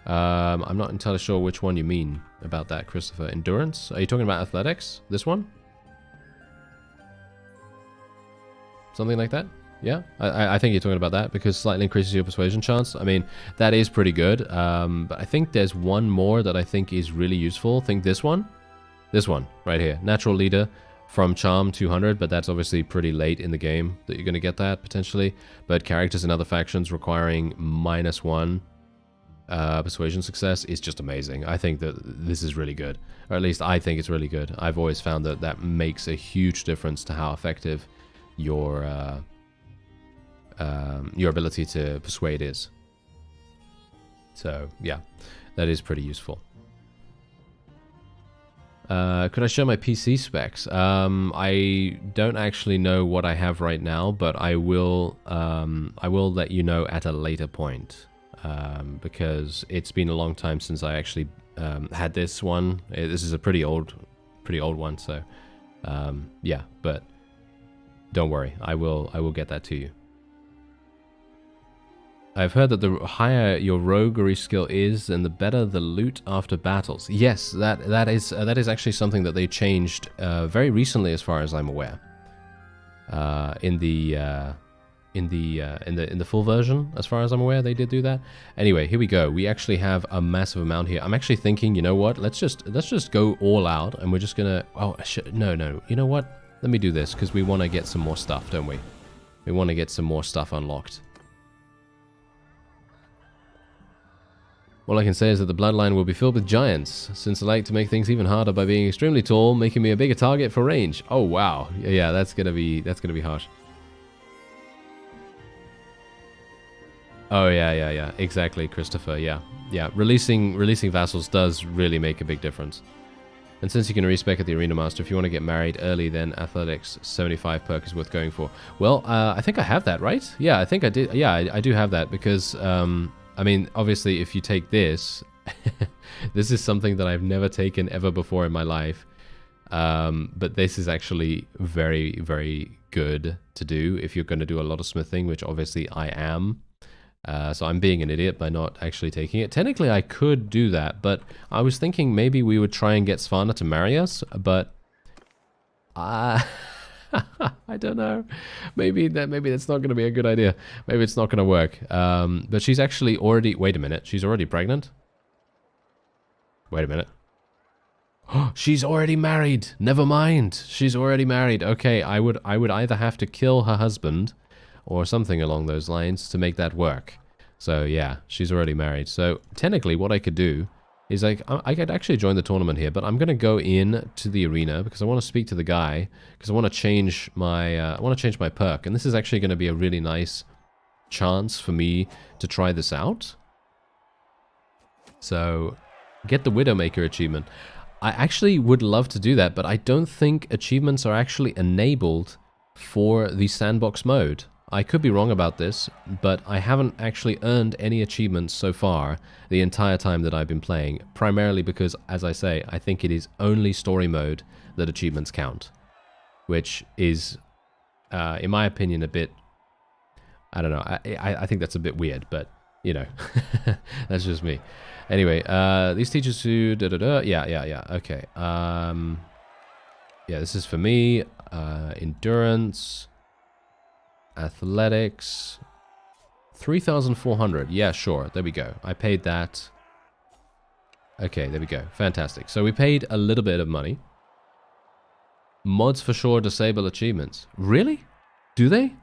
I'm not entirely sure which one you mean about that, Christopher. Endurance? Are you talking about athletics? This one? Something like that? Yeah, I think you're talking about that because slightly increases your persuasion chance. I mean, that is pretty good. But I think there's one more that I think is really useful. Think this one. This one right here. Natural leader from charm 200, but that's obviously pretty late in the game that you're going to get that potentially. But characters in other factions requiring -1 persuasion success is just amazing. I think that this is really good, or at least I think it's really good. I've always found that that makes a huge difference to how effective your ability to persuade is. So yeah, that is pretty useful. Could I show my PC specs? I don't actually know what I have right now, but I will let you know at a later point, because it's been a long time since I actually had this one. This is a pretty old one, so yeah. But don't worry, I will get that to you. I've heard that the higher your roguery skill is, and the better the loot after battles. Yes, that is actually something that they changed very recently, as far as I'm aware. In the full version, as far as I'm aware, they did do that. Anyway, here we go. We actually have a massive amount here. I'm actually thinking, you know what? Let's just go all out, and we're just gonna. Oh no. You know what? Let me do this because we want to get some more stuff, don't we? We want to get some more stuff unlocked. All I can say is that the bloodline will be filled with giants, since I like to make things even harder by being extremely tall, making me a bigger target for range. Oh wow, yeah, that's gonna be harsh. Oh yeah, exactly, Christopher. Yeah. Releasing vassals does really make a big difference. And since you can respec at the Arena Master, if you want to get married early, then Athletics 75 perk is worth going for. Well, I think I have that, right? Yeah, I think I did. Yeah, I do have that because. I mean, obviously, if you take this, this is something that I've never taken ever before in my life. But this is actually very, very good to do if you're going to do a lot of smithing, which obviously I am. So I'm being an idiot by not actually taking it. Technically, I could do that, but I was thinking maybe we would try and get Svana to marry us, but I don't know. Maybe that's not going to be a good idea. Maybe it's not going to work. But she's actually already... Wait a minute. She's already pregnant? Wait a minute. She's already married. Never mind. She's already married. Okay, I would either have to kill her husband or something along those lines to make that work. So yeah, she's already married. So technically what I could do is I could actually join the tournament here, but I'm going to go in to the arena because I want to speak to the guy because I want to change my perk, and this is actually going to be a really nice chance for me to try this out. So get the Widowmaker achievement. I actually would love to do that, but I don't think achievements are actually enabled for the sandbox mode. I could be wrong about this, but I haven't actually earned any achievements so far the entire time that I've been playing, primarily because, as I say, I think it is only story mode that achievements count, which is, in my opinion, a bit, I don't know, I think that's a bit weird, but, you know, that's just me. Anyway, these teachers who, yeah, okay, yeah, this is for me, endurance, athletics, 3,400. Yeah, sure. There we go. I paid that. Okay, there we go. Fantastic. So we paid a little bit of money. Mods for sure disable achievements. Really? Do they?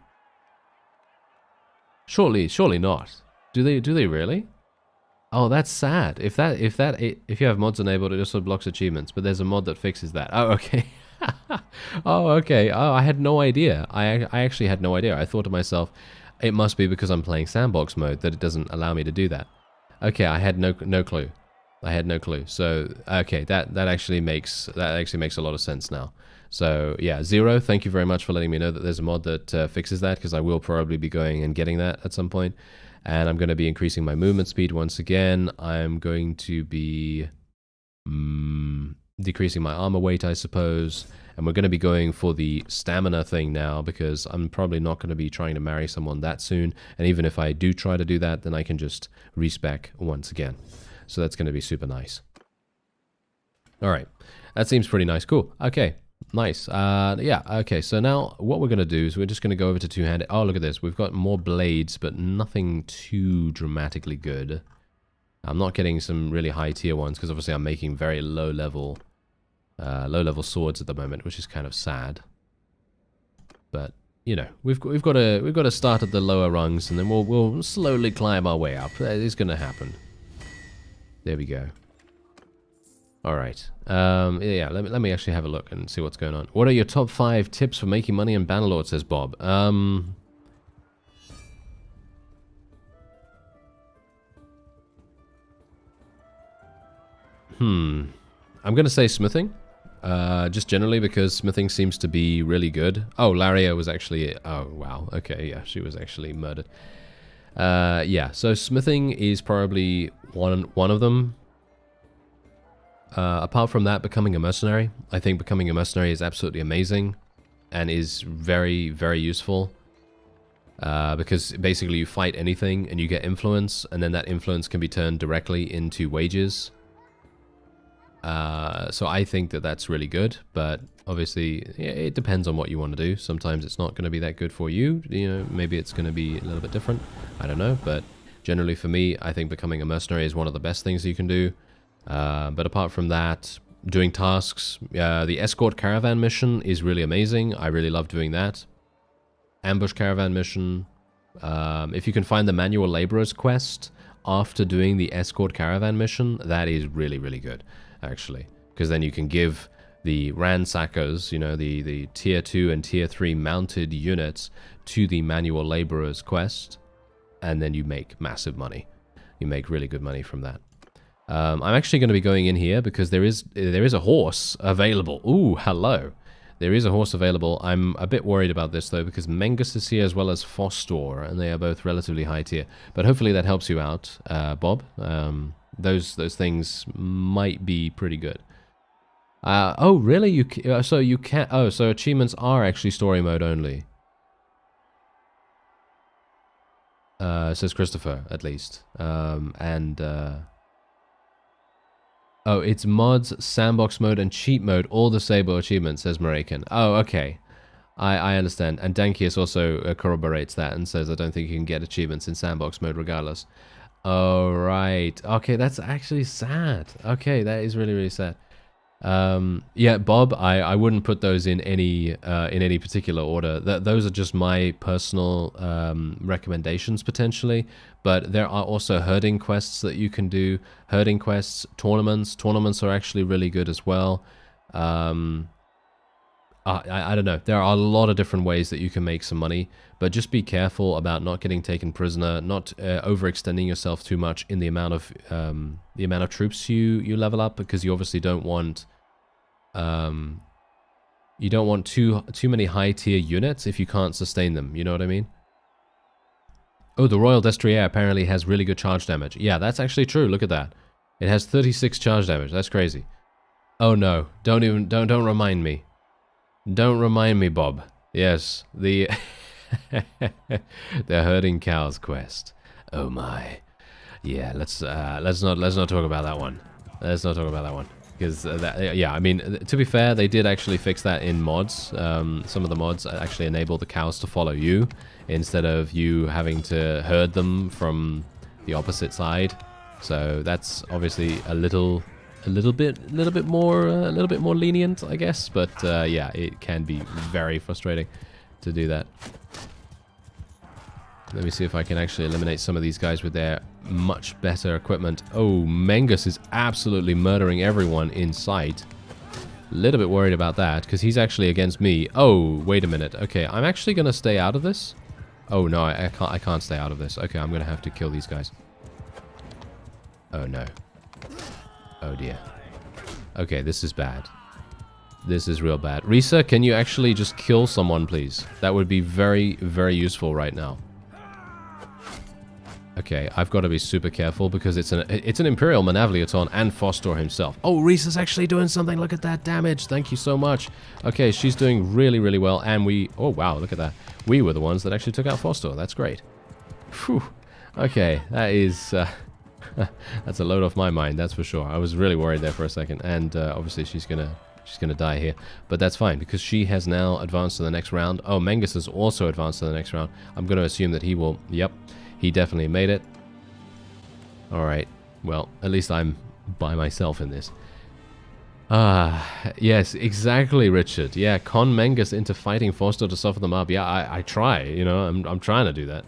Surely not. Do they really? Oh, that's sad. If you have mods enabled, it also blocks achievements. But there's a mod that fixes that. Oh, okay. Oh, okay. Oh, I had no idea. I actually had no idea. I thought to myself, it must be because I'm playing sandbox mode that it doesn't allow me to do that. Okay, I had no clue. I had no clue. So, okay, that actually makes a lot of sense now. So, yeah, Zero, thank you very much for letting me know that there's a mod that fixes that, because I will probably be going and getting that at some point. And I'm going to be increasing my movement speed once again. I'm going to be decreasing my armor weight, I suppose. And we're going to be going for the stamina thing now, because I'm probably not going to be trying to marry someone that soon. And even if I do try to do that, then I can just respec once again. So that's going to be super nice. All right. That seems pretty nice. Cool. Okay. Nice. Yeah. Okay. So now what we're going to do is we're just going to go over to two-handed. Oh, look at this. We've got more blades, but nothing too dramatically good. I'm not getting some really high tier ones because obviously I'm making very low level swords at the moment, which is kind of sad. But you know, we've got to start at the lower rungs, and then we'll slowly climb our way up. It's going to happen. There we go. All right. Yeah. Let me actually have a look and see what's going on. What are your top 5 tips for making money in Bannerlord? Says Bob. I'm going to say smithing. Just generally because smithing seems to be really good. Oh, Laria was actually... Oh, wow. Okay, yeah, she was actually murdered. Yeah, so smithing is probably one of them. Apart from that, becoming a mercenary. I think becoming a mercenary is absolutely amazing and is very, very useful. Because basically you fight anything and you get influence, and then that influence can be turned directly into wages. So I think that that's really good, but obviously it depends on what you want to do. Sometimes it's not going to be that good for you. You know, maybe it's going to be a little bit different. I don't know, but generally for me, I think becoming a mercenary is one of the best things you can do. But apart from that, doing tasks, the escort caravan mission is really amazing. I really love doing that. Ambush caravan mission. If you can find the manual laborers quest after doing the escort caravan mission, that is really, really good, actually. Because then you can give the ransackers, you know, the tier 2 and tier 3 mounted units to the manual laborers quest, and then you make massive money. You make really good money from that. I'm actually going to be going in here because there is a horse available. Ooh, hello. There is a horse available. I'm a bit worried about this though, because Mengus is here as well as Fostor, and they are both relatively high tier. But hopefully that helps you out, Bob. Those things might be pretty good. Oh, really? So you can't... Oh, so achievements are actually story mode only. Says Christopher, at least. Oh, it's mods, sandbox mode, and cheat mode, all disable achievements, says Marakan. Oh, okay. I understand. And Dankius also corroborates that and says, I don't think you can get achievements in sandbox mode regardless. Oh, right. Okay, that's actually sad. Okay, that is really, really sad. Yeah, Bob, I wouldn't put those in any particular order. Those are just my personal recommendations potentially, but there are also herding quests that you can do. Herding quests, tournaments are actually really good as well. I don't know. There are a lot of different ways that you can make some money, but just be careful about not getting taken prisoner, not overextending yourself too much in the amount of troops you level up, because you obviously don't want too many high tier units if you can't sustain them. You know what I mean? Oh, the Royal Destrier apparently has really good charge damage. Yeah, that's actually true. Look at that. It has 36 charge damage. That's crazy. Oh no! Don't remind me. Don't remind me, Bob. Yes, the the herding cows quest. Oh my. Yeah, let's not talk about that one. Let's not talk about that one, because yeah, I mean, to be fair, they did actually fix that in mods. Some of the mods actually enable the cows to follow you instead of you having to herd them from the opposite side. So that's obviously a little bit more lenient, I guess. But yeah, it can be very frustrating to do that. Let me see if I can actually eliminate some of these guys with their much better equipment. Oh, Mengus is absolutely murdering everyone in sight. A little bit worried about that, because he's actually against me. Oh, wait a minute. Okay, I'm actually going to stay out of this. Oh, no, I can't stay out of this. Okay, I'm going to have to kill these guys. Oh, no. Oh dear. Okay, this is bad. This is real bad. Risa, can you actually just kill someone, please? That would be very, very useful right now. Okay, I've got to be super careful because it's an Imperial Manavliaton and Fostor himself. Oh, Risa's actually doing something. Look at that damage. Thank you so much. Okay, she's doing really, really well. And we... Oh, wow, look at that. We were the ones that actually took out Fostor. That's great. Phew. Okay, that is... that's a load off my mind, that's for sure. I was really worried there for a second. And obviously she's gonna die here. But that's fine, because she has now advanced to the next round. Oh, Mengus has also advanced to the next round. I'm going to assume that he will... Yep. He definitely made it. Alright. Well, at least I'm by myself in this. Yes, exactly, Richard. Yeah, con Mengus into fighting Fostor to soften them up. Yeah, I try, you know, I'm trying to do that.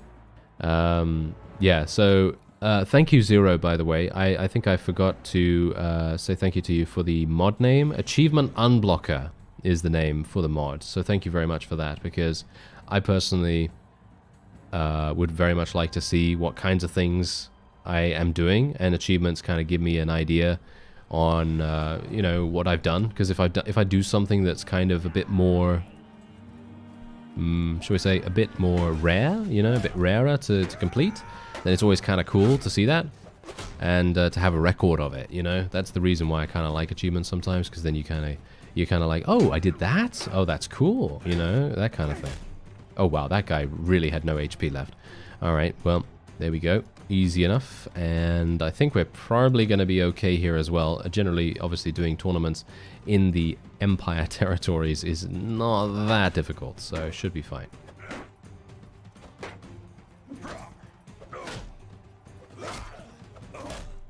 Yeah, so, thank you, Zero, by the way. I think I forgot to say thank you to you for the mod name. Achievement Unblocker is the name for the mod. So thank you very much for that, because I personally... would very much like to see what kinds of things I am doing, and achievements kind of give me an idea on you know, what I've done. Because if I do something that's kind of a bit more, shall we say, a bit more rare, you know, a bit rarer to complete, then it's always kind of cool to see that and to have a record of it. You know, that's the reason why I kind of like achievements sometimes, because then you're kind of like, oh, I did that. Oh, that's cool. You know, that kind of thing. Oh, wow, that guy really had no HP left. Alright, well, there we go. Easy enough. And I think we're probably going to be okay here as well. Generally, obviously, doing tournaments in the Empire territories is not that difficult, so it should be fine.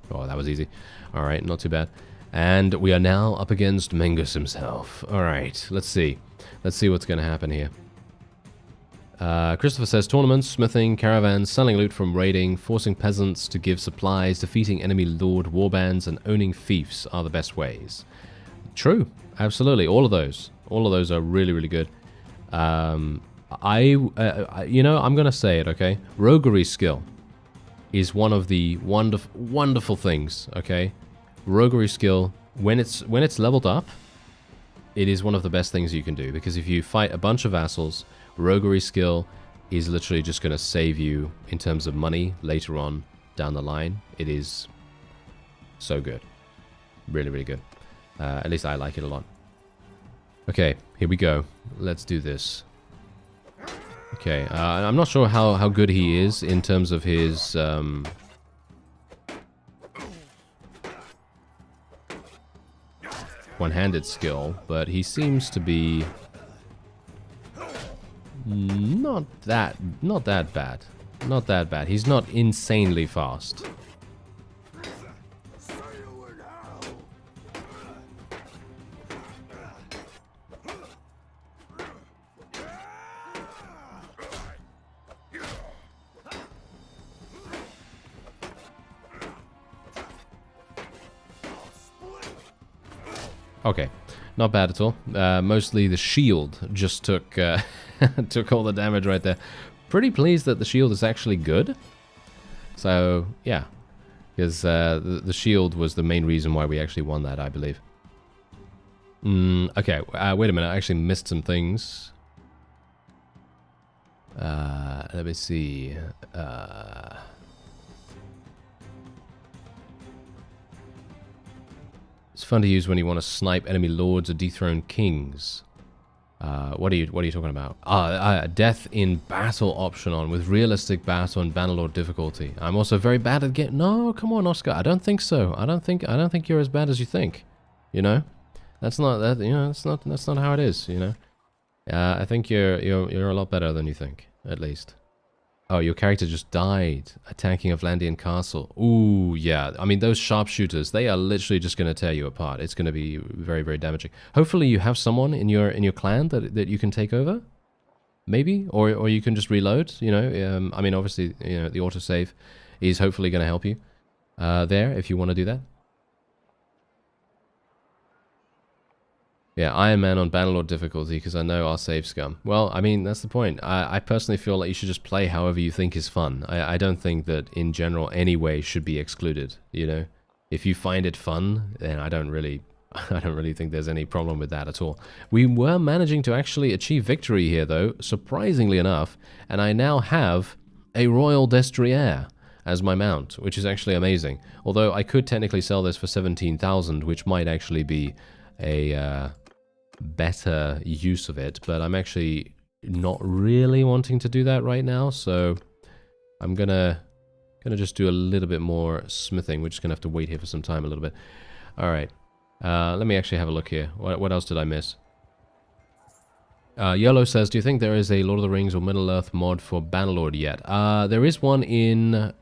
Oh, that was easy. Alright, not too bad. And we are now up against Mengus himself. Alright, let's see. Let's see what's going to happen here. Christopher says, tournaments, smithing, caravans, selling loot from raiding, forcing peasants to give supplies, defeating enemy lord warbands, and owning fiefs are the best ways. True, absolutely, all of those are really, really good. You know, I'm gonna say it, okay? Roguery skill is one of the wonderful things, okay? Roguery skill, when it's leveled up, it is one of the best things you can do, because if you fight a bunch of vassals, roguery skill is literally just going to save you in terms of money later on down the line. It is so good. Really, really good. At least I like it a lot. Okay, here we go. Let's do this. Okay, I'm not sure how good he is in terms of his... one-handed skill, but he seems to be... Not that bad. Not that bad. He's not insanely fast. Okay, not bad at all. Mostly the shield just took took all the damage right there. Pretty pleased that the shield is actually good. So, yeah. Because the shield was the main reason why we actually won that, I believe. Okay, wait a minute. I actually missed some things. Let me see. It's fun to use when you want to snipe enemy lords or dethrone kings. What are you talking about? Death in battle option on with realistic battle and Bannerlord difficulty. I'm also very bad at getting... No, come on, Oscar. I don't think so. I don't think you're as bad as you think. You know, that's not that. You know, that's not how it is. You know, I think you're a lot better than you think, at least. Oh, your character just died attacking a Vlandian castle. Ooh, yeah. I mean, those sharpshooters, they are literally just going to tear you apart. It's going to be very, very damaging. Hopefully you have someone in your clan that you can take over. Maybe, or you can just reload, you know. I mean, obviously, you know, the autosave is hopefully going to help you there if you want to do that. Yeah, Iron Man on Bannerlord difficulty because I know I'll save scum. Well, I mean, that's the point. I personally feel like you should just play however you think is fun. I don't think that, in general, any way should be excluded, you know? if you find it fun, then I don't really think there's any problem with that at all. We were managing to actually achieve victory here, though, surprisingly enough, and I now have a Royal Destrier as my mount, which is actually amazing. Although I could technically sell this for 17,000, which might actually be a better use of it, but I'm actually not really wanting to do that right now, so I'm gonna just do a little bit more smithing. We're just gonna have to wait here for some time a little bit. All right. Let me actually have a look here. What else did I miss? Yolo says, do you think there is a Lord of the Rings or Middle-earth mod for Bannerlord yet? There is one in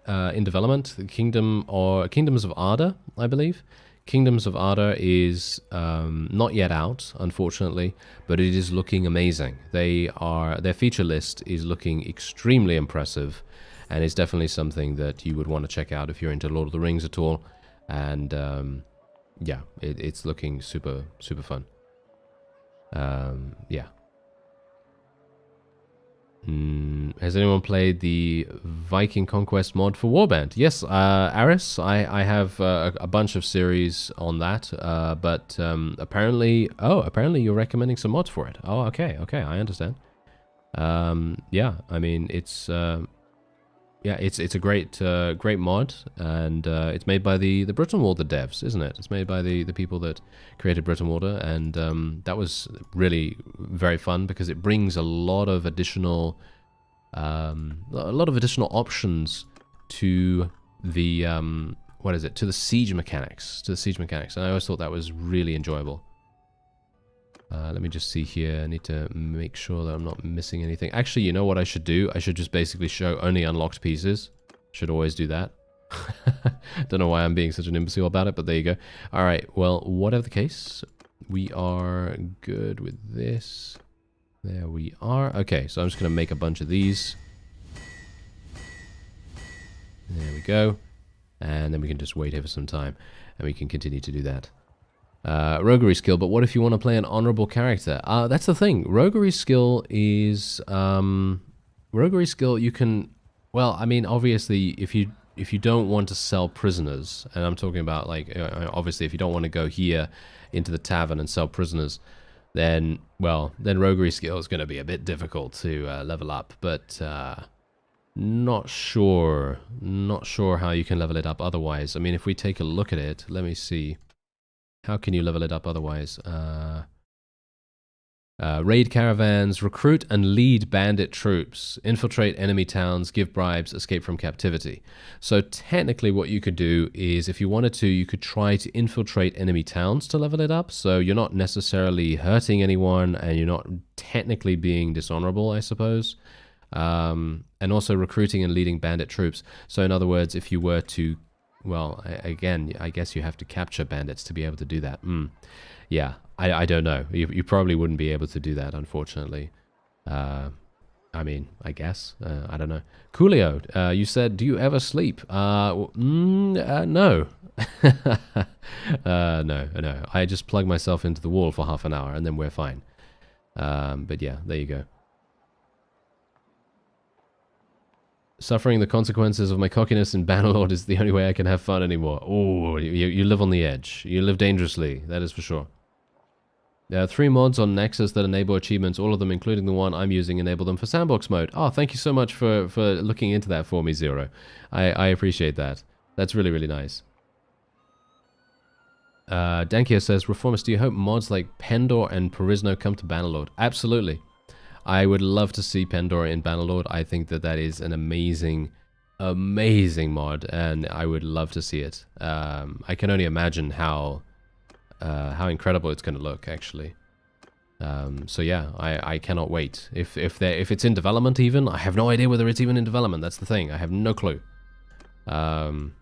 development. The Kingdoms of Arda, I believe. Kingdoms of Arda is not yet out, unfortunately, but it is looking amazing. Their feature list is looking extremely impressive, and it's definitely something that you would want to check out if you're into Lord of the Rings at all. And yeah, it's looking super fun. Yeah. Has anyone played the Viking Conquest mod for Warband? Yes, Aris, I have a bunch of series on that, but apparently you're recommending some mods for it. Oh, okay, I understand. Yeah, I mean, it's a great mod, and it's made by the Britain Water devs, isn't it? It's made by the people that created Britain Water, and that was really very fun because it brings a lot of additional options to the to the siege mechanics. And I always thought that was really enjoyable. Let me just see here. I need to make sure that I'm not missing anything. Actually, you know what I should do? I should just basically show only unlocked pieces. Should always do that. Don't know why I'm being such an imbecile about it, but there you go. All right, well, whatever the case, we are good with this. There we are. Okay, so I'm just going to make a bunch of these. There we go. And then we can just wait here for some time, and we can continue to do that. Roguery skill, but what if you want to play an honorable character? That's the thing. Roguery skill is roguery skill. You can, well, I mean, obviously, if you don't want to sell prisoners, and I'm talking about like obviously if you don't want to go here into the tavern and sell prisoners, then roguery skill is going to be a bit difficult to level up. But not sure how you can level it up otherwise. I mean, if we take a look at it, let me see. How can you level it up otherwise? Raid caravans, recruit and lead bandit troops, infiltrate enemy towns, give bribes, escape from captivity. So technically what you could do is, if you wanted to, you could try to infiltrate enemy towns to level it up. So you're not necessarily hurting anyone, and you're not technically being dishonorable, I suppose. And also recruiting and leading bandit troops. So in other words, if you were to, well, again, I guess you have to capture bandits to be able to do that. Yeah, I don't know. You probably wouldn't be able to do that, unfortunately. I mean, I guess. I don't know. Coolio, you said, do you ever sleep? No. No. I just plug myself into the wall for half an hour, and then we're fine. But yeah, there you go. Suffering the consequences of my cockiness in Bannerlord is the only way I can have fun anymore. Oh, you live on the edge. You live dangerously, that is for sure. There are 3 mods on Nexus that enable achievements. All of them, including the one I'm using, enable them for sandbox mode. Oh, thank you so much for looking into that for me, Zero. I appreciate that. That's really, really nice. Dankia says, Reformist, do you hope mods like Pendor and Perisno come to Bannerlord? Absolutely. I would love to see Pendor in Bannerlord. I think that is an amazing, amazing mod, and I would love to see it. I can only imagine how incredible it's going to look, actually. So yeah, I cannot wait. If it's in development even, I have no idea whether it's even in development. That's the thing. I have no clue. But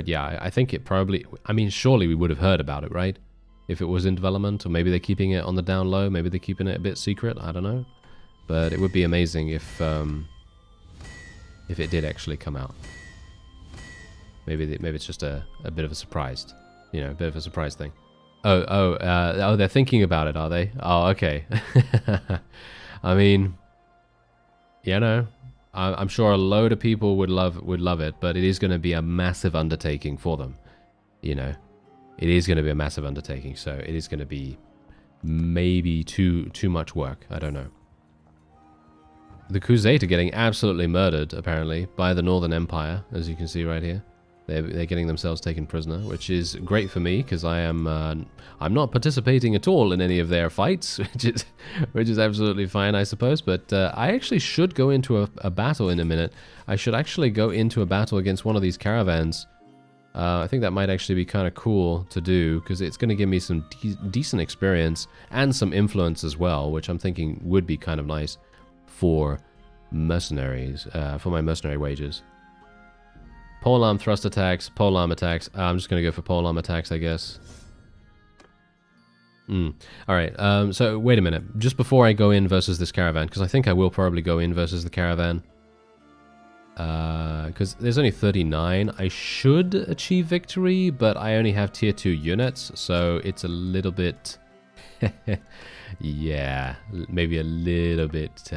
yeah, I think it probably, I mean, surely we would have heard about it, right? If it was in development, or maybe they're keeping it on the down low, maybe they're keeping it a bit secret, I don't know. But it would be amazing if it did actually come out. Maybe it's just a bit of a surprise, you know, a bit of a surprise thing. Oh, they're thinking about it, are they? Oh, okay. I mean, you know, I'm sure a load of people would love it, but it is going to be a massive undertaking for them. you know, it is going to be a massive undertaking. So it is going to be maybe too much work. I don't know. The Crusade are getting absolutely murdered, apparently, by the Northern Empire, as you can see right here. They're getting themselves taken prisoner, which is great for me because I'm not participating at all in any of their fights, which is absolutely fine, I suppose. But I actually should go into a battle in a minute. I should actually go into a battle against one of these caravans. I think that might actually be kind of cool to do because it's going to give me some decent experience and some influence as well, which I'm thinking would be kind of nice for mercenaries, for my mercenary wages. Polearm thrust attacks, polearm attacks. I'm just going to go for polearm attacks, I guess. Alright, so wait a minute. Just before I go in versus this caravan, because I think I will probably go in versus the caravan. Because there's only 39. I should achieve victory, but I only have tier 2 units, so it's a little bit... yeah, maybe a little bit...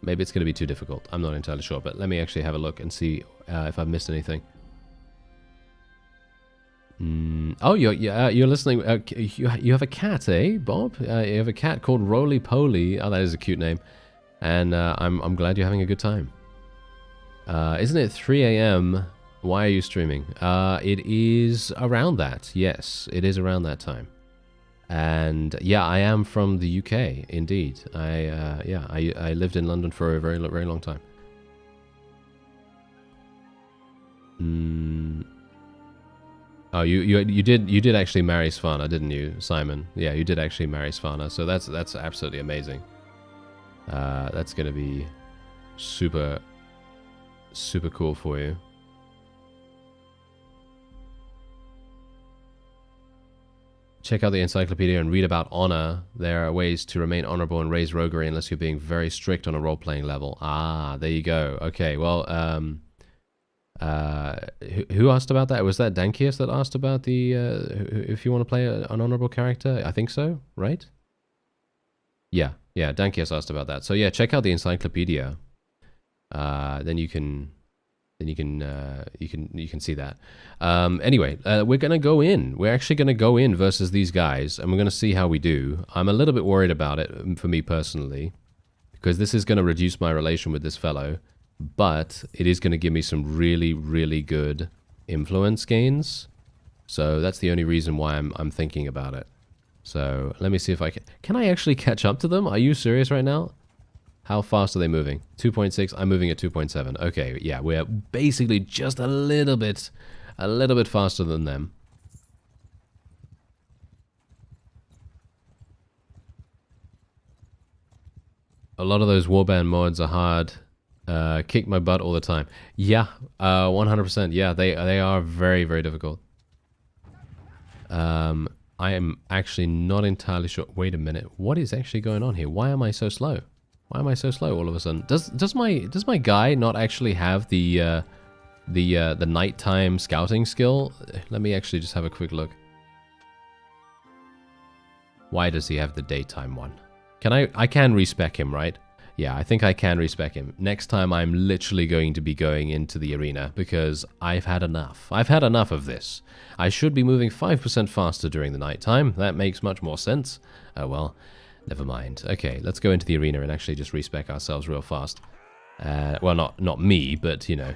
maybe it's going to be too difficult. I'm not entirely sure, but let me actually have a look and see if I've missed anything. Oh, you're listening. You have a cat, eh, Bob? You have a cat called Roly Poly. Oh, that is a cute name. And I'm glad you're having a good time. Isn't it 3 a.m.? Why are you streaming? It is around that. Yes, it is around that time. And yeah, I am from the UK, indeed. I lived in London for a very long time. Oh, you did actually marry Svana, didn't you, Simon? Yeah, you did actually marry Svana, so that's absolutely amazing. That's gonna be super cool for you. Check out the encyclopedia and read about honor. There are ways to remain honorable and raise roguery unless you're being very strict on a role-playing level. Ah, there you go. Okay, well, who asked about that? Was that Dankius that asked about the, if you want to play an honorable character? I think so, right? Yeah, Dankius asked about that. So yeah, check out the encyclopedia. Then you can see that. Anyway, we're gonna go in. We're actually gonna go in versus these guys, and we're gonna see how we do. I'm a little bit worried about it for me personally, because this is gonna reduce my relation with this fellow, but it is gonna give me some really good influence gains. So that's the only reason why I'm thinking about it. So let me see if I can I actually catch up to them? Are you serious right now? How fast are they moving? 2.6. I'm moving at 2.7. Okay, yeah, we're basically just a little bit faster than them. A lot of those warband mods are hard. Kick my butt all the time. Yeah, 100%. Yeah, they are very difficult. I am actually not entirely sure. Wait a minute. What is actually going on here? Why am I so slow? Why am I so slow all of a sudden? Does my guy not actually have the nighttime scouting skill? Let me actually just have a quick look. Why does he have the daytime one? I can respec him, right? Yeah, I think I can respec him. Next time I'm literally going to be going into the arena because I've had enough. I've had enough of this. I should be moving 5% faster during the nighttime. That makes much more sense. Oh well. Never mind. Okay, let's go into the arena and actually just respec ourselves real fast. Well, not me, but, you know.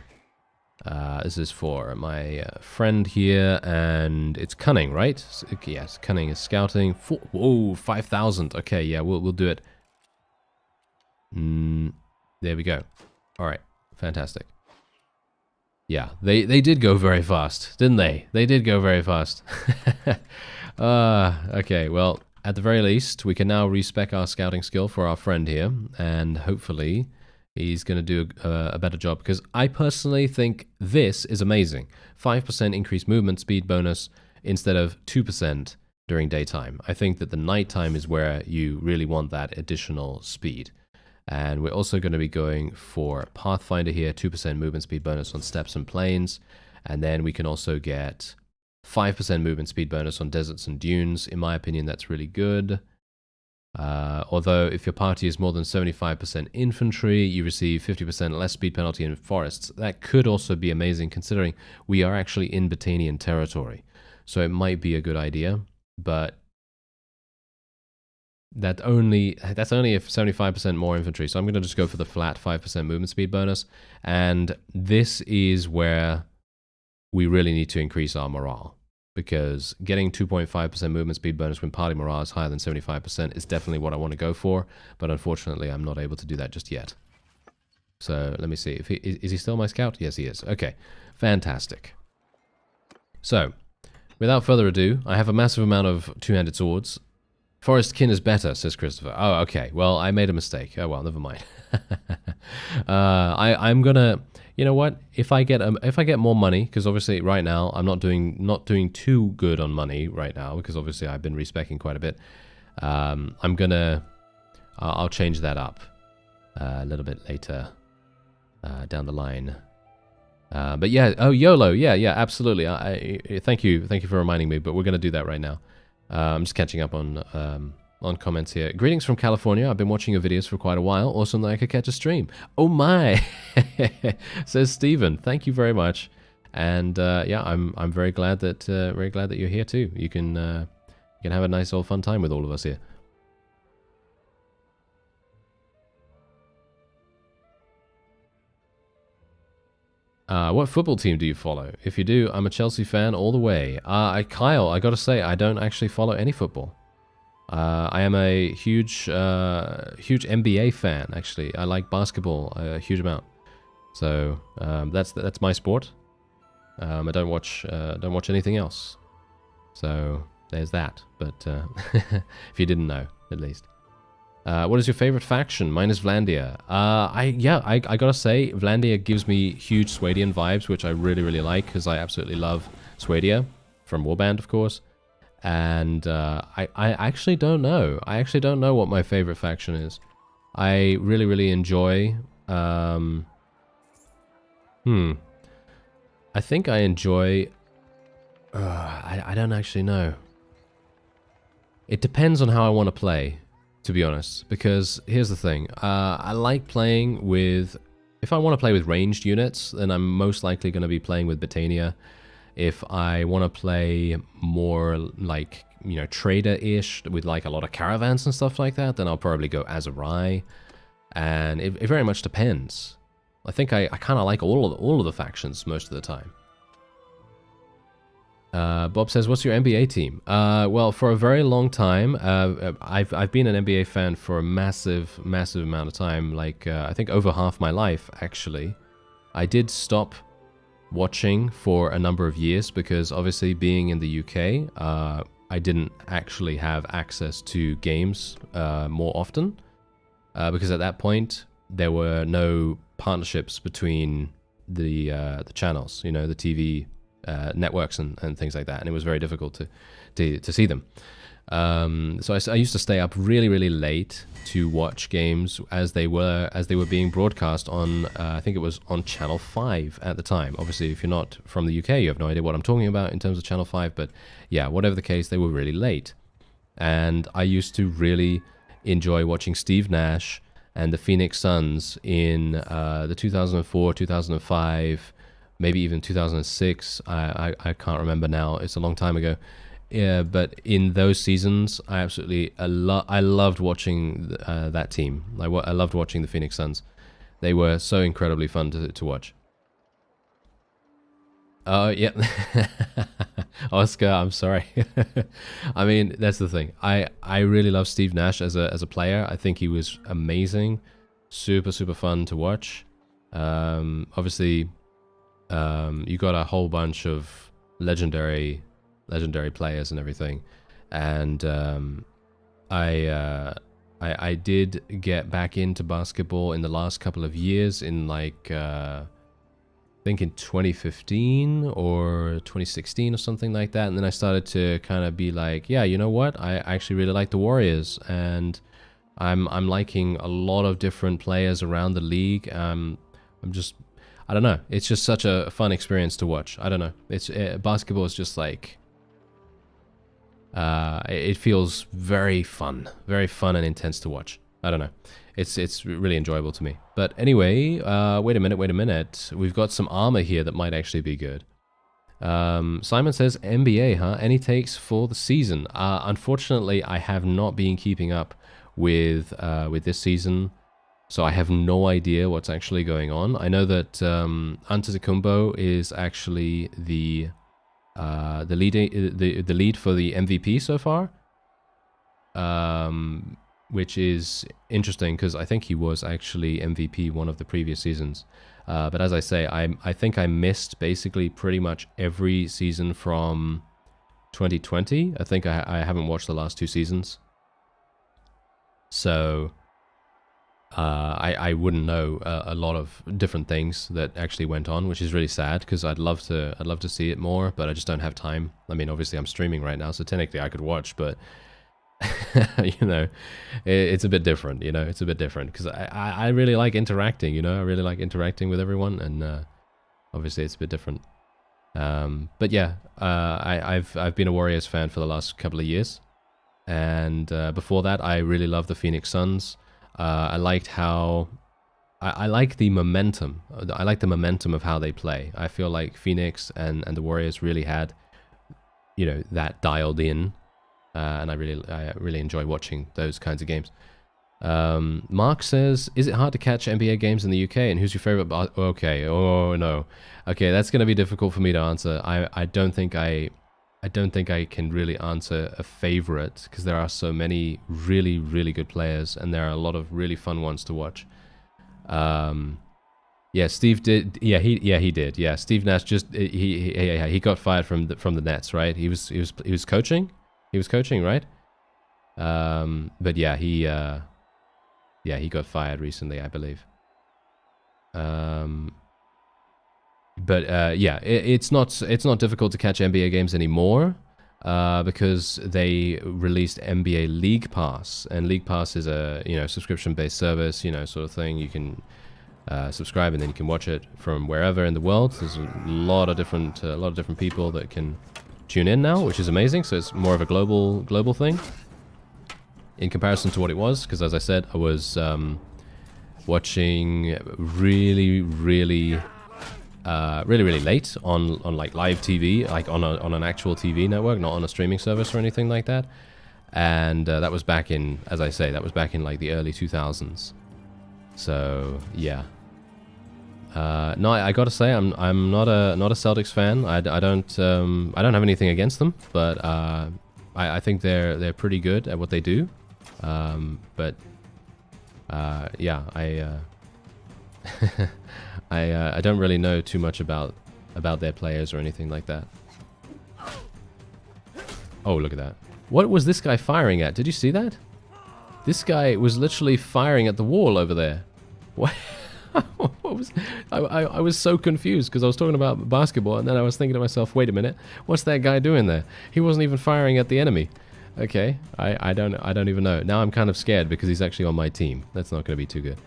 This is for my friend here, and it's cunning, right? Yes, cunning is scouting. Whoa, 5,000. Okay, yeah, we'll do it. There we go. Alright, fantastic. Yeah, they did go very fast, didn't they? They did go very fast. Okay, well... At the very least, we can now respec our scouting skill for our friend here, and hopefully he's going to do a better job, because I personally think this is amazing. 5% increased movement speed bonus instead of 2% during daytime. I think that the nighttime is where you really want that additional speed. And we're also going to be going for Pathfinder here, 2% movement speed bonus on steppes and plains, and then we can also get 5% movement speed bonus on deserts and dunes. In my opinion, that's really good. Although if your party is more than 75% infantry, you receive 50% less speed penalty in forests. That could also be amazing considering we are actually in Battanian territory. So it might be a good idea, but that's only if 75% more infantry. So I'm going to just go for the flat 5% movement speed bonus. And this is where we really need to increase our morale, because getting 2.5% movement speed bonus when party morale is higher than 75% is definitely what I want to go for, but unfortunately I'm not able to do that just yet. So let me see. Is he still my scout? Yes, he is. Okay, fantastic. So, without further ado, I have a massive amount of two-handed swords. Forest kin is better, says Christopher. Oh, okay. Well, I made a mistake. Oh, well, never mind. I'm gonna... You know what? If I get more money, because obviously right now I'm not doing too good on money right now, because obviously I've been respeccing quite a bit. I'll change that up a little bit later down the line. But yeah, oh YOLO, yeah, absolutely. Thank you for reminding me. But we're gonna do that right now. I'm just catching up on comments here. Greetings from California. I've been watching your videos for quite a while. Awesome that I could catch a stream. Oh my, says Steven. Thank you very much. And yeah, I'm very glad that you're here too. You can have a nice old fun time with all of us here. What football team do you follow? If you do, I'm a Chelsea fan all the way. Kyle, I gotta say, I don't actually follow any football. I am a huge NBA fan. Actually, I like basketball a huge amount. So that's my sport. I don't watch anything else. So there's that. But if you didn't know, at least. What is your favorite faction? Mine is Vlandia. I gotta say, Vlandia gives me huge Swadian vibes, which I really like, because I absolutely love Swadia from Warband, of course. And I actually don't know. I actually don't know what my favorite faction is. I really enjoy... I think I enjoy... I don't actually know. It depends on how I want to play, to be honest. Because here's the thing. I like playing with... If I want to play with ranged units, then I'm most likely going to be playing with Battania. If I want to play more like, you know, trader-ish with like a lot of caravans and stuff like that, then I'll probably go Azurai. And it very much depends. I think I kind of like all of the factions most of the time. Bob says, what's your NBA team? Well, for a very long time, I've been an NBA fan for a massive amount of time, like I think over half my life, actually. I did stop watching for a number of years because obviously being in the UK, I didn't actually have access to games more often because at that point there were no partnerships between the channels, you know, the TV networks and things like that, and it was very difficult to see them. So I used to stay up really late to watch games as they were being broadcast on I think it was on Channel 5 at the time. Obviously, if you're not from the UK, you have no idea what I'm talking about in terms of Channel 5, but yeah, whatever the case, they were really late. And I used to really enjoy watching Steve Nash and the Phoenix Suns in the 2004, 2005, maybe even 2006. I can't remember now. It's a long time ago. Yeah, but in those seasons, I absolutely I loved watching that team. I loved watching the Phoenix Suns. They were so incredibly fun to watch. Oh, yeah. Oscar, I'm sorry. I mean, that's the thing. I really love Steve Nash as a player. I think he was amazing. Super fun to watch. Obviously, you got a whole bunch of legendary players and everything, and I did get back into basketball in the last couple of years in like I think in 2015 or 2016 or something like that, and then I started to kind of be like, yeah, you know what, I actually really like the Warriors, and I'm liking a lot of different players around the league. I don't know, it's just such a fun experience to watch. I don't know, it's basketball is just like, It feels very fun and intense to watch. I don't know. It's really enjoyable to me. But anyway, wait a minute. We've got some armor here that might actually be good. Simon says NBA, huh? Any takes for the season? Unfortunately, I have not been keeping up with this season, so I have no idea what's actually going on. I know that Antetokounmpo is actually the lead for the MVP so far, which is interesting because I think he was actually MVP one of the previous seasons. But as I say, I think I missed basically pretty much every season from 2020. I think I haven't watched the last 2 seasons, so I wouldn't know a lot of different things that actually went on, which is really sad because I'd love to see it more, but I just don't have time. I mean, obviously I'm streaming right now, so technically I could watch, but you know, it's a bit different. You know, it's a bit different because I really like interacting. You know, I really like interacting with everyone, and obviously it's a bit different. But yeah, I've been a Warriors fan for the last couple of years, and before that I really loved the Phoenix Suns. I liked how I like the momentum. I like the momentum of how they play. I feel like Phoenix and the Warriors really had, you know, that dialed in, and I really enjoy watching those kinds of games. Mark says, "Is it hard to catch NBA games in the UK? And who's your favorite?" Okay, oh no, okay, that's going to be difficult for me to answer. I don't think I can really answer a favorite because there are so many really good players, and there are a lot of really fun ones to watch. Yeah, Steve did. Yeah, he did. Yeah, Steve Nash just he got fired from the Nets, right? He was coaching. He was coaching, right? But yeah, he got fired recently, I believe. But yeah, it's not difficult to catch NBA games anymore because they released NBA League Pass, and League Pass is a subscription-based service, sort of thing. You can subscribe and then you can watch it from wherever in the world. There's a lot of different people that can tune in now, which is amazing. So it's more of a global thing in comparison to what it was. Because as I said, I was watching really late on like live TV, like on an actual TV network, not on a streaming service or anything like that. And that was back in, as I say, that was back in like the early 2000s. So yeah. No, I gotta say, I'm not a Celtics fan. I don't have anything against them, but I think they're pretty good at what they do. But yeah, I don't really know too much about their players or anything like that. Oh, look at that. What was this guy firing at? Did you see that? This guy was literally firing at the wall over there. What? What was? I was so confused because I was talking about basketball, and then I was thinking to myself, wait a minute, what's that guy doing there? He wasn't even firing at the enemy. Okay, I don't even know. Now I'm kind of scared because he's actually on my team. That's not going to be too good.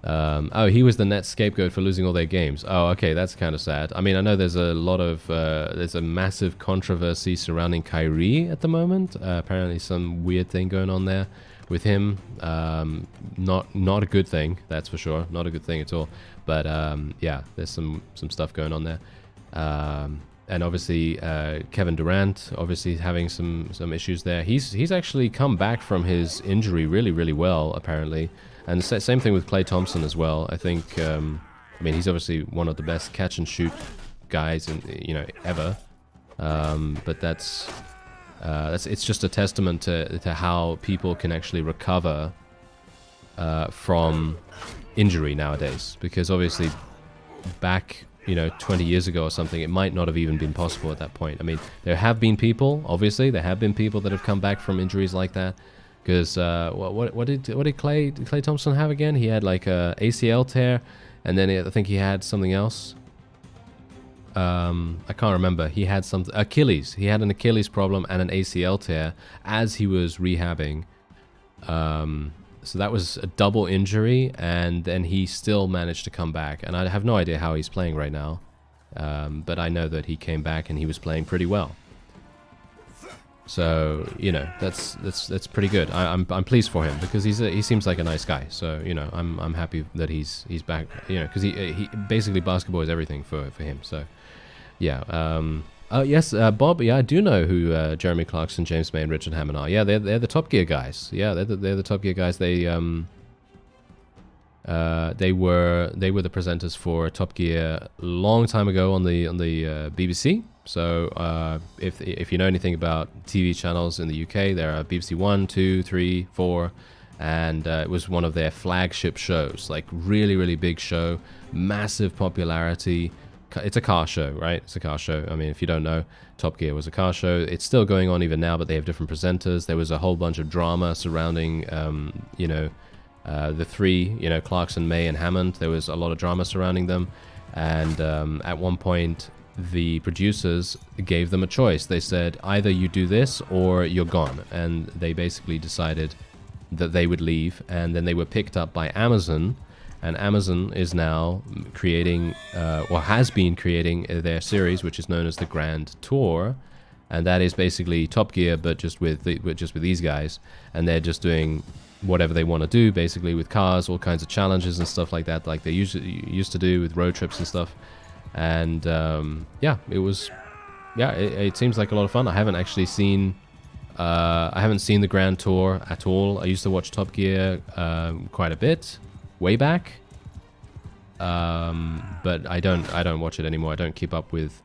Oh, he was the Nets scapegoat for losing all their games. Oh, okay, that's kind of sad. I mean, I know there's a lot of there's a massive controversy surrounding Kyrie at the moment. Apparently, some weird thing going on there with him. Not a good thing, that's for sure. Not a good thing at all. But yeah, there's some stuff going on there. And obviously, Kevin Durant obviously having some issues there. He's actually come back from his injury really well, apparently. And the same thing with Klay Thompson as well. I think, I mean, he's obviously one of the best catch and shoot guys ever. But that's it's just a testament to how people can actually recover from injury nowadays. Because obviously, back 20 years ago or something, it might not have even been possible at that point. I mean, there have been people that have come back from injuries like that. Because what did Klay Thompson have again? He had like a ACL tear, and then I think he had something else. I can't remember. He had Achilles. He had an Achilles problem and an ACL tear as he was rehabbing. So that was a double injury, and then he still managed to come back. And I have no idea how he's playing right now, but I know that he came back and he was playing pretty well. So you know that's pretty good. I'm pleased for him because he seems like a nice guy. So you know I'm happy that he's back. You know because he basically basketball is everything for him. So yeah. Yes, Bob. Yeah, I do know who Jeremy Clarkson, James May, and Richard Hammond are. Yeah, they're the Top Gear guys. Yeah, they're the Top Gear guys. They were the presenters for Top Gear a long time ago on the BBC. So if you know anything about TV channels in the UK, there are BBC 1, 2, 3, 4, and it was one of their flagship shows. Like really big show, massive popularity. It's a car show, right? It's a car show. I mean, if you don't know, Top Gear was a car show. It's still going on even now, but they have different presenters. There was a whole bunch of drama surrounding, the three, Clarkson, May, and Hammond. There was a lot of drama surrounding them. And at one point, the producers gave them a choice. They said, either you do this or you're gone. And they basically decided that they would leave. And then they were picked up by Amazon. And Amazon is now creating, or has been creating their series, which is known as the Grand Tour. And that is basically Top Gear, but just with these guys. And they're just doing whatever they want to do, basically with cars, all kinds of challenges and stuff like that, like they used to do with road trips and stuff. And yeah, it seems like a lot of fun. I haven't actually seen, the Grand Tour at all. I used to watch Top Gear quite a bit, way back, but I don't watch it anymore. I don't keep up with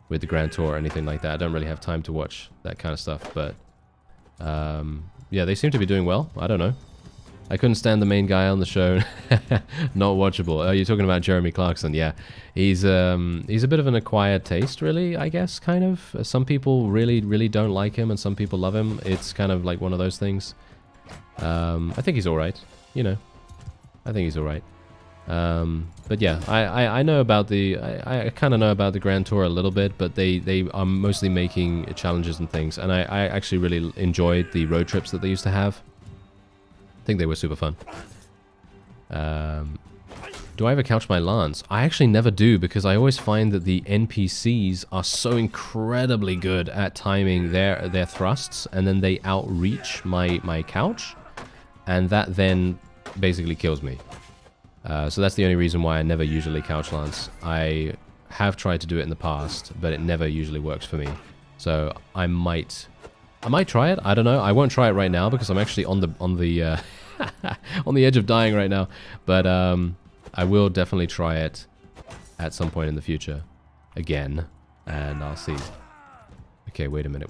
the Grand Tour or anything like that. I don't really have time to watch that kind of stuff. But yeah, they seem to be doing well. I don't know. I couldn't stand the main guy on the show. Not watchable. Oh, you're talking about Jeremy Clarkson. Yeah, he's a bit of an acquired taste, really. I guess, kind of. Some people really don't like him, and some people love him. It's kind of like one of those things. I think he's all right. I think he's all right. But yeah, I know about I kind of know about the Grand Tour a little bit, but they are mostly making challenges and things, and I actually really enjoyed the road trips that they used to have. I think they were super fun. Do I ever couch my Lance? I actually never do, because I always find that the NPCs are so incredibly good at timing their thrusts, and then they outreach my couch, and that then basically kills me. So that's the only reason why I never usually couch Lance. I have tried to do it in the past, but it never usually works for me. So I might try it. I don't know. I won't try it right now because I'm actually on the on the edge of dying right now. But I will definitely try it at some point in the future again, and I'll see. Okay, wait a minute.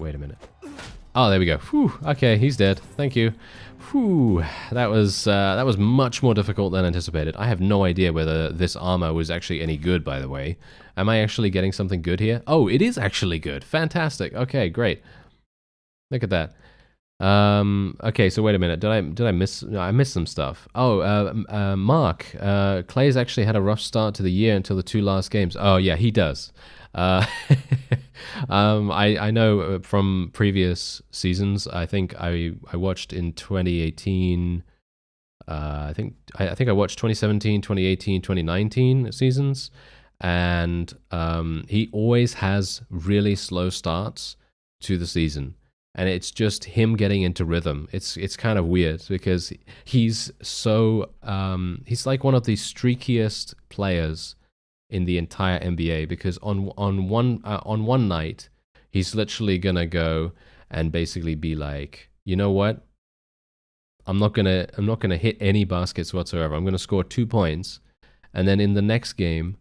Oh, there we go. Whew. Okay, he's dead. Thank you. Whew. That was much more difficult than anticipated. I have no idea whether this armor was actually any good, by the way. Am I actually getting something good here? Oh, it is actually good. Fantastic. Okay, great. Look at that. Okay, so wait a minute. Did I miss? No, I missed some stuff. Oh, Mark. Clay's actually had a rough start to the year until the 2 last games. Oh yeah, he does. I know from previous seasons. I think I watched in 2018. I think I watched 2017, 2018, 2019 seasons, and he always has really slow starts to the season. And it's just him getting into rhythm. It's kind of weird because he's so he's like one of the streakiest players in the entire NBA, because on one night he's literally gonna go and basically be like, you know what? I'm not gonna hit any baskets whatsoever. I'm gonna score 2 points, and then in the next game,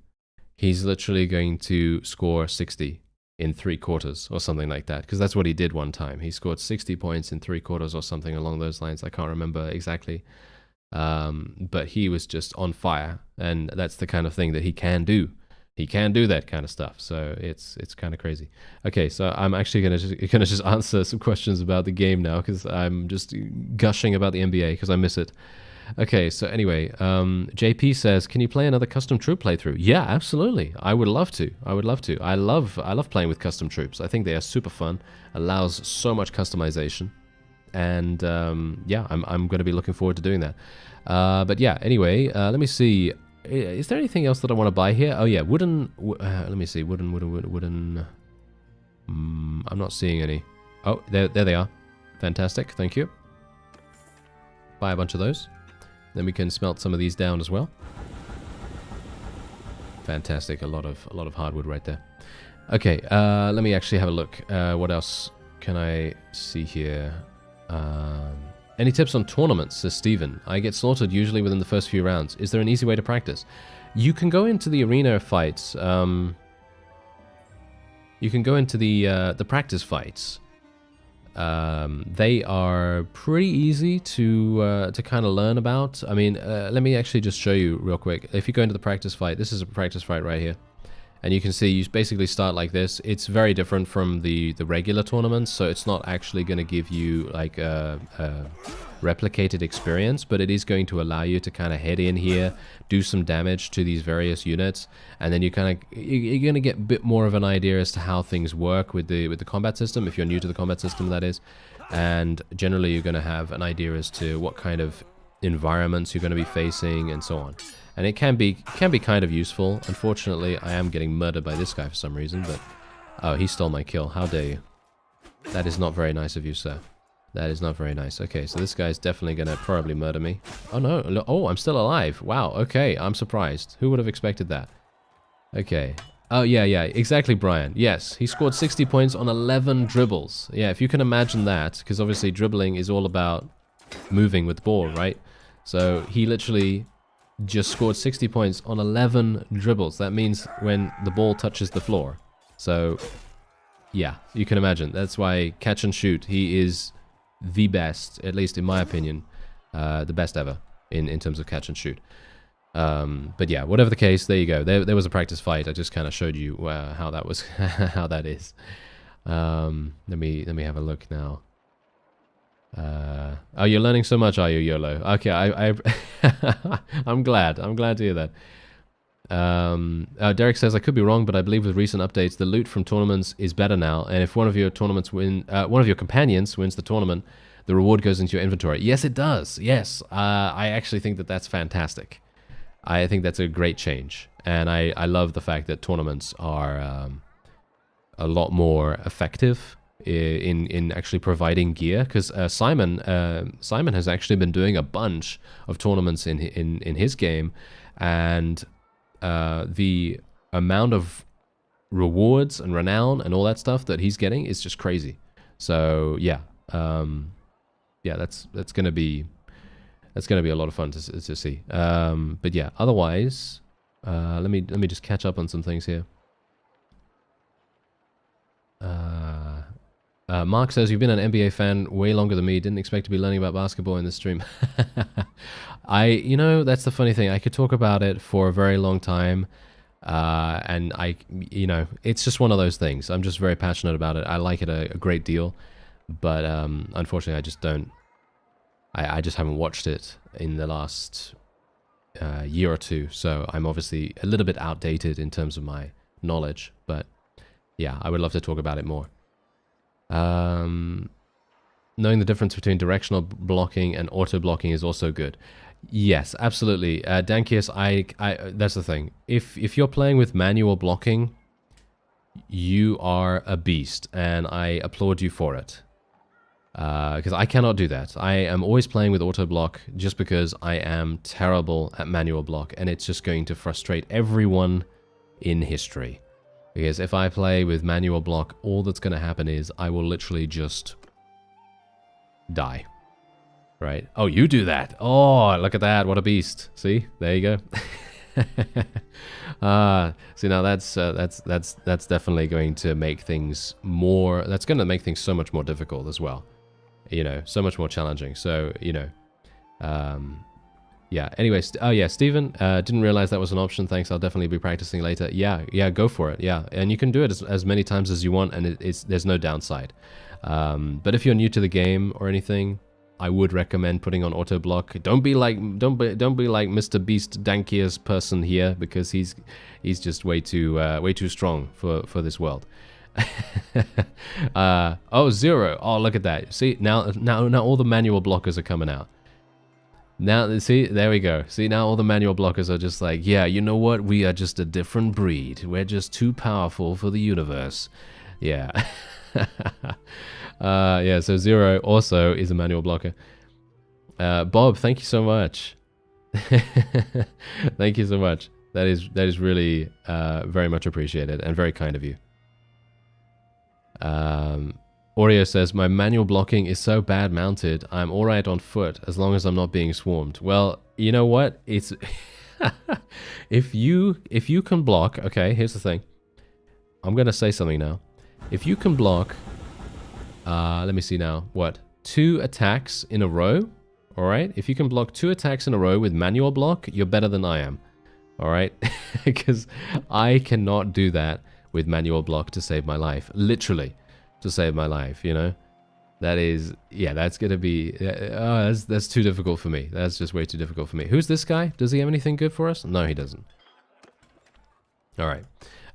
he's literally going to score 60 in 3 quarters or something like that, because that's what he did one time. He scored 60 points in 3 quarters or something along those lines. I can't remember exactly. But he was just on fire, and that's the kind of thing that he can do. He can do that kind of stuff. So it's kind of crazy. Okay, so I'm actually gonna just answer some questions about the game now, because I'm just gushing about the NBA because I miss it. Okay, so anyway, JP says, can you play another custom troop playthrough? Yeah, absolutely. I would love to. I love playing with custom troops. I think they are super fun. Allows so much customization. And yeah, I'm going to be looking forward to doing that. But yeah, anyway, let me see. Is there anything else that I want to buy here? Oh yeah, wooden. Let me see. Wooden. I'm not seeing any. Oh, there they are. Fantastic, thank you. Buy a bunch of those. Then we can smelt some of these down as well. Fantastic, a lot of hardwood right there. Okay, let me actually have a look. What else can I see here? Any tips on tournaments, says Steven. I get slaughtered usually within the first few rounds. Is there an easy way to practice? You can go into the arena fights. You can go into the practice fights. They are pretty easy to kind of learn about. I mean, let me actually just show you real quick. If you go into the practice fight, this is a practice fight right here. And you can see you basically start like this. It's very different from the regular tournaments, so it's not actually going to give you like a replicated experience, but it is going to allow you to kind of head in here, do some damage to these various units, and then you're going to get a bit more of an idea as to how things work with the combat system, if you're new to the combat system, that is. And generally you're going to have an idea as to what kind of environments you're going to be facing and so on. And it can be kind of useful. Unfortunately, I am getting murdered by this guy for some reason, but... Oh, he stole my kill. How dare you? That is not very nice of you, sir. That is not very nice. Okay, so this guy's definitely gonna probably murder me. Oh, no. Oh, I'm still alive. Wow, okay. I'm surprised. Who would have expected that? Okay. Oh, yeah, exactly, Brian. Yes, he scored 60 points on 11 dribbles. Yeah, if you can imagine that, because obviously dribbling is all about moving with the ball, right? So he literally just scored 60 points on 11 dribbles. That means when the ball touches the floor. So, yeah, you can imagine. That's why catch and shoot, he is the best, at least in my opinion, the best ever in terms of catch and shoot. But yeah, whatever the case, there you go. There was a practice fight. I just kind of showed you how that was, how that is. Let me have a look now. Oh, you're learning so much, are you, YOLO? Okay, I'm glad to hear that. Derek says, I could be wrong, but I believe with recent updates, the loot from tournaments is better now, and if one of your companions wins the tournament, the reward goes into your inventory. Yes, it does. Yes, I actually think that that's fantastic. I think that's a great change, and I love the fact that tournaments are a lot more effective in actually providing gear, because Simon has actually been doing a bunch of tournaments in his game, and the amount of rewards and renown and all that stuff that he's getting is just crazy. So yeah, that's gonna be a lot of fun to see. But yeah, otherwise, let me just catch up on some things here. Mark says, you've been an NBA fan way longer than me. Didn't expect to be learning about basketball in this stream. You know, that's the funny thing. I could talk about it for a very long time. And you know, it's just one of those things. I'm just very passionate about it. I like it a great deal. But unfortunately, I just don't. I just haven't watched it in the last year or two. So I'm obviously a little bit outdated in terms of my knowledge. But yeah, I would love to talk about it more. Knowing the difference between directional blocking and auto blocking is also good. Yes, absolutely. Dankius, that's the thing. If you're playing with manual blocking, you are a beast, and I applaud you for it. Because I cannot do that. I am always playing with auto block just because I am terrible at manual block, and it's just going to frustrate everyone in history. Because if I play with manual block, all that's going to happen is I will literally just die. Right? Oh, you do that. Oh, look at that. What a beast. See? There you go. See, now that's definitely going to make things more... That's going to make things so much more difficult as well. You know, so much more challenging. So, you know... yeah, anyways, oh yeah, Steven, didn't realize that was an option. Thanks, I'll definitely be practicing later. Yeah, go for it, yeah. And you can do it as many times as you want, and there's no downside. But if you're new to the game or anything, I would recommend putting on auto block. Don't be like Mr. Beast Dankia's person here, because he's just way too strong for this world. Oh, 0. Oh, look at that. See, now all the manual blockers are coming out. Now, see, there we go. See, now all the manual blockers are just like, yeah, you know what? We are just a different breed. We're just too powerful for the universe. Yeah. Yeah, so Zero also is a manual blocker. Bob, thank you so much. Thank you so much. That is really very much appreciated and very kind of you. Oreo says, my manual blocking is so bad mounted, I'm alright on foot as long as I'm not being swarmed. Well, you know what? It's if you can block, okay, here's the thing. I'm gonna say something now. If you can block, let me see now, what? 2 attacks in a row, alright? If you can block 2 attacks in a row with manual block, you're better than I am, alright? Because I cannot do that with manual block to save my life. Literally, to save my life, you know? That is, yeah, that's gonna be, that's too difficult for me. That's just way too difficult for me. Who's this guy? Does he have anything good for us? No, he doesn't. Alright.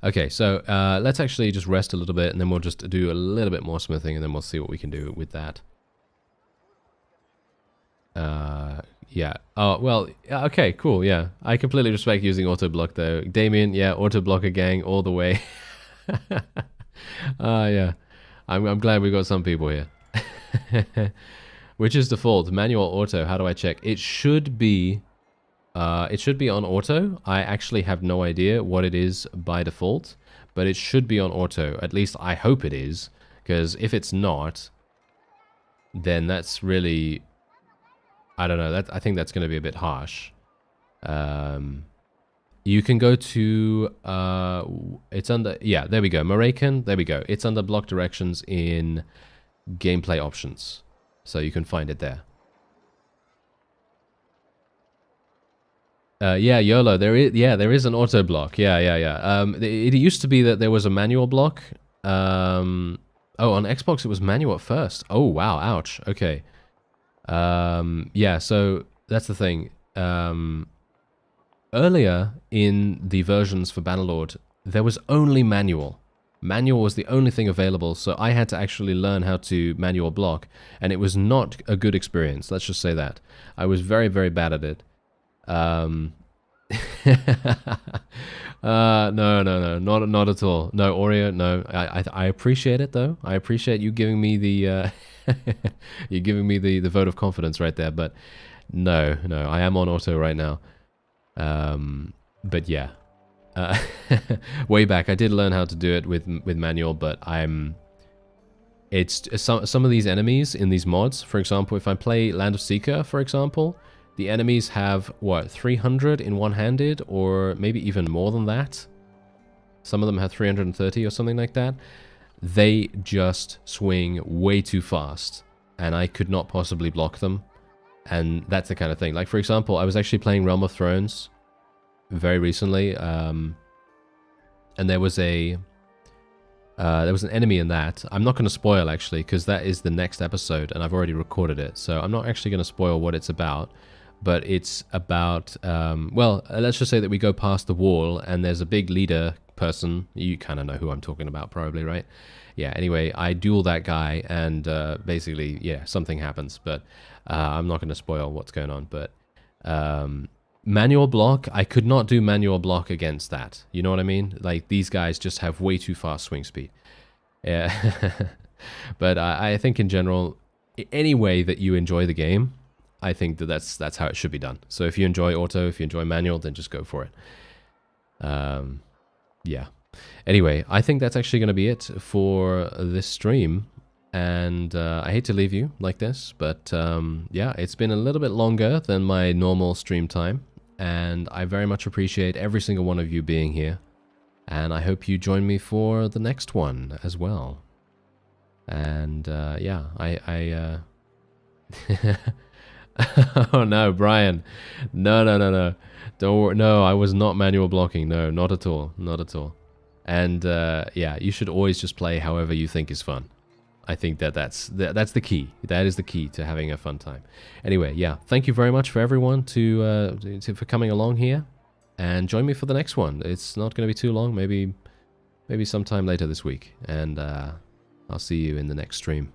Okay, so let's actually just rest a little bit, and then we'll just do a little bit more smithing, and then we'll see what we can do with that. Yeah. Oh, well, okay, cool, yeah. I completely respect using auto block, though. Damien, yeah, auto blocker gang all the way. Yeah. I'm glad we got some people here. Which is default? Manual auto, how do I check? It should be on auto. I actually have no idea what it is by default, but it should be on auto. At least I hope it is, because if it's not, then that's really, I don't know, I think that's going to be a bit harsh. You can go to, it's under, yeah, there we go, Morakan, there we go. It's under block directions in gameplay options, so you can find it there. Yeah, YOLO, there is an auto block. Yeah. It used to be that there was a manual block. Oh, on Xbox it was manual at first. Oh, wow, ouch. Okay. Yeah, so that's the thing. Earlier in the versions for Bannerlord, there was only manual. Manual was the only thing available, so I had to actually learn how to manual block, and it was not a good experience, let's just say that. I was very, very bad at it. No, not at all. No, Oreo, no. I appreciate it though. I appreciate you giving me the you giving me the vote of confidence right there. But no, I am on auto right now. But yeah, way back I did learn how to do it with manual, but it's some of these enemies in these mods. For example, if I play Land of Seeker, for example. The enemies have, what, 300 in one-handed, or maybe even more than that? Some of them have 330 or something like that. They just swing way too fast, and I could not possibly block them. And that's the kind of thing. Like, for example, I was actually playing Realm of Thrones very recently, and there was an enemy in that. I'm not going to spoil, actually, because that is the next episode, and I've already recorded it, so I'm not actually going to spoil what it's about. But it's about, well, let's just say that we go past the wall and there's a big leader person. You kind of know who I'm talking about, probably, right? Yeah, anyway, I duel that guy and basically, yeah, something happens. But I'm not going to spoil what's going on. But manual block, I could not do manual block against that. You know what I mean? Like, these guys just have way too fast swing speed. Yeah. But I think in general, any way that you enjoy the game, I think that's how it should be done. So if you enjoy auto, if you enjoy manual, then just go for it. Yeah. Anyway, I think that's actually going to be it for this stream. And I hate to leave you like this, but yeah, it's been a little bit longer than my normal stream time. And I very much appreciate every single one of you being here. And I hope you join me for the next one as well. And yeah, Oh no, Brian. No. Don't worry. No, I was not manual blocking. No, not at all. Not at all. And yeah, you should always just play however you think is fun. I think that's the key. That is the key to having a fun time. Anyway, yeah, thank you very much for everyone for coming along here, and join me for the next one. It's not going to be too long. Maybe sometime later this week, and I'll see you in the next stream.